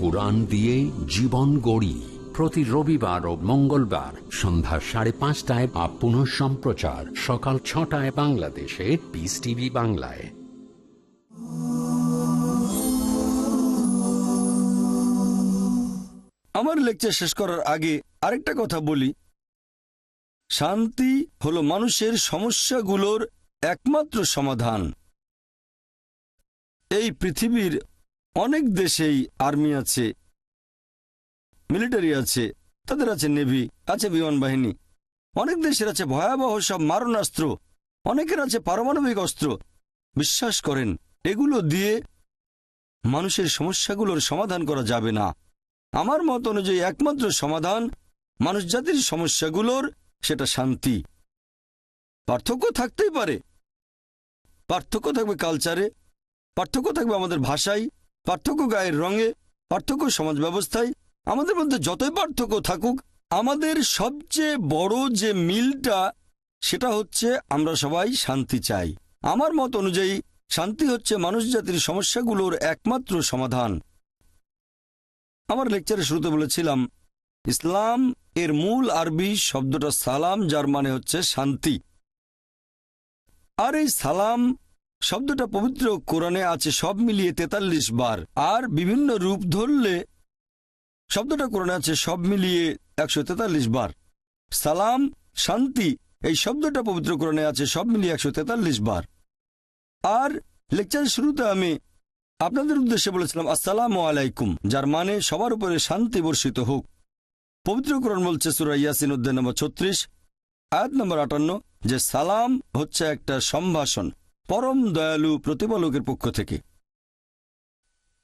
S1: কোরআন দিয়ে জীবন গড়ি। প্রতি রবিবার ও মঙ্গলবার সন্ধ্যা 5:30 বা পুনঃ সম্প্রচার সকাল 6টায় বাংলাদেশে পিস টিভি বাংলায়।
S9: আমার লেকচার শেষ করার আগে আরেকটা কথা বলি। শান্তি হলো মানুষের সমস্যাগুলোর একমাত্র সমাধান। এই পৃথিবীর অনেক দেশেই আর্মি আছে, মিলিটারি আছে, তাদের আছে নেভি, আছে বিমান বাহিনী। অনেক দেশের আছে ভয়াবহ সব মারণাস্ত্র, অনেকের আছে পারমাণবিক অস্ত্র। বিশ্বাস করেন এগুলো দিয়ে মানুষের সমস্যাগুলোর সমাধান করা যাবে না। আমার মত অনুযায়ী একমাত্র সমাধান মানুষ জাতির সমস্যাগুলোর সেটা শান্তি। পার্থক্য থাকতেই পারে, পার্থক্য থাকবে কালচারে, পার্থক্য থাকবে আমাদের ভাষায়, পার্থক্য গায়ের রঙে, পার্থক্য সমাজ ব্যবস্থায়। আমাদের মধ্যে যতই পার্থক্য থাকুক, আমাদের সবচেয়ে বড় যে মিলটা সেটা হচ্ছে আমরা সবাই শান্তি চাই। আমার মত অনুযায়ী শান্তি হচ্ছে মানুষ জাতির সমস্যাগুলোর একমাত্র সমাধান। আমার লেকচারের শুরুতে বলেছিলাম ইসলাম এর মূল আরবি শব্দটা সালাম, যার মানে হচ্ছে শান্তি। আর এই সালাম শব্দটা পবিত্র কোরআনে আছে সব মিলিয়ে 43 বার, আর বিভিন্ন রূপ ধরলে শব্দটা কোরআনে আছে সব মিলিয়ে 143 বার। সালাম শান্তি এই শব্দটা পবিত্র কোরআনে আছে সব মিলিয়ে 143 বার। আর লেকচারের শুরুতে আমি আপনাদের উদ্দেশ্যে বলেছিলাম আসসালামু আলাইকুম, যার মানে সবার উপরে শান্তি বর্ষিত হোক। পবিত্র কোরআন বলছে সূরা ইয়াসিন অধ্যায় নম্বর 36 আয়াত নম্বর 58 যে সালাম হচ্ছে একটা সম্ভাষণ পরম দয়ালু প্রতিপালকের পক্ষ থেকে।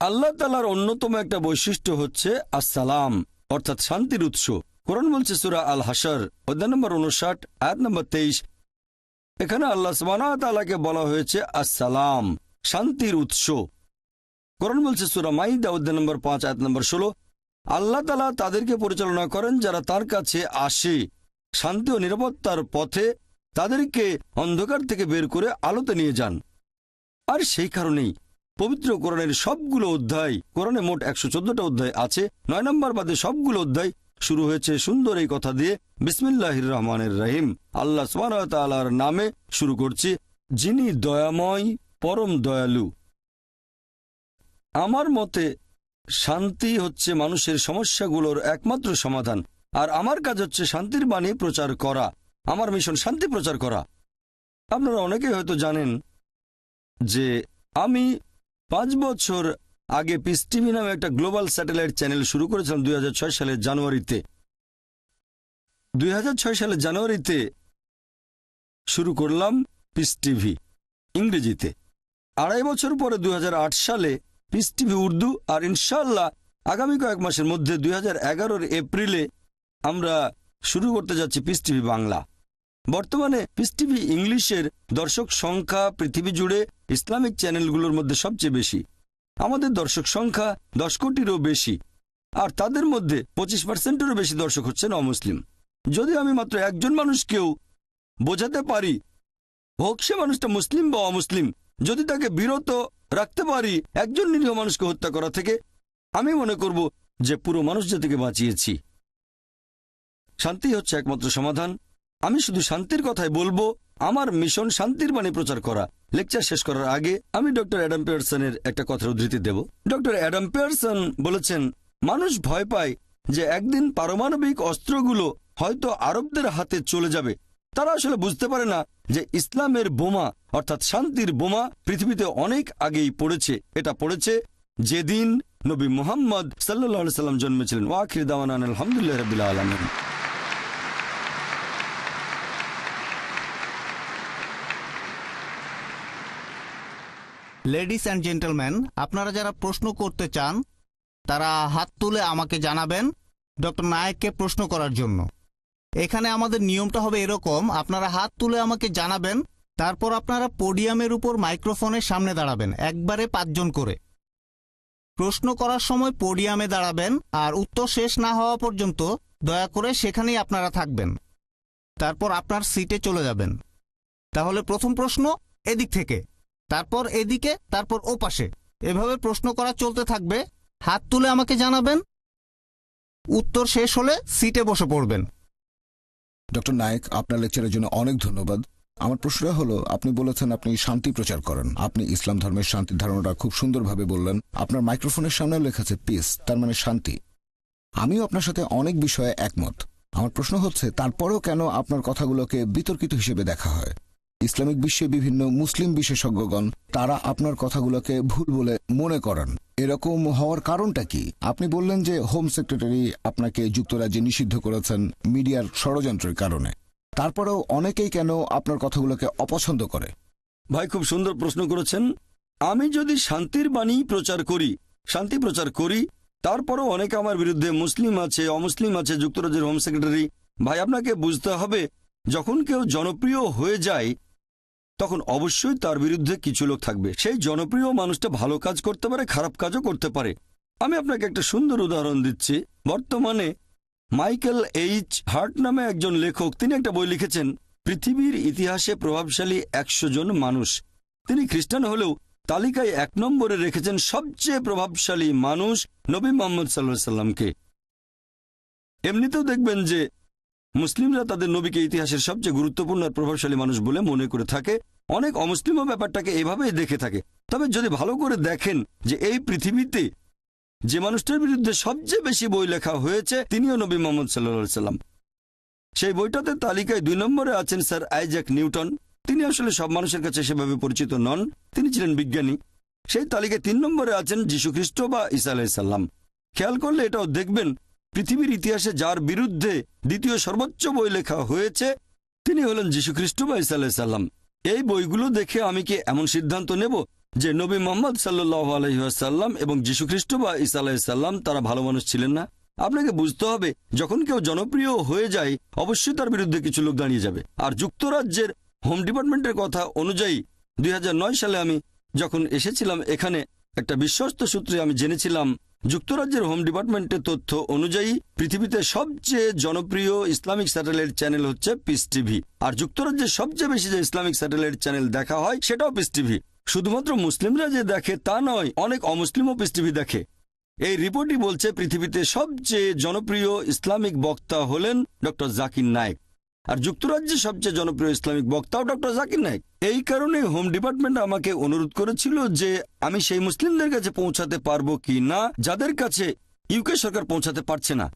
S9: আল্লাহ তাআলার অন্যতম একটা বৈশিষ্ট্য হচ্ছে আসসালাম, অর্থাৎ শান্তির উৎস। কোরআন বলছে সূরা আল হাশর অধ্যায় নম্বর 59 আয়াত নম্বর 23, এখানে আল্লাহ সুবহানাহু ওয়া তাআলাকে বলা হয়েছে আসসালাম, শান্তির উৎস। কোরআন বলছে সূরা মাইদা অধ্যায় নম্বর 5 আয়াত নম্বর 16, আল্লাহ তাআলা তাদেরকে পরিচালনা করেন যারা তার কাছে আসে শান্তি ও নিরাপত্তার পথে, তাদেরকে অন্ধকার থেকে বের করে আলোতে নিয়ে যান। আর সেই কারণেই পবিত্র কোরআনের সবগুলো অধ্যায়, কোরআনে মোট 114টা অধ্যায় আছে, 9 নম্বর বাদে সবগুলো অধ্যায় শুরু হয়েছে সুন্দর এই কথা দিয়ে, বিসমিল্লাহির রহমানির রহিম, আল্লাহ সুবহানাহু ওয়া তাআলার নামে শুরু করছি, যিনি দয়াময় পরম দয়ালু। আমার মতে শান্তি হচ্ছে মানুষের সমস্যাগুলোর একমাত্র সমাধান, আর আমার কাজ হচ্ছে শান্তির বাণী প্রচার করা। আমার মিশন শান্তি প্রচার করা। আপনারা অনেকেই হয়তো জানেন যে আমি 5 বছর আগে পিস টিভি নামে একটা গ্লোবাল স্যাটেলাইট চ্যানেল শুরু করেছিলাম 2006 সালের জানুয়ারিতে। 2006 সালের জানুয়ারিতে শুরু করলাম পিস টিভি। ইংরেজিতে। 2.5 বছর পরে 2008 সালে পিস টিভি উর্দু, আর ইনশাআল্লাহ আগামী কয়েক মাসের মধ্যে 2011 এপ্রিলে আমরা শুরু করতে যাচ্ছি পিস টিভি বাংলা। বর্তমানে পিস টিভি ইংলিশের দর্শক সংখ্যা পৃথিবী জুড়ে ইসলামিক চ্যানেলগুলোর মধ্যে সবচেয়ে বেশি। আমাদের দর্শক সংখ্যা 10 কোটিরও বেশি, আর তাদের মধ্যে 25%-এরও বেশি দর্শক হচ্ছেন অমুসলিম। যদি আমি মাত্র একজন মানুষকেও বোঝাতে পারি, হোক সে মানুষটা মুসলিম বা অমুসলিম, যদি তাকে বিরত রাখতে পারি একজন নিরীহ মানুষকে হত্যা করা থেকে, আমি মনে করব যে পুরো মানুষ জাতিকে বাঁচিয়েছি। শান্তি হচ্ছে একমাত্র সমাধান। আমি শুধু শান্তির কথাই বলবো। আমার মিশন শান্তির বাণী প্রচার করা। লেকচার শেষ করার আগে আমি ডক্টর অ্যাডাম পিয়ারসনের একটা কথার উদ্ধৃতি দেব। ডক্টর অ্যাডাম পিয়ারসন বলেছেন, মানুষ ভয় পায় যে একদিন পারমাণবিক অস্ত্রগুলো হয়তো আরবদের হাতে চলে যাবে। তারা আসলে বুঝতে পারে না যে ইসলামের বোমা অর্থাৎ শান্তির বোমা পৃথিবীতে অনেক আগেই পড়েছে। এটা পড়েছে যেদিন নবী মুহাম্মদ সাল্লাল্লাহু আলাইহি সাল্লাম জন্মেছিলেন। ওয়া আখির দাওয়ানা আলহামদুলিল্লাহি রাব্বিল আলামিন।
S8: লেডিস অ্যান্ড জেন্টলম্যান, আপনারা যারা প্রশ্ন করতে চান তারা হাত তুলে আমাকে জানাবেন ডক্টর নায়েককে প্রশ্ন করার জন্য। এখানে আমাদের নিয়মটা হবে এরকম, আপনারা হাত তুলে আমাকে জানাবেন, তারপর আপনারা পোডিয়ামের উপর মাইক্রোফোনের সামনে দাঁড়াবেন, একবারে 5 জন করে। প্রশ্ন করার সময় পোডিয়ামে দাঁড়াবেন, আর উত্তর শেষ না হওয়া পর্যন্ত দয়া করে সেখানেই আপনারা থাকবেন। তারপর আপনার সিটে চলে যাবেন। তাহলে প্রথম প্রশ্ন এদিক থেকে, তারপর এদিকে, তারপর ও পাশে, এভাবে প্রশ্ন করা চলতে থাকবে। হাত তুলে আমাকে জানাবেন, উত্তর শেষ হলে সিটে বসে পড়বেন।
S11: ডক্টর নায়েক, আপনার লেকচারের জন্য অনেক ধন্যবাদ। আমার প্রশ্নটা হলো, আপনি বলেছেন আপনি শান্তি প্রচার করেন। আপনি ইসলাম ধর্মের শান্তির ধারণাটা খুব সুন্দরভাবে বললেন। আপনার মাইক্রোফোনের সামনেও লেখা আছে পিস, তার মানে শান্তি। আমিও আপনার সাথে অনেক বিষয়ে একমত। আমার প্রশ্ন হচ্ছে, তারপরেও কেন আপনার কথাগুলোকে বিতর্কিত হিসেবে দেখা হয়? ইসলামিক বিশ্বে বিভিন্ন মুসলিম বিশেষজ্ঞগণ তারা আপনার কথাগুলোকে ভুল বলে মনে করেন। এরকম হওয়ার কারণটা কি? আপনি বললেন যে হোম সেক্রেটারি আপনাকে যুক্তরাজ্যে নিষিদ্ধ করেছেন মিডিয়ার ষড়যন্ত্রের কারণে। তারপরেও অনেকেই কেন আপনার কথাগুলোকে অপছন্দ করে?
S9: ভাই, খুব সুন্দর প্রশ্ন করেছেন। আমি যদি শান্তির বাণী প্রচার করি, শান্তি প্রচার করি, তারপরও অনেকে আমার বিরুদ্ধে, মুসলিম আছে, অমুসলিম আছে, যুক্তরাজ্যের হোম সেক্রেটারি। ভাই, আপনাকে বুঝতে হবে, যখন কেউ জনপ্রিয় হয়ে যায় তখন অবশ্যই তার বিরুদ্ধে কিছু লোক থাকবে। সেই জনপ্রিয় মানুষটা ভালো কাজ করতে পারে, খারাপ কাজও করতে পারে। আমি আপনাকে একটা সুন্দর উদাহরণ দিচ্ছি। বর্তমানে মাইকেল এইচ হার্ট নামে একজন লেখক, তিনি একটা বই লিখেছেন, পৃথিবীর ইতিহাসে প্রভাবশালী 100 জন মানুষ। তিনি খ্রিস্টান হলেও তালিকায় 1 নম্বরে রেখেছেন সবচেয়ে প্রভাবশালী মানুষ নবী মুহাম্মদ সাল্লাল্লাহু আলাইহি সাল্লামকে। এমনিতেও দেখবেন যে মুসলিমরা তাদের নবীকে ইতিহাসের সবচেয়ে গুরুত্বপূর্ণ আর প্রভাবশালী মানুষ বলে মনে করে থাকে। অনেক অমুসলিমও ব্যাপারটাকে এভাবেই দেখে থাকে। তবে যদি ভালো করে দেখেন যে এই পৃথিবীতে যে মানুষটার বিরুদ্ধে সবচেয়ে বেশি বই লেখা হয়েছে তিনিও নবী মুহাম্মদ সাল্লাল্লাহু আলাইহি সাল্লাম। সেই বইটাতে তালিকায় 2 নম্বরে আছেন স্যার আইজ্যাক নিউটন। তিনি আসলে সব মানুষের কাছে সেভাবে পরিচিত নন, তিনি ছিলেন বিজ্ঞানী। সেই তালিকায় 3 নম্বরে আছেন যীশু খ্রিস্ট বা ঈসা আলাইহিস সালাম। খেয়াল করলে এটাও দেখবেন, পৃথিবীর ইতিহাসে যার বিরুদ্ধে দ্বিতীয় সর্বোচ্চ বই লেখা হয়েছে তিনি হলেন যীশু খ্রিস্ট বা ঈসা আলাইহিস সালাম। এই বইগুলো দেখে আমি কি এমন সিদ্ধান্ত নেব যে নবী মুহাম্মদ সাল্লাল্লাহু আলাইহি ওয়াসাল্লাম এবং যীশু খ্রিস্ট বা ঈসা আলাইহিস সালাম তারা ভালো মানুষ ছিলেন না? আপনাকে বুঝতে হবে, যখন কেউ জনপ্রিয় হয়ে যায় অবশ্যই তার বিরুদ্ধে কিছু লোক দাঁড়িয়ে যাবে। আর যুক্তরাজ্যের হোম ডিপার্টমেন্টের কথা অনুযায়ী 2009 সালে আমি যখন এসেছিলাম এখানে, একটা বিশ্বস্ত সূত্রে আমি জেনেছিলাম যুক্তরাজ্যের হোম ডিপার্টমেন্টের তথ্য অনুযায়ী পৃথিবীতে সবচেয়ে জনপ্রিয় ইসলামিক স্যাটেলাইট চ্যানেল হচ্ছে পিস টিভি। আর যুক্তরাজ্যের সবচেয়ে বেশি যে ইসলামিক স্যাটেলাইট চ্যানেল দেখা হয় সেটাও পিস টিভি। শুধুমাত্র মুসলিমরা যে দেখে তা নয়, অনেক অমুসলিমও পিস টিভি দেখে। এই রিপোর্টই বলছে পৃথিবীতে সবচেয়ে জনপ্রিয় ইসলামিক বক্তা হলেন ডক্টর জাকির নায়েক, আর যুক্তরাজ্যে সবচেয়ে জনপ্রিয় ইসলামিক বক্তাও ডক্টর জাকির নায়েক। এই কারণে হোম ডিপার্টমেন্ট আমাকে অনুরোধ করেছিল যে আমি সেই মুসলিমদের কাছে পৌঁছাতে পারবো কি না যাদের কাছে ইউকে সরকার পৌঁছাতে পারছে না।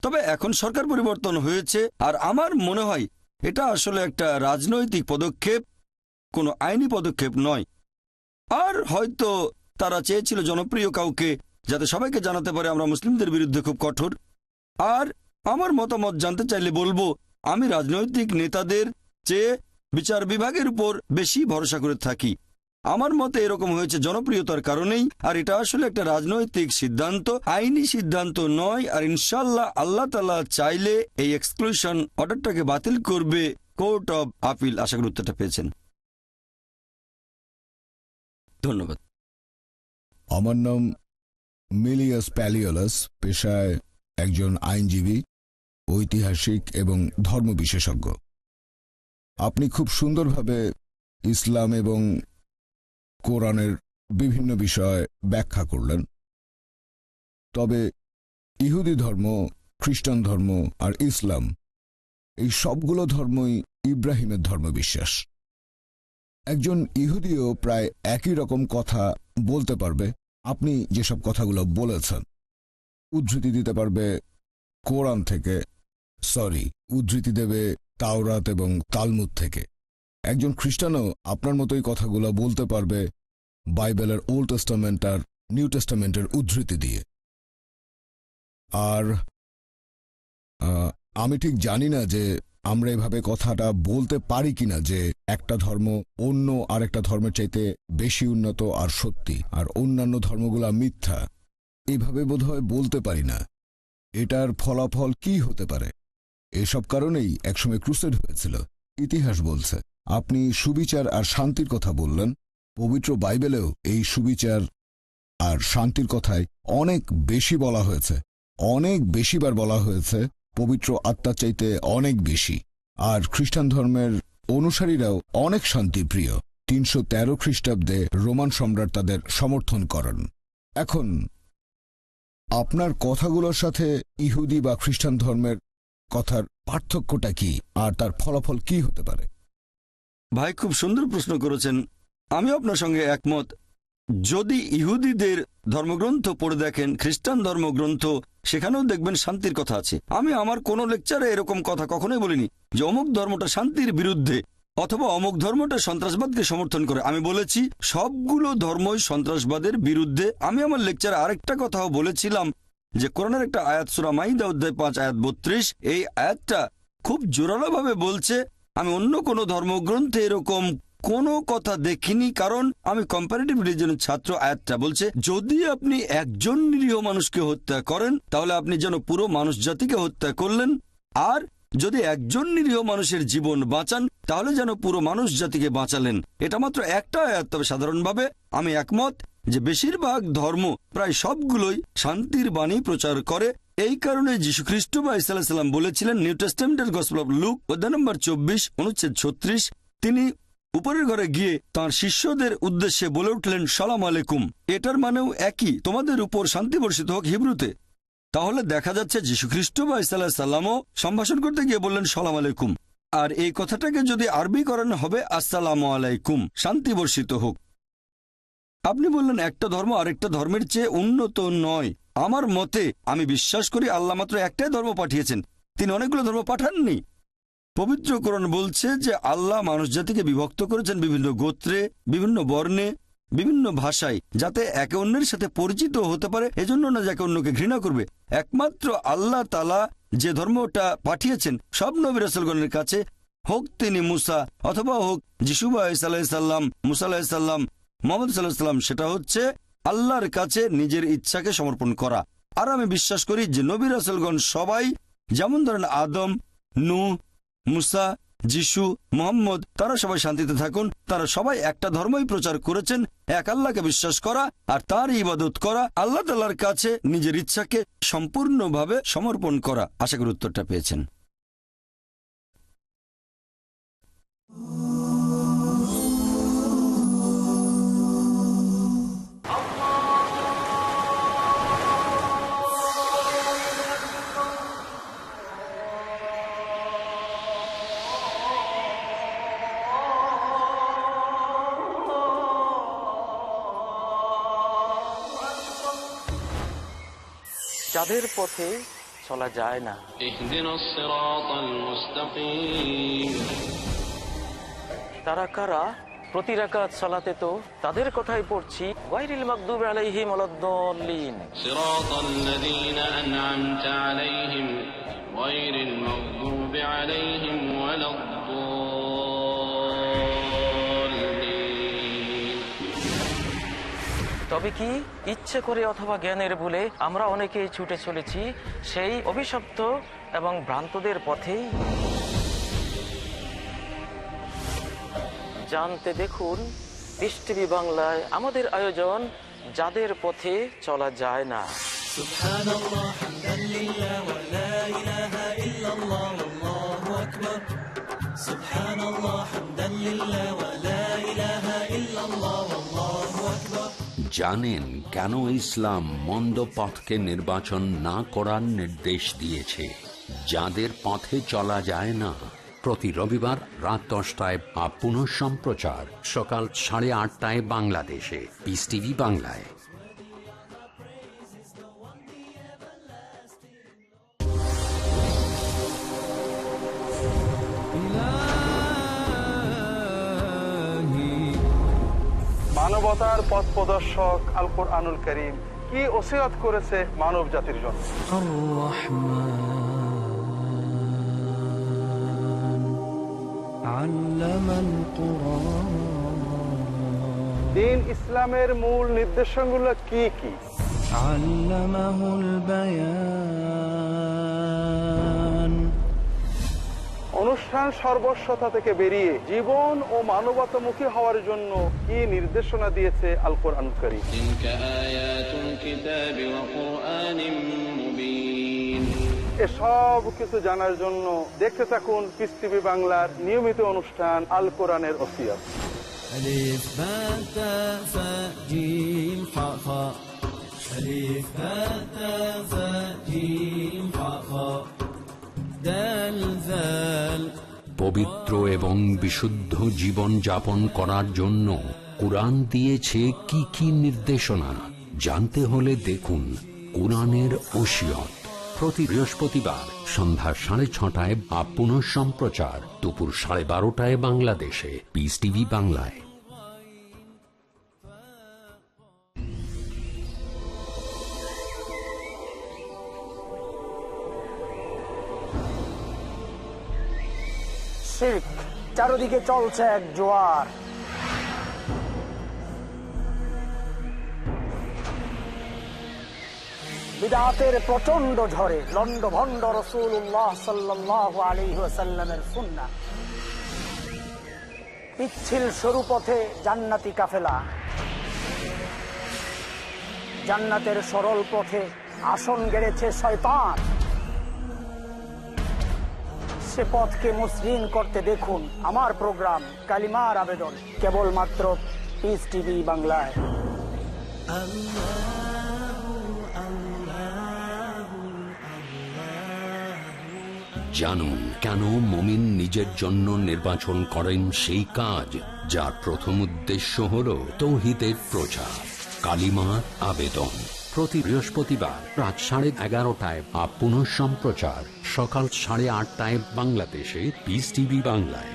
S9: তবে এখন সরকার পরিবর্তন হয়েছে, আর আমার মনে হয় এটা আসলে একটা রাজনৈতিক পদক্ষেপ, কোনো আইনি পদক্ষেপ নয়। আর হয়তো তারা চেয়েছিল জনপ্রিয় কাউকে, যাতে সবাইকে জানাতে পারে আমরা মুসলিমদের বিরুদ্ধে খুব কঠোর। আর আমার মতামত জানতে চাইলে বলবো, আমি রাজনৈতিক নেতাদের চেয়ে বিচার বিভাগের উপর বেশি ভরসা করে থাকি। আমার মতে এরকম হয়েছে জনপ্রিয়তার কারণেই, আর এটা আসলে একটা রাজনৈতিক সিদ্ধান্ত, আইনি সিদ্ধান্ত নয়। আর ইনশাল্লাহ আল্লাহ তাআলা চাইলে এই এক্সক্লুশন অর্ডারটাকে বাতিল করবে কোর্ট অব আপিল। আশা করি উত্তরটা পেয়েছেন। ধন্যবাদ।
S11: আমার নাম মিলিয়াস প্যালিওলাস, পেশায় একজন আইনজীবী, ঐতিহাসিক এবং ধর্ম বিশেষজ্ঞ। আপনি খুব সুন্দরভাবে ইসলাম এবং কোরআনের বিভিন্ন বিষয় ব্যাখ্যা করলেন। তবে ইহুদি ধর্ম, খ্রিস্টান ধর্ম আর ইসলাম, এই সবগুলো ধর্মই ইব্রাহিমের ধর্মবিশ্বাস। একজন ইহুদিও প্রায় একই রকম কথা বলতে পারবে। আপনি যেসব কথাগুলো বলেছেন উদ্ধৃতি দিতে পারবে কোরআন থেকে, উদ্ধৃতি দেবে তাওরাত এবং তালমুদ থেকে। একজন খ্রিস্টানও আপনার মতোই কথাগুলো বলতে পারবে বাইবেলের ওল্ড টেস্টামেন্ট আর নিউ টেস্টামেন্টের উদ্ধৃতি দিয়ে। আর আমি ঠিক জানি না যে আমরা এভাবে কথাটা বলতে পারি কিনা যে একটা ধর্ম অন্য আরেকটা ধর্মের চাইতে বেশি উন্নত আর সত্যি, আর অন্যান্য ধর্মগুলা মিথ্যা। এভাবে বোধহয় বলতে পারি না। এটার ফলাফল কি হতে পারে? এসব কারণেই একসময় ক্রুসেড হয়েছিল। ইতিহাস বলছে। আপনি সুবিচার আর শান্তির কথা বললেন। পবিত্র বাইবেলেও এই সুবিচার আর শান্তির কথায় অনেক বেশি বলা হয়েছে, অনেক বেশিবার বলা হয়েছে, পবিত্র আত্মার চাইতে অনেক বেশি। আর খ্রিস্টান ধর্মের অনুসারীরাও অনেক শান্তিপ্রিয়। 313 খ্রিস্টাব্দে রোমান সম্রাট তাদের সমর্থন করেন। এখন আপনার কথাগুলোর সাথে ইহুদি বা খ্রিস্টান ধর্মের কথার পার্থক্যটা কি, আর তার ফলাফল কি হতে পারে?
S9: ভাই, খুব সুন্দর প্রশ্ন করেছেন। আমি আপনার সঙ্গে একমত। যদি ইহুদিদের ধর্মগ্রন্থ পড়ে দেখেন, খ্রিস্টান ধর্মগ্রন্থ, সেখানেও দেখবেন শান্তির কথা আছে। আমি আমার কোনো লেকচারে এরকম কথা কখনোই বলিনি যে অমুক ধর্মটা শান্তির বিরুদ্ধে অথবা অমুক ধর্মটা সন্ত্রাসবাদকে সমর্থন করে। আমি বলেছি সবগুলো ধর্মই সন্ত্রাসবাদের বিরুদ্ধে। আমি আমার লেকচারে আরেকটা কথাও বলেছিলাম যে কোরআনের একটা আয়াত, সূরা মাইদা অধ্যায় 5 আয়াত 32, এই আয়াতটা খুব জোরালোভাবে বলছে। আমি অন্য কোনো ধর্মগ্রন্থে এরকম কোনো কথা দেখিনি, কারণ আমি কম্পারেটিভ রিলিজিয়নের ছাত্র। আয়াতটা বলছে যদি আপনি একজন নিরীহ মানুষকে হত্যা করেন তাহলে আপনি যেন পুরো মানুষ জাতিকে হত্যা করলেন, আর যদি একজন নিরীহ মানুষের জীবন বাঁচান তাহলে যেন পুরো মানুষ জাতিকে বাঁচালেন। এটা মাত্র একটা আয়াত। তবে সাধারণভাবে আমি একমত যে বেশিরভাগ ধর্ম, প্রায় সবগুলোই শান্তির বাণী প্রচার করে। এই কারণে যীশুখ্রিস্ট বা ঈসা আলাইহিস সালাম বলেছিলেন, নিউ টেস্টামেন্টের গসপেল অফ লুক অধ্যায় নম্বর 24 অনুচ্ছেদ 36, তিনি উপরের ঘরে গিয়ে তাঁর শিষ্যদের উদ্দেশ্যে বলে উঠলেন, সালাম আলাইকুম। এটার মানেও একই, তোমাদের উপর শান্তি বর্ষিত হোক, হিব্রুতে। তাহলে দেখা যাচ্ছে যীশুখ্রিস্ট বা ঈসা আলাইহিস সালামও সম্ভাষণ করতে গিয়ে বললেন সালাম আলাইকুম। আর এই কথাটাকে যদি আরবি করানো হবে আসসালামু আলাইকুম, শান্তি বর্ষিত হোক। আপনি বললেন একটা ধর্ম আরেকটা ধর্মের চেয়ে উন্নত নয়। আমার মতে আমি বিশ্বাস করি আল্লাহ মাত্র একটাই ধর্ম পাঠিয়েছেন, তিনি অনেকগুলো ধর্ম পাঠাননি। পবিত্র কোরআন বলছে যে আল্লাহ মানুষ জাতিকে বিভক্ত করেছেন বিভিন্ন গোত্রে, বিভিন্ন বর্ণে, বিভিন্ন ভাষায়, যাতে একে অন্যের সাথে পরিচিত হতে পারে, এজন্য না যাকে অন্যকে ঘৃণা করবে। একমাত্র আল্লাহ তাআলা যে ধর্মটা পাঠিয়েছেন সব নবী রাসূলগণের কাছে, হোক তিনি মুসা অথবা হোক যিশু বা ঈসা আলাইহিস সালাম, মুসা আলাইহিস সালাম, মুহাম্মদ সাল্লাল্লাহু আলাইহি সাল্লাম, সেটা হচ্ছে আল্লাহর কাছে নিজের ইচ্ছাকে সমর্পণ করা। আর আমি বিশ্বাস করি যে নবী রাসূলগণ সবাই, যেমন ধরেন আদম, নূহ, মুসা, যিশু, মুহাম্মদ, তারা সবাই শান্তিতে থাকুন, তারা সবাই একটা ধর্মই প্রচার করেছেন, এক আল্লাহকে বিশ্বাস করা আর তার ইবাদত করা, আল্লাহ তাআলার কাছে নিজের ইচ্ছাকে সম্পূর্ণভাবে সমর্পণ করা। আশা করি উত্তরটা পেয়েছেন।
S10: যাদের পথে চলা যায় না, তারা কারা? প্রতি রাকাত সালাতে তো তাদের কথাই পড়ছি, গায়রিল মাগদুবি আলাইহিম ওয়ালাদ-দাল্লিন, সিরাতাল্লাযীনা আন'আমতা আলাইহিম গায়রিল মাগদুবি আলাইহিম ওয়ালাদ-দাল্লিন। তবে কি ইচ্ছে করে অথবা জ্ঞানের ভুলে আমরা অনেকেই ছুটে চলেছি সেই অভিশপ্ত এবং ভ্রান্তদের পথেই। জানতে দেখুন পিস টিভি বাংলায় আমাদের আয়োজন যাদের পথে চলা যায় না।
S6: সুবহানাল্লাহ হামদালিল্লাহ ওয়া লা ইলাহা ইল্লাল্লাহ আল্লাহু আকবার। সুবহানাল্লাহ হামদালিল্লাহ ওয়া লা ইলাহা ইল্লাল্লাহ আল্লাহু আকবার।
S1: জানেন কেন ইসলাম মন্দ পথকে নির্বাচন না করার নির্দেশ দিয়েছে? যাদের পথে চলা যায় না। প্রতি রবিবার রাত 10টায় বা পুনঃ সম্প্রচার সকাল 8:30টায় বাংলাদেশে পিস টিভি বাংলায়।
S15: মানবতার পথ প্রদর্শক আল কোরআনুল কারীম কি ওসিয়ত করেছে মানব জাতির জন্য। দ্বীন ইসলামের মূল নির্দেশনাগুলো কি কি? অনুষ্ঠান সর্বস্বতা থেকে বেরিয়ে জীবন ও মানবতামুখী হওয়ার জন্য কি নির্দেশনা দিয়েছে আল কোরআনুল কারীম। এসব কিছু জানার জন্য দেখতে থাকুন পিস টিভি বাংলার নিয়মিত অনুষ্ঠান আল কোরআনের ওসিয়ত।
S6: ألف باء تاء ثاء جيم حاء خاء ألف باء تاء ثاء جيم حاء خاء دال ذال।
S1: পবিত্র এবং বিশুদ্ধ জীবন যাপন করার জন্য কুরআন দিয়েছে কি কি নির্দেশনা? জানতে হলে দেখুন কুরআনের ওসিয়ত প্রতি বৃহস্পতিবার সন্ধ্যা 6:30টায় বা পুনঃ সম্প্রচার দুপুর 12:30টায় বাংলাদেশে পিস টিভি বাংলায়।
S4: শিরক চারদিকে চলছে এক জোয়ার। বিদআতের প্রচন্ড ঝড়ে লন্ডভন্ড রাসূলুল্লাহ সাল্লাল্লাহু আলাইহি ওয়াসাল্লামের সুন্নাহ পিচ্ছিল সরু পথে জান্নাতি কাফেলা, জান্নাতের সরল পথে আসন গেড়েছে শয়তান। সে পথকে মসৃণ করতে দেখুন আমার প্রোগ্রাম কালিমার আবেদন, কেবলমাত্র পিস টিভি বাংলায়।
S1: জানুন কেন মুমিন নিজের জন্য নির্বাচন করেন সেই কাজ যার প্রথম উদ্দেশ্য হল তাওহীদের প্রচার, কালিমার আবেদন। প্রতি বৃহস্পতিবার রাত 11:30টায় বা পুনঃ সম্প্রচার সকাল 8:30টায় বাংলাদেশে পিস টিভি বাংলায়।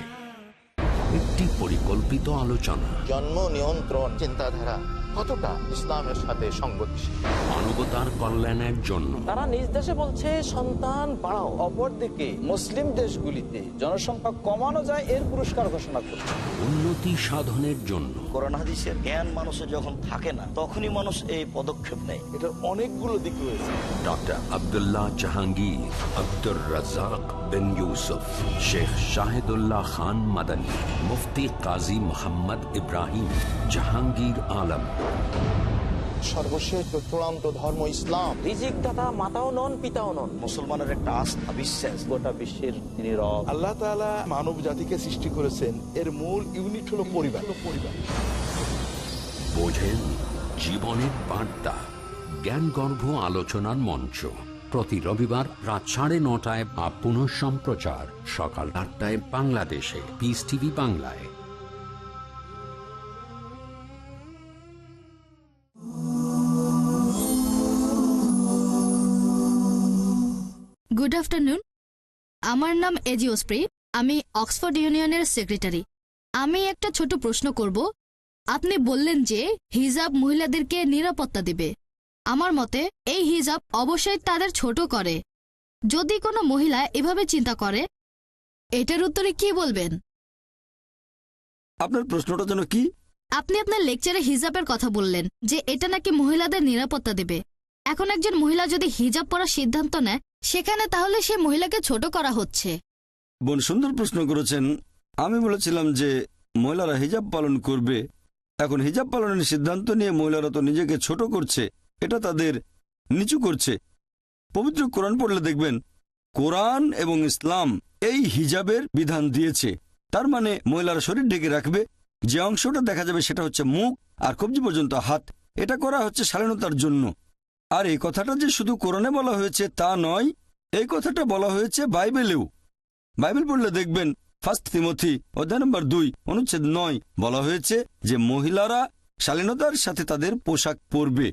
S1: একটি পরিকল্পিত আলোচনা।
S13: জন্ম নিয়ন্ত্রণ চিন্তাধারা কতটা ইসলামের সাথে সংগতিশীল?
S1: মানবতার কল্যাণের জন্য
S23: তারা নিজ দেশে বলছে সন্তান বাড়াও, অপরদিকে মুসলিম দেশগুলিতে জনসংখ্যা কমানো যায় এর পুরস্কার ঘোষণা করছে।
S1: উন্নতি সাধনের জন্য
S24: কোরআন হাদিসের জ্ঞান মানুষের যখন থাকে না তখনই মানুষ এই পদক্ষেপ নেয়।
S13: এটার অনেকগুলো দিক রয়েছে।
S1: ডক্টর আব্দুল্লাহ জাহাঙ্গীর, আব্দুর রাজ্জাক বিন ইউসুফ, শেখ শাহিদুল্লাহ খান মাদানী, মুফতি কাজী মোহাম্মদ ইব্রাহিম, জাহাঙ্গীর আলম।
S13: সর্বশেষ চূড়ান্ত ধর্ম ইসলাম।
S23: রিজিক দাতা মাতাও নন পিতাও নন।
S24: মুসলমানের একটা আস্থা বিশ্বাস
S23: গোটা বিশ্বের তিনি রব।
S13: আল্লাহ তাআলা মানব জাতিকে সৃষ্টি করেছেন, এর মূল ইউনিট হলো পরিবার।
S1: বোঝেন জীবনের বার্তা, জ্ঞানগর্ভ আলোচনার মঞ্চ প্রতি রবিবার রাত 9:30টায় বা পুনঃ সম্প্রচার সকাল 8টায় বাংলাদেশে পিস টিভি বাংলায়।
S5: গুড আফটারনুন, আমার নাম এজি ওসপ্রি, আমি অক্সফোর্ড ইউনিয়নের সেক্রেটারি। আমি একটা ছোট প্রশ্ন করব। আপনি বললেন যে হিজাব মহিলাদেরকে নিরাপত্তা দিবে। আমার মতে এই হিজাব অবশ্যই তাদের ছোট করে। যদি কোনো মহিলা এভাবে চিন্তা করে, এটার উত্তরে কি বলবেন?
S9: আপনার প্রশ্নটা যেন কি?
S5: আপনি আপনার লেকচারে হিজাবের কথা বললেন যে এটা নাকি মহিলাদের নিরাপত্তা দেবে। এখন একজন মহিলা যদি হিজাব পরার সিদ্ধান্ত নেয় সেখানে তাহলে সে মহিলাকে ছোট করা হচ্ছে।
S9: বোন সুন্দর প্রশ্ন করেছেন। আমি বলেছিলাম যে মহিলারা হিজাব পালন করবে। এখন হিজাব পালনের সিদ্ধান্ত নিয়ে মহিলারা তো নিজেকে ছোট করছে, এটা তাদের নিচু করছে। পবিত্র কোরআন পড়লে দেখবেন কোরআন এবং ইসলাম এই হিজাবের বিধান দিয়েছে। তার মানে মহিলারা শরীর ঢেকে রাখবে, যে অংশটা দেখা যাবে সেটা হচ্ছে মুখ আর কবজি পর্যন্ত হাত। এটা করা হচ্ছে শালীনতার জন্য। আর এই কথাটা যে শুধু কোরআনে বলা হয়েছে তা নয়, এই কথাটা বলা হয়েছে বাইবেলেও। বাইবেল পড়লে দেখবেন 1 তিমথি অধ্যায় নম্বর 2 অনুচ্ছেদ 9 বলা হয়েছে যে মহিলারা শালীনতার সাথে তাদের পোশাক পরবে,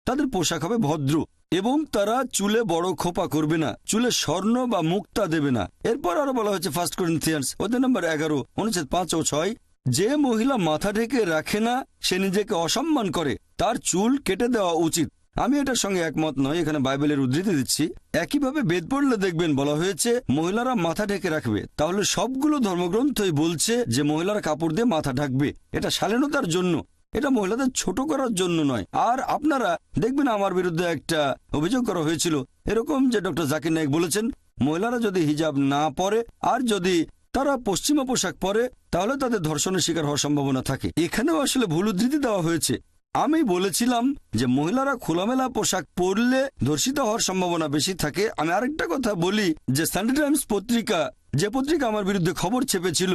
S9: তাদের পোশাক হবে ভদ্র এবং তারা চুলে বড় খোপা করবে না, চুলে স্বর্ণ বা মুক্তা দেবে না। এরপর আরো বলা হয়েছে 1 করিন্থিয়ান্স অধ্যায় নম্বর 11 অনুচ্ছেদ 5 ও 6, যে মহিলা মাথা ঢেকে রাখে না সে নিজেকে অসম্মান করে, তার চুল কেটে দেওয়া উচিত। আমি এটার সঙ্গে একমত নয়, এখানে বাইবেলের উদ্ধৃতি দিচ্ছি। একইভাবে বেদ পড়লে দেখবেন বলা হয়েছে মহিলারা মাথা ঢেকে রাখবে। তাহলে সবগুলো ধর্মগ্রন্থই বলছে যে মহিলারা কাপড় দিয়ে মাথা ঢাকবে। এটা শালীনতার জন্য, এটা মহিলাদের ছোট করার জন্য নয়। আর আপনারা দেখবেন আমার বিরুদ্ধে একটা অভিযোগ করা হয়েছিল এরকম যে ডক্টর জাকির নায়েক বলেছেন মহিলারা যদি হিজাব না পরে আর যদি তারা পশ্চিমা পোশাক পরে তাহলে তাদের ধর্ষণের শিকার হওয়ার সম্ভাবনা থাকে। এখানেও আসলে ভুল উদ্ধৃতি দেওয়া হয়েছে। আমি বলেছিলাম যে মহিলারা খোলামেলা পোশাক পরলে ধর্ষিত হওয়ার সম্ভাবনা বেশি থাকে। আমি আরেকটা কথা বলি যে সানডে টাইমস পত্রিকা, যে পত্রিকা আমার বিরুদ্ধে খবর ছেপেছিল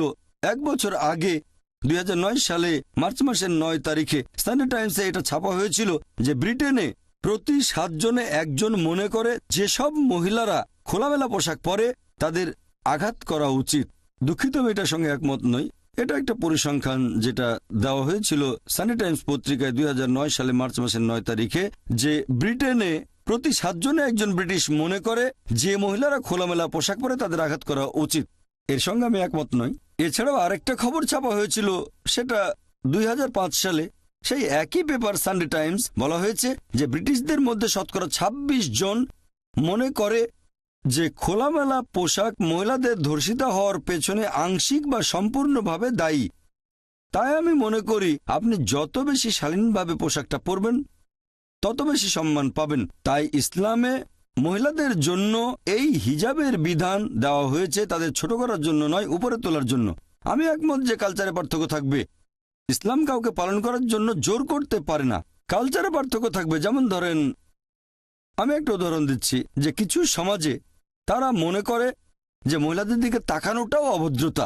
S9: 1 বছর আগে 2009 সালে মার্চ মাসের 9 তারিখে সানডে টাইমসে এটা ছাপা হয়েছিল যে ব্রিটেনে প্রতি 7 জনে 1 জন মনে করে যেসব মহিলারা খোলামেলা পোশাক পরে তাদের আঘাত করা উচিত। দুঃখিত, আমি এটার সঙ্গে একমত নই। এটা একটা পরিসংখ্যান যেটা দেওয়া হয়েছিল সানডে টাইমস পত্রিকায় 2009 সালে মার্চ মাসের 9 তারিখে, যে ব্রিটেনে প্রতি 7 জনে 1 জন ব্রিটিশ মনে করে যে মহিলারা খোলামেলা পোশাক পরে তাদের আঘাত করা উচিত। এর সঙ্গে আমি একমত নই। এছাড়াও আরেকটা খবর ছাপা হয়েছিল, সেটা 2005 সালে সেই একই পেপার সানডে টাইমস, বলা হয়েছে যে ব্রিটিশদের মধ্যে শতকরা 26 জন মনে করে যে খোলামেলা পোশাক মহিলাদের ধর্ষিত হওয়ার পেছনে আংশিক বা সম্পূর্ণভাবে দায়ী। তাই আমি মনে করি আপনি যত বেশি শালীনভাবে পোশাকটা পরবেন তত বেশি সম্মান পাবেন। তাই ইসলামে মহিলাদের জন্য এই হিজাবের বিধান দেওয়া হয়েছে তাদের ছোট করার জন্য নয়, উপরে তোলার জন্য। আমি একমত যে কালচারে পার্থক্য থাকবে। ইসলাম কাউকে পালন করার জন্য জোর করতে পারে না। কালচারে পার্থক্য থাকবে। যেমন ধরেন, আমি একটা উদাহরণ দিচ্ছি যে কিছু সমাজে তারা মনে করে যে মহিলাদের দিকে তাকানোটাও অভদ্রতা।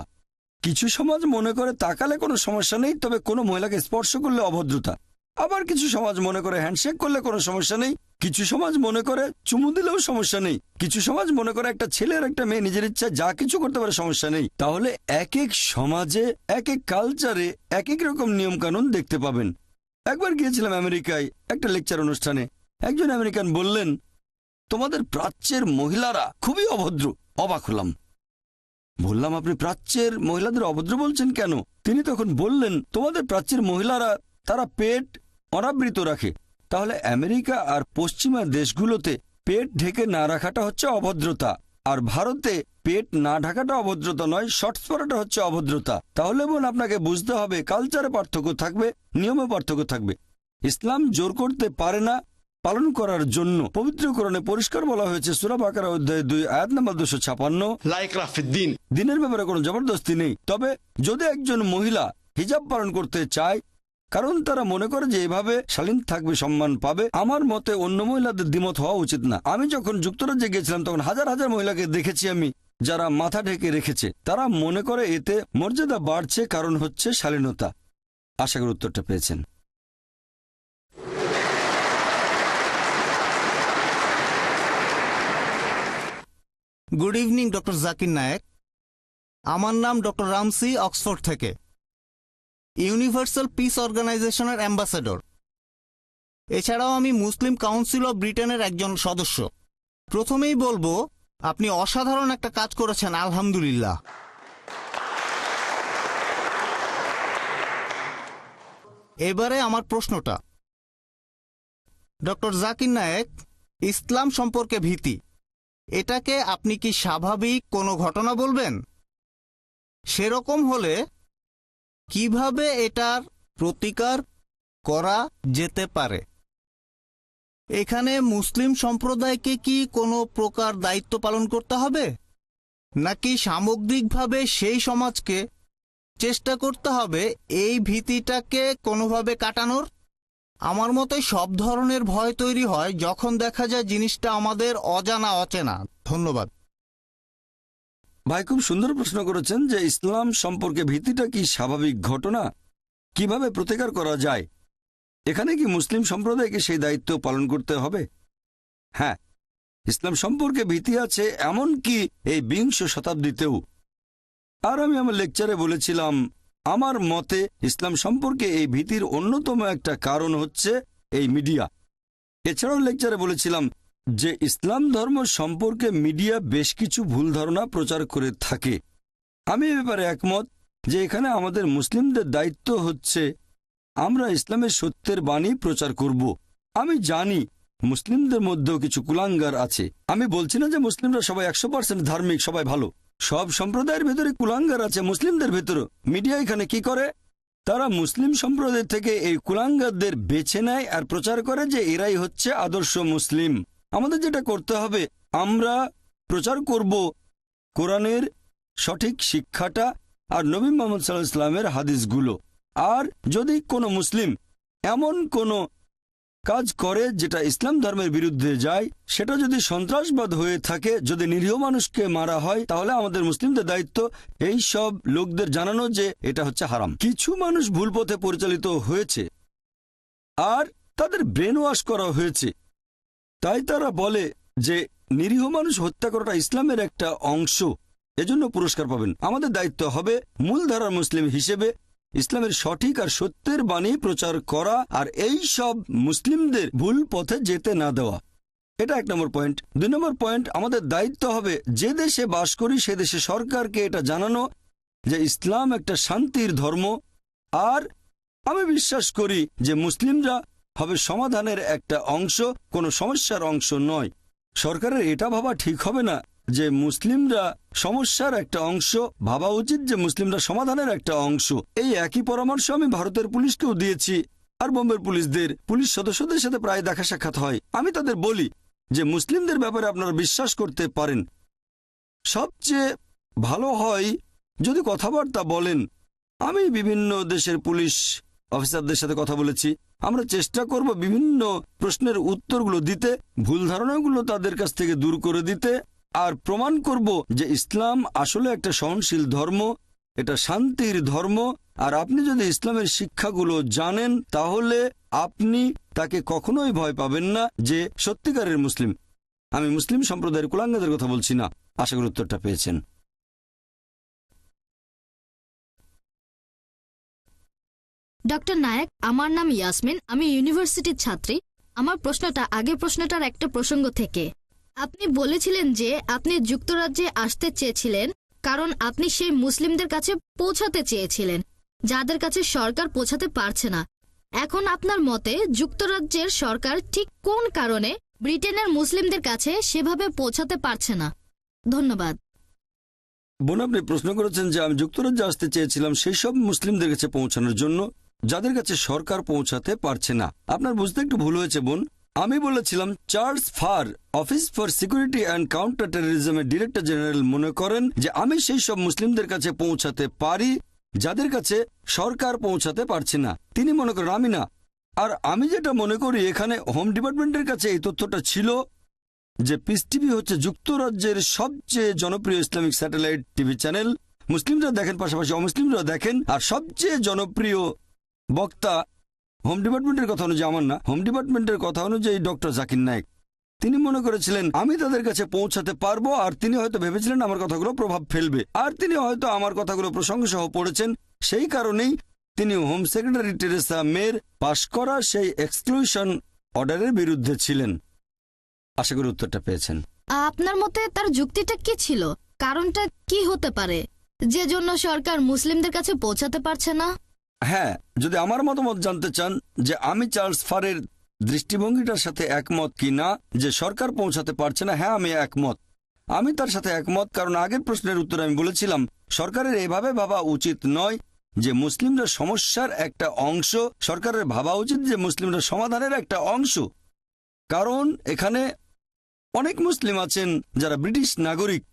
S9: কিছু সমাজ মনে করে তাকালে কোনো সমস্যা নেই, তবে কোনো মহিলাকে স্পর্শ করলে অভদ্রতা। আবার কিছু সমাজ মনে করে হ্যান্ডশেক করলে কোনো সমস্যা নেই, কিছু সমাজ মনে করে চুমু দিলেও সমস্যা নেই, কিছু সমাজ মনে করে একটা ছেলে আর একটা মেয়ে নিজের ইচ্ছা যা কিছু করতে পারে, সমস্যা নেই। তাহলে এক এক সমাজে এক এক কালচারে এক এক রকম নিয়ম কানুন দেখতে পাবেন। একবার গিয়েছিলাম আমেরিকায় একটা লেকচার অনুষ্ঠানে। একজন আমেরিকান বললেন, তোমাদের প্রাচ্যের মহিলারা খুবই অভদ্র। অবাক হলাম। বললাম, আপনি প্রাচ্যের মহিলাদের অভদ্র বলছেন কেন? তিনি তখন বললেন, তোমাদের প্রাচ্যের মহিলারা তারা পেট অনাবৃত রাখে। তাহলে আমেরিকা আর পশ্চিমা দেশগুলোতে পেট ঢেকে না রাখাটা হচ্ছে অভদ্রতা, আর ভারতে পেট না ঢাকাটা অভদ্রতা নয়, শর্টস পরাটা হচ্ছে অভদ্রতা। তাহলে বোন, আপনাকে বুঝতে হবে কালচারে পার্থক্য থাকবে, নিয়মে পার্থক্য থাকবে। ইসলাম জোর করতে পারে না পালন করার জন্য। পবিত্র কোরআনে পরিষ্কার বলা হয়েছে সূরা বাকারা অধ্যায় 2 আয়াত নম্বর 256, দিনের ব্যাপারে কোনো জবরদস্তি নেই। তবে যদি একজন মহিলা হিজাব পালন করতে চায় কারণ তারা মনে করে যে এভাবে শালীন থাকবে, সম্মান পাবে, আমার মতে অন্য মহিলাদের দ্বিমত হওয়া উচিত না। আমি যখন যুক্তরাজ্যে গেছিলাম তখন হাজার হাজার মহিলাকে দেখেছি আমি যারা মাথা ঢেকে রেখেছে। তারা মনে করে এতে মর্যাদা বাড়ছে, কারণ হচ্ছে শালীনতা। আশা করি উত্তরটা পেয়েছেন।
S8: Good evening doctor Zakir Naik. আমার নাম ডক্টর রামসি, অক্সফোর্ড থেকে, ইউনিভার্সাল পিস অর্গানাইজেশনের অ্যাম্বাসেডর। এছাড়াও আমি মুসলিম কাউন্সিল অব ব্রিটেনের একজন সদস্য। প্রথমেই বলবো, আপনি অসাধারণ একটা কাজ করেছেন, আলহামদুলিল্লাহ। এবারে আমার প্রশ্নটা, ডক্টর জাকির নায়েক, ইসলাম সম্পর্কে ভীতি, এটাকে আপনি কি স্বাভাবিক কোনো ঘটনা বলবেন? সেরকম হলে কিভাবে এটার প্রতিকার করা যেতে পারে। এখানে মুসলিম সম্প্রদায়কে কি কোনো প্রকার দায়িত্ব পালন করতে হবে, নাকি সামগ্রিকভাবে সেই সমাজকে চেষ্টা করতে হবে এই ভীতিটাকে কোনোভাবে কাটানোর? আমার মতে সব ধরনের ভয় তৈরি হয় যখন দেখা যায় জিনিসটা আমাদের অজানা অচেনা। ধন্যবাদ।
S9: ভাই খুব সুন্দর প্রশ্ন করেছেন যে ইসলাম সম্পর্কে ভীতিটা কি স্বাভাবিক ঘটনা, কিভাবে প্রতিকার করা যায়। এখানে কি মুসলিম সম্প্রদায়কে সেই দায়িত্ব পালন করতে হবে? হ্যাঁ, ইসলাম সম্পর্কে ভীতি আছে, এমনকি এই ২০ শতাব্দীতেও। আর আমি আমার লেকচারে বলেছিলাম, আমার মতে ইসলাম সম্পর্কে এই ভীতির অন্যতম একটা কারণ হচ্ছে এই মিডিয়া। এছাড়াও লেকচারে বলেছিলাম যে ইসলাম ধর্ম সম্পর্কে মিডিয়া বেশ কিছু ভুল ধারণা প্রচার করে থাকে। আমি এ ব্যাপারে একমত যে এখানে আমাদের মুসলিমদের দায়িত্ব হচ্ছে আমরা ইসলামের সত্যের বাণী প্রচার করব। আমি জানি মুসলিমদের মধ্যেও কিছু কুলাঙ্গার আছে। আমি বলছি না যে মুসলিমরা সবাই 100% ধার্মিক, সবাই ভালো। সব সম্প্রদায়ের ভেতরে কুলাঙ্গার আছে, মুসলিমদের ভেতরেও। মিডিয়া এখানে কি করে, তারা মুসলিম সম্প্রদায় থেকে এই কুলাঙ্গারদের বেছে নেয় আর প্রচার করে যে এরাই হচ্ছে আদর্শ মুসলিম। আমাদের যেটা করতে হবে, আমরা প্রচার করব কোরআনের সঠিক শিক্ষাটা আর নবী মুহাম্মদ সাল্লাল্লাহু আলাইহি ওয়াসাল্লামের হাদিসগুলো। আর যদি কোনো মুসলিম এমন কোনো কাজ করে যেটা ইসলাম ধর্মের বিরুদ্ধে যায়, সেটা যদি সন্ত্রাসবাদ হয়ে থাকে, যদি নিরীহ মানুষকে মারা হয়, তাহলে আমাদের মুসলিমদের দায়িত্ব এই সব লোকদের জানানো যে এটা হচ্ছে হারাম। কিছু মানুষ ভুল পথে পরিচালিত হয়েছে আর তাদের ব্রেন ওয়াশ করা হয়েছে, তাই তারা বলে যে নিরীহ মানুষ হত্যা করাটা ইসলামের একটা অংশ, এজন্য পুরস্কার পাবেন। আমাদের দায়িত্ব হবে মূলধারার মুসলিম হিসেবে ইসলামের সঠিক আর সত্যের বাণী প্রচার করা আর এই সব মুসলিমদের ভুল পথে যেতে না দেওয়া। এটা 1 নম্বর পয়েন্ট। 2 নম্বর পয়েন্ট, আমাদের দায়িত্ব হবে যে দেশে বাস করি সে দেশে সরকারকে এটা জানানো যে ইসলাম একটা শান্তির ধর্ম। আর আমি বিশ্বাস করি যে মুসলিমরা হবে সমাধানের একটা অংশ, কোনো সমস্যার অংশ নয়। সরকারের এটা ভাবা ঠিক হবে না যে মুসলিমরা সমস্যার একটা অংশ, ভাবা উচিত যে মুসলিমরা সমাধানের একটা অংশ। এই একই পরামর্শ আমি ভারতের পুলিশকেও দিয়েছি আর বোম্বের পুলিশ সদস্যদের সাথে প্রায় দেখা সাক্ষাৎ হয়। আমি তাদের বলি যে মুসলিমদের ব্যাপারে আপনারা বিশ্বাস করতে পারেন। সবচেয়ে ভালো হয় যদি কথাবার্তা বলেন। আমি বিভিন্ন দেশের পুলিশ অফিসারদের সাথে কথা বলেছি। আমরা চেষ্টা করব বিভিন্ন প্রশ্নের উত্তরগুলো দিতে, ভুল ধারণাগুলো তাদের কাছ থেকে দূর করে দিতে আর প্রমাণ করব যে ইসলাম আসলে একটা সহনশীল ধর্ম, এটা শান্তির ধর্ম। আর আপনি যদি ইসলামের শিক্ষাগুলো জানেন তাহলে আপনি তাকে কখনোই ভয় পাবেন না যে সত্যিকারের মুসলিম। আমি মুসলিম সম্প্রদায়ের কুলাঙ্গাদের কথা বলছি না। আশা করি উত্তরটা পেয়েছেন।
S5: ডক্টর নায়েক, আমার নাম ইয়াসমিন, আমি ইউনিভার্সিটির ছাত্রী। আমার প্রশ্নটা আগের প্রশ্নটার একটা প্রসঙ্গ থেকে। আপনি বলেছিলেন যে আপনি যুক্তরাজ্যে আসতে চেয়েছিলেন কারণ আপনি সেই মুসলিমদের কাছে পৌঁছাতে চেয়েছিলেন যাদের কাছে সরকার পৌঁছাতে পারছে না। এখন আপনার মতে যুক্তরাজ্যের সরকার ঠিক কোন কারণে ব্রিটেনের মুসলিমদের কাছে সেভাবে পৌঁছাতে পারছে না? ধন্যবাদ।
S9: বোন, আপনি প্রশ্ন করেছেন যে আমি যুক্তরাজ্যে আসতে চেয়েছিলাম সেই সব মুসলিমদের কাছে পৌঁছানোর জন্য যাদের কাছে সরকার পৌঁছাতে পারছে না। আপনার বুঝতে একটু ভুল হয়েছে বোন। আমি বলেছিলাম Charles Farr, office for security and counter টেররিজমের ডিরেক্টর জেনারেল মনে করেন যে আমি সেই সব মুসলিমদের কাছে পৌঁছাতে পারি যাদের কাছে সরকার পৌঁছাতে পারছে না। তিনি মনে করেন, আমি না। আর আমি যেটা মনে করি, এখানে হোম ডিপার্টমেন্টের কাছে এই তথ্যটা ছিল যে পিস টিভি হচ্ছে যুক্তরাজ্যের সবচেয়ে জনপ্রিয় ইসলামিক স্যাটেলাইট টিভি চ্যানেল। মুসলিমরা দেখেন, পাশাপাশি অমুসলিমরা দেখেন। আর সবচেয়ে জনপ্রিয় বক্তা হোম ডিপার্টমেন্টের কথা অনুযায়ী, আমার না, হোম ডিপার্টমেন্টের কথা অনুযায়ী ডক্টর জাকির নায়েক। তিনি মনে করেছিলেন আমি তাদের কাছে পৌঁছাতে পারবো। আর তিনি হয়তো ভেবেছিলেন আমার কথাগুলো প্রভাব ফেলবে। আর তিনি হয়তো আমার কথাগুলো প্রসঙ্গসহ পড়েছেন। সেই কারণেই তিনি হোম সেক্রেটারি টেরেসা মের পাশ করা সেই এক্সক্লুশন অর্ডারের বিরুদ্ধে ছিলেন। আশা করি উত্তরটা পেয়েছেন।
S5: আপনার মতে তার যুক্তিটা কি ছিল? কারণটা কি হতে পারে যে জন্য সরকার মুসলিমদের কাছে পৌঁছাতে পারছে না?
S9: হ্যাঁ, যদি আমার মতামত জানতে চান যে আমি চার্লস ফারের দৃষ্টিভঙ্গিটার সাথে একমত কি না যে সরকার পৌঁছাতে পারছে না, হ্যাঁ আমি একমত। আমি তার সাথে একমত, কারণ আগের প্রশ্নের উত্তরে আমি বলেছিলাম সরকারের এভাবে ভাবা উচিত নয় যে মুসলিমরা সমস্যার একটা অংশ, সরকারের ভাবা উচিত যে মুসলিমরা সমাধানের একটা অংশ। কারণ এখানে অনেক মুসলিম আছেন যারা ব্রিটিশ নাগরিক,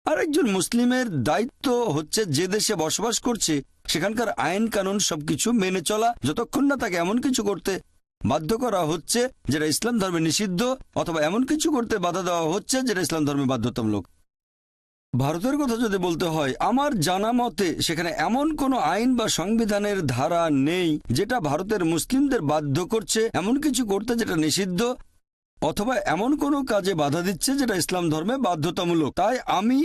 S9: আর একজন মুসলিমের দায়িত্ব হচ্ছে যে দেশে বসবাস করছে সেখানকার আইন কানুন সবকিছু মেনে চলা, যতক্ষণ না তাকে এমন কিছু করতে বাধ্য করা হচ্ছে যেটা ইসলাম ধর্মে নিষিদ্ধ, অথবা এমন কিছু করতে বাধা দেওয়া হচ্ছে যেটা ইসলাম ধর্মে বাধ্যতামূলক। ভারতের কথা যদি বলতে হয়, আমার জানা মতে সেখানে এমন কোনো আইন বা সংবিধানের ধারা নেই যেটা ভারতের মুসলিমদের বাধ্য করছে এমন কিছু করতে যেটা নিষিদ্ধ, অথবা এমন কোনো কাজে বাধা দিচ্ছে যেটা ইসলাম ধর্মে বাধ্যতামূলক। তাই আমি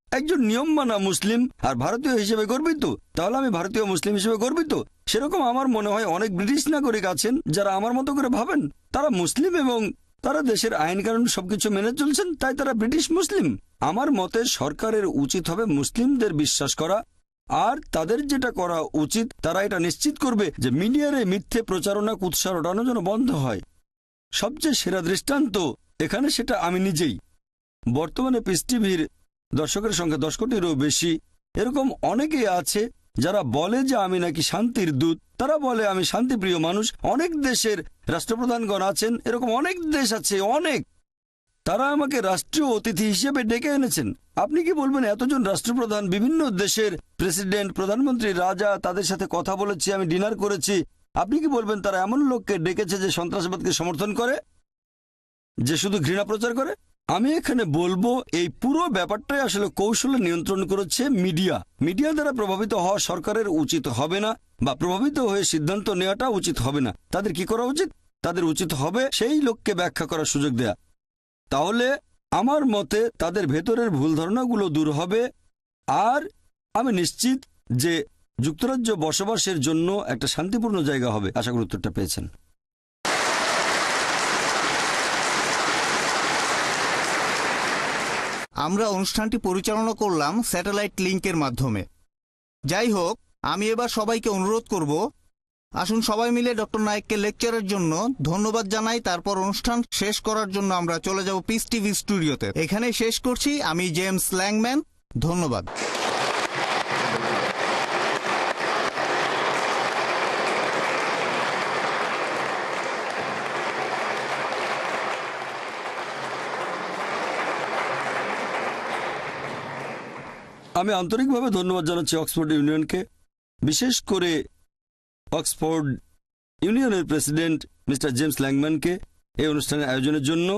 S9: একজন নিয়ম মানা মুসলিম আর ভারতীয় হিসেবে গর্বিত। তাহলে আমি ভারতীয় মুসলিম হিসেবে গর্বিত। সেরকম আমার মনে হয় অনেক ব্রিটিশ নাগরিক আছেন যারা আমার মতো করে ভাবেন, তারা মুসলিম এবং তারা দেশের আইন কানুন সবকিছু মেনে চলছেন, তাই তারা ব্রিটিশ মুসলিম। আমার মতে সরকারের উচিত হবে মুসলিমদের বিশ্বাস করা, আর তাদের যেটা করা উচিত তারা এটা নিশ্চিত করবে যে মিডিয়ার এই মিথ্যে প্রচারণা কুৎসা রটানো যেন বন্ধ হয়। সবচেয়ে সেরা দৃষ্টান্ত এখানে সেটা আমি নিজেই। বর্তমানে পিস টিভির দর্শকের সংখ্যা 10 কোটিরও বেশি। এরকম অনেকেই আছে যারা বলে যে আমি নাকি শান্তির দূত, তারা বলে আমি শান্তিপ্রিয় মানুষ। অনেক দেশের রাষ্ট্রপ্রধানগণ আছেন, এরকম অনেক দেশ আছে, অনেক। তারা আমাকে রাষ্ট্রীয় অতিথি হিসেবে ডেকে এনেছেন। আপনি কি বলবেন এতজন রাষ্ট্রপ্রধান, বিভিন্ন দেশের প্রেসিডেন্ট, প্রধানমন্ত্রী, রাজা, তাদের সাথে কথা বলেছি, আমি ডিনার করেছি, আপনি কি বলবেন তারা এমন লোককে ডেকেছে যে সন্ত্রাসবাদকে সমর্থন করে, যে শুধু ঘৃণা প্রচার করে? আমি এখানে বলবো এই পুরো ব্যাপারটাই আসলে কৌশলে নিয়ন্ত্রণ করেছে মিডিয়া। মিডিয়া দ্বারা প্রভাবিত হওয়া সরকারের উচিত হবে না, বা প্রভাবিত হয়ে সিদ্ধান্ত নেওয়াটা উচিত হবে না। তাদের কি করা উচিত? তাদের উচিত হবে সেই লোককে ব্যাখ্যা করার সুযোগ দেয়া। তাহলে আমার মতে তাদের ভেতরের ভুল ধারণাগুলো দূর হবে, আর আমি নিশ্চিত যে যুক্তরাজ্য বসবাসের জন্য একটা শান্তিপূর্ণ জায়গা হবে। আশা করি উত্তরটা পেয়েছেন।
S8: আমরা অনুষ্ঠানটি পরিচালনা করলাম স্যাটেলাইট লিংকের মাধ্যমে। যাই হোক, আমি এবার সবাইকে অনুরোধ করব, আসুন সবাই মিলে ডক্টর নায়েককে লেকচারের জন্য ধন্যবাদ জানাই। তারপর অনুষ্ঠান শেষ করার জন্য আমরা চলে যাব পিস টিভি স্টুডিওতে। এখানে শেষ করছি। আমি জেমস ল্যাংম্যান। ধন্যবাদ।
S9: আমি আন্তরিকভাবে ধন্যবাদ জানাচ্ছি অক্সফোর্ড ইউনিয়নকে, বিশেষ করে অক্সফোর্ড ইউনিয়নের প্রেসিডেন্ট মিস্টার জেমস ল্যাংম্যানকে এই অনুষ্ঠানের আয়োজনের জন্য।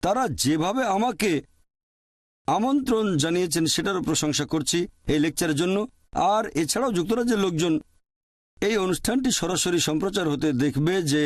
S9: তারা যেভাবে আমাকে আমন্ত্রণ জানিয়েছেন সেটারও প্রশংসা করছি এই লেকচারের জন্য। আর এছাড়াও যুক্তরাজ্যের লোকজন এই অনুষ্ঠানটি সরাসরি সম্প্রচার হতে দেখবে যে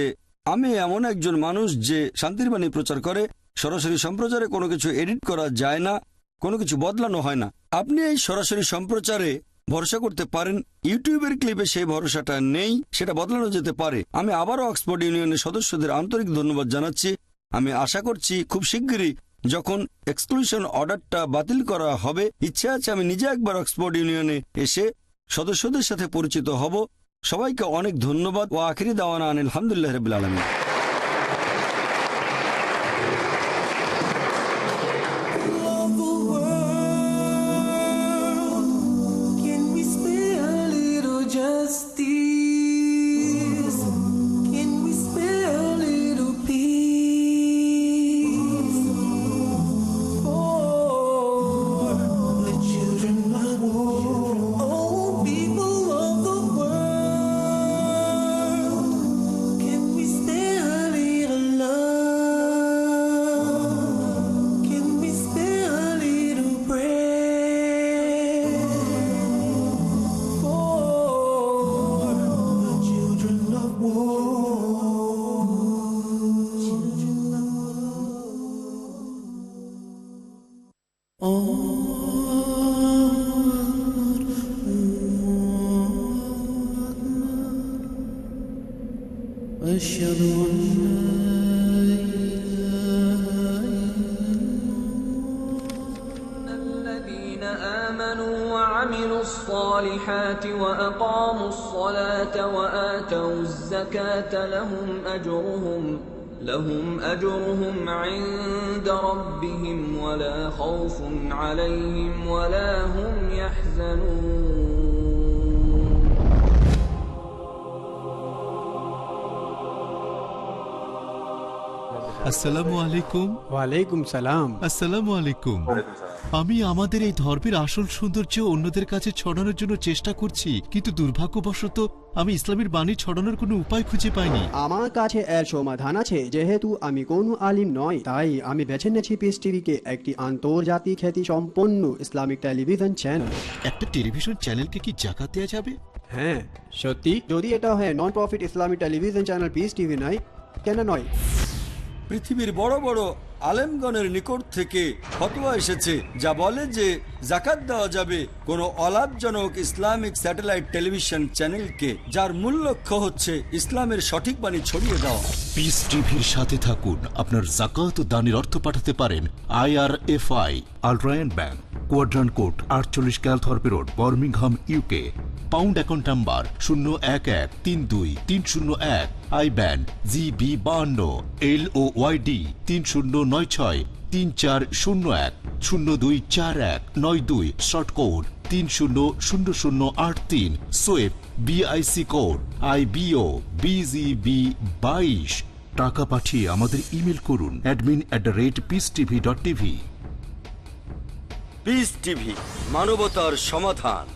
S9: আমি এমন একজন মানুষ যে শান্তির বাণী প্রচার করে। সরাসরি সম্প্রচারে কোনো কিছু এডিট করা যায় না, কোনো কিছু বদলানো হয় না। আপনি এই সরাসরি সম্প্রচারে ভরসা করতে পারেন। ইউটিউবের ক্লিপে সেই ভরসাটা নেই, সেটা বদলানো যেতে পারে। আমি আবারও অক্সফোর্ড ইউনিয়নের সদস্যদের আন্তরিক ধন্যবাদ জানাচ্ছি। আমি আশা করছি খুব শিগগিরই যখন এক্সক্লুশন অর্ডারটা বাতিল করা হবে, ইচ্ছে আছে আমি নিজে একবার অক্সফোর্ড ইউনিয়নে এসে সদস্যদের সাথে পরিচিত হব। সবাইকে অনেক ধন্যবাদ। ও আখিরি দাওয়ানা আলহামদুলিল্লাহ রাব্বিল আলামিন।
S6: أشهد أن
S12: الذين آمنوا وعملوا الصالحات وأقاموا الصلاة وآتوا الزكاة لهم أجرهم عند ربهم ولا خوف عليهم ولا هم يحزنون
S2: আসসালামু আলাইকুম। ওয়ালাইকুম সালাম। আসসালামু আলাইকুম। আমি আমাদের এই ধর্মের আসল সৌন্দর্য অন্যদের কাছে ছড়ানোর জন্য চেষ্টা করছি, কিন্তু দুর্ভাগ্যবশত আমি ইসলামের বাণী ছড়ানোর কোনো উপায় খুঁজে পাইনি।
S16: আমার কাছে এর সমাধান আছে। যেহেতু আমি কোনো আলিম নই, তাই আমি বেছে নিয়েছি পিস টিভিকে, একটি আন্তর্জাতিক খ্যাতি সম্পন্ন ইসলামিক টেলিভিশন চ্যানেল।
S2: একটা টেলিভিশন চ্যানেলকে কি জাকাত দেওয়া যাবে?
S16: হ্যাঁ সত্যি, যদি এটা হয় non profit Islamic television channel piece TV নয়, কেন নয়?
S9: পৃথিবীর বড় বড় আলেমগণের নিকট থেকে ফতোয়া এসেছে যা বলে যে জাকাত দেওয়া যাবে কোনো অলাভজনক ইসলামিক স্যাটেলাইট টেলিভিশন চ্যানেলকে, যার মূল লক্ষ্য হচ্ছে ইসলামের সঠিক বাণী ছড়িয়ে দেওয়া।
S2: পিস টিভির সাথে থাকুন। আপনার জাকাত ও দানের অর্থ পাঠাতে পারেন IRFI, Al Rayan bank, quadrant code 48 Calthorpe road, Birmingham, UK। Pound account number 011323001, IBAN GB52 LOYD 30963401 024192, short code 300083, সোয়েব BIC কোড IBO BGB22। টাকা পাঠিয়ে আমাদের ইমেল করুন admin@peacetv.tv।
S9: পিস টিভি, মানবতার সমাধান।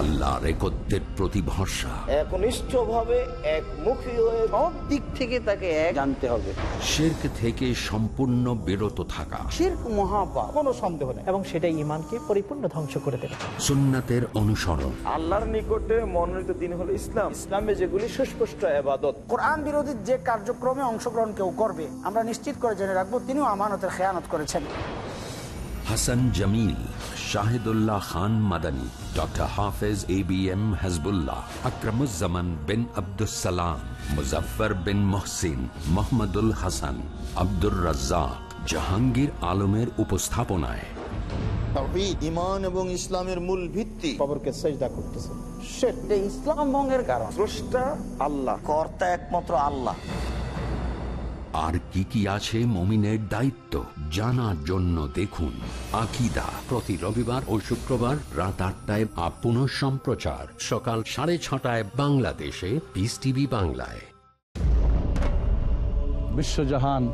S1: আল্লাহর একত্বের প্রতি ভরসা,
S23: একনিষ্ঠভাবে একমুখী হয়ে সব দিক থেকে তাকে এক জানতে হবে।
S1: শিরক থেকে সম্পূর্ণ বিরত থাকা,
S23: শিরক মহাপাপ, কোনো সন্দেহ নেই,
S21: এবং সেটা ঈমানকে পরিপূর্ণ ধ্বংস করে দেবে।
S1: সুন্নাতের অনুসরণ।
S23: আল্লাহর নিকটে মনোনীত দিন হলো ইসলাম। ইসলামে যেগুলি সুস্পষ্ট ইবাদত।
S4: কোরআন বিরোধী যে কার্যক্রমে অংশগ্রহণ কেউ করবে, আমরা নিশ্চিত করে জেনে রাখবো তিনিও আমানতের খেয়ানত করেছেন।
S1: হাসান জামিল, শাহিদুল্লাহ খান মাদানী, ডক্টর হাফেজ ABM হাসবুল্লাহ, আকরামুজ্জামান বিন আব্দুসসালাম, মুজফফর বিন মুহসিন, মোহাম্মদুল হাসান, আব্দুর রাজ্জাক, জাহাঙ্গীর আলমের উপস্থাপনায়
S13: তাওহীদ, ঈমান এবং ইসলামের মূল ভিত্তি।
S23: কবরকে সিজদা করতেছে, সেটা ইসলাম ভঙ্গের কারণ। স্রষ্টা আল্লাহ,
S24: কর্তা একমাত্র আল্লাহ।
S1: আর কি কি আছে মুমিনের দায়িত্ব জানার জন্য দেখুন আকীদা, প্রতি রবিবার ও শুক্রবার রাত 8টায়, পুনঃ সম্প্রচার সকাল 6:30 বাংলাদেশে পিস টিভি বাংলায়।
S18: বিশ্বজাহান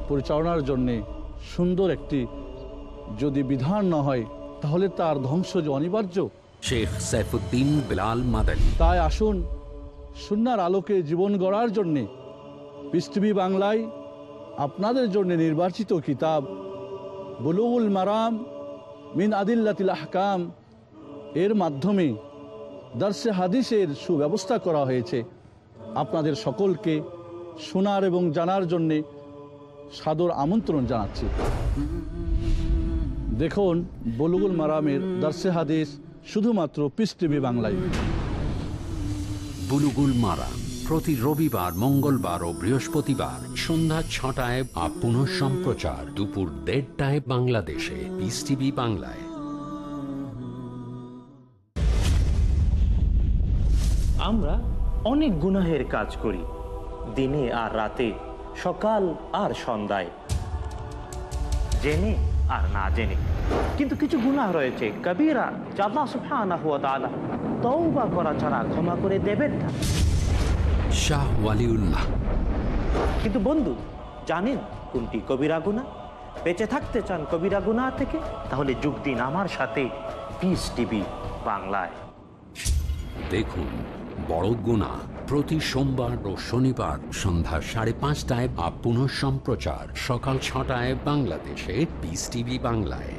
S18: পরিচালনার জন্যে সুন্দর একটি যদি বিধান না হয়, তাহলে তার ধ্বংস যে অনিবার্য।
S1: শেখ সাইফুদ্দিন বিলাল মাদানী।
S18: তাই আসুন সুন্নাহর আলোকে জীবন গড়ার জন্যে পিস টিভি বাংলায় আপনাদের জন্য নির্বাচিত কিতাব বুলুগুল মারাম মিন আদিল্লাতিল আহকাম এর মাধ্যমে দার্সে হাদিসের সুব্যবস্থা করা হয়েছে। আপনাদের সকলকে শোনার এবং জানার জন্যে সাদর আমন্ত্রণ জানাচ্ছি। দেখুন বুলুগুল মারামের দার্সে হাদিস শুধুমাত্র পিস টিভি বাংলায়।
S1: বুলুগুল মারাম প্রতি রবিবার, মঙ্গলবার ও বৃহস্পতিবার সন্ধ্যা 6টায়, পুনঃ সম্প্রচার দুপুর 1:30 বাংলাদেশে পিস টিভি বাংলায়।
S14: আমরা অনেক গুনাহের কাজ করি, দিনে আর রাতে, সকাল আর সন্ধ্যায়, জেনে আর না জেনে। কিন্তু কিছু গুনাহ রয়েছে কবিরা, যা আল্লাহ সুবহানাহু ওয়া তাআলা তওবা করা ছাড়া ক্ষমা করে দেবেন না।
S1: শাহ ওয়ালিউল্লাহ।
S14: কিন্তু বন্ধু, জানেন কোনটি কবিরা গুনাহ? বেঁচে থাকতে চান কবিরা গুনাহ থেকে? তাহলে যোগ দিন আমার সাথে পিস টিভি বাংলায়।
S1: দেখুন বড় গুনাহ প্রতি সোমবার ও শনিবার সন্ধ্যা 5:30, পুনঃ সম্প্রচার সকাল 6টায় বাংলাদেশে পিস টিভি বাংলায়।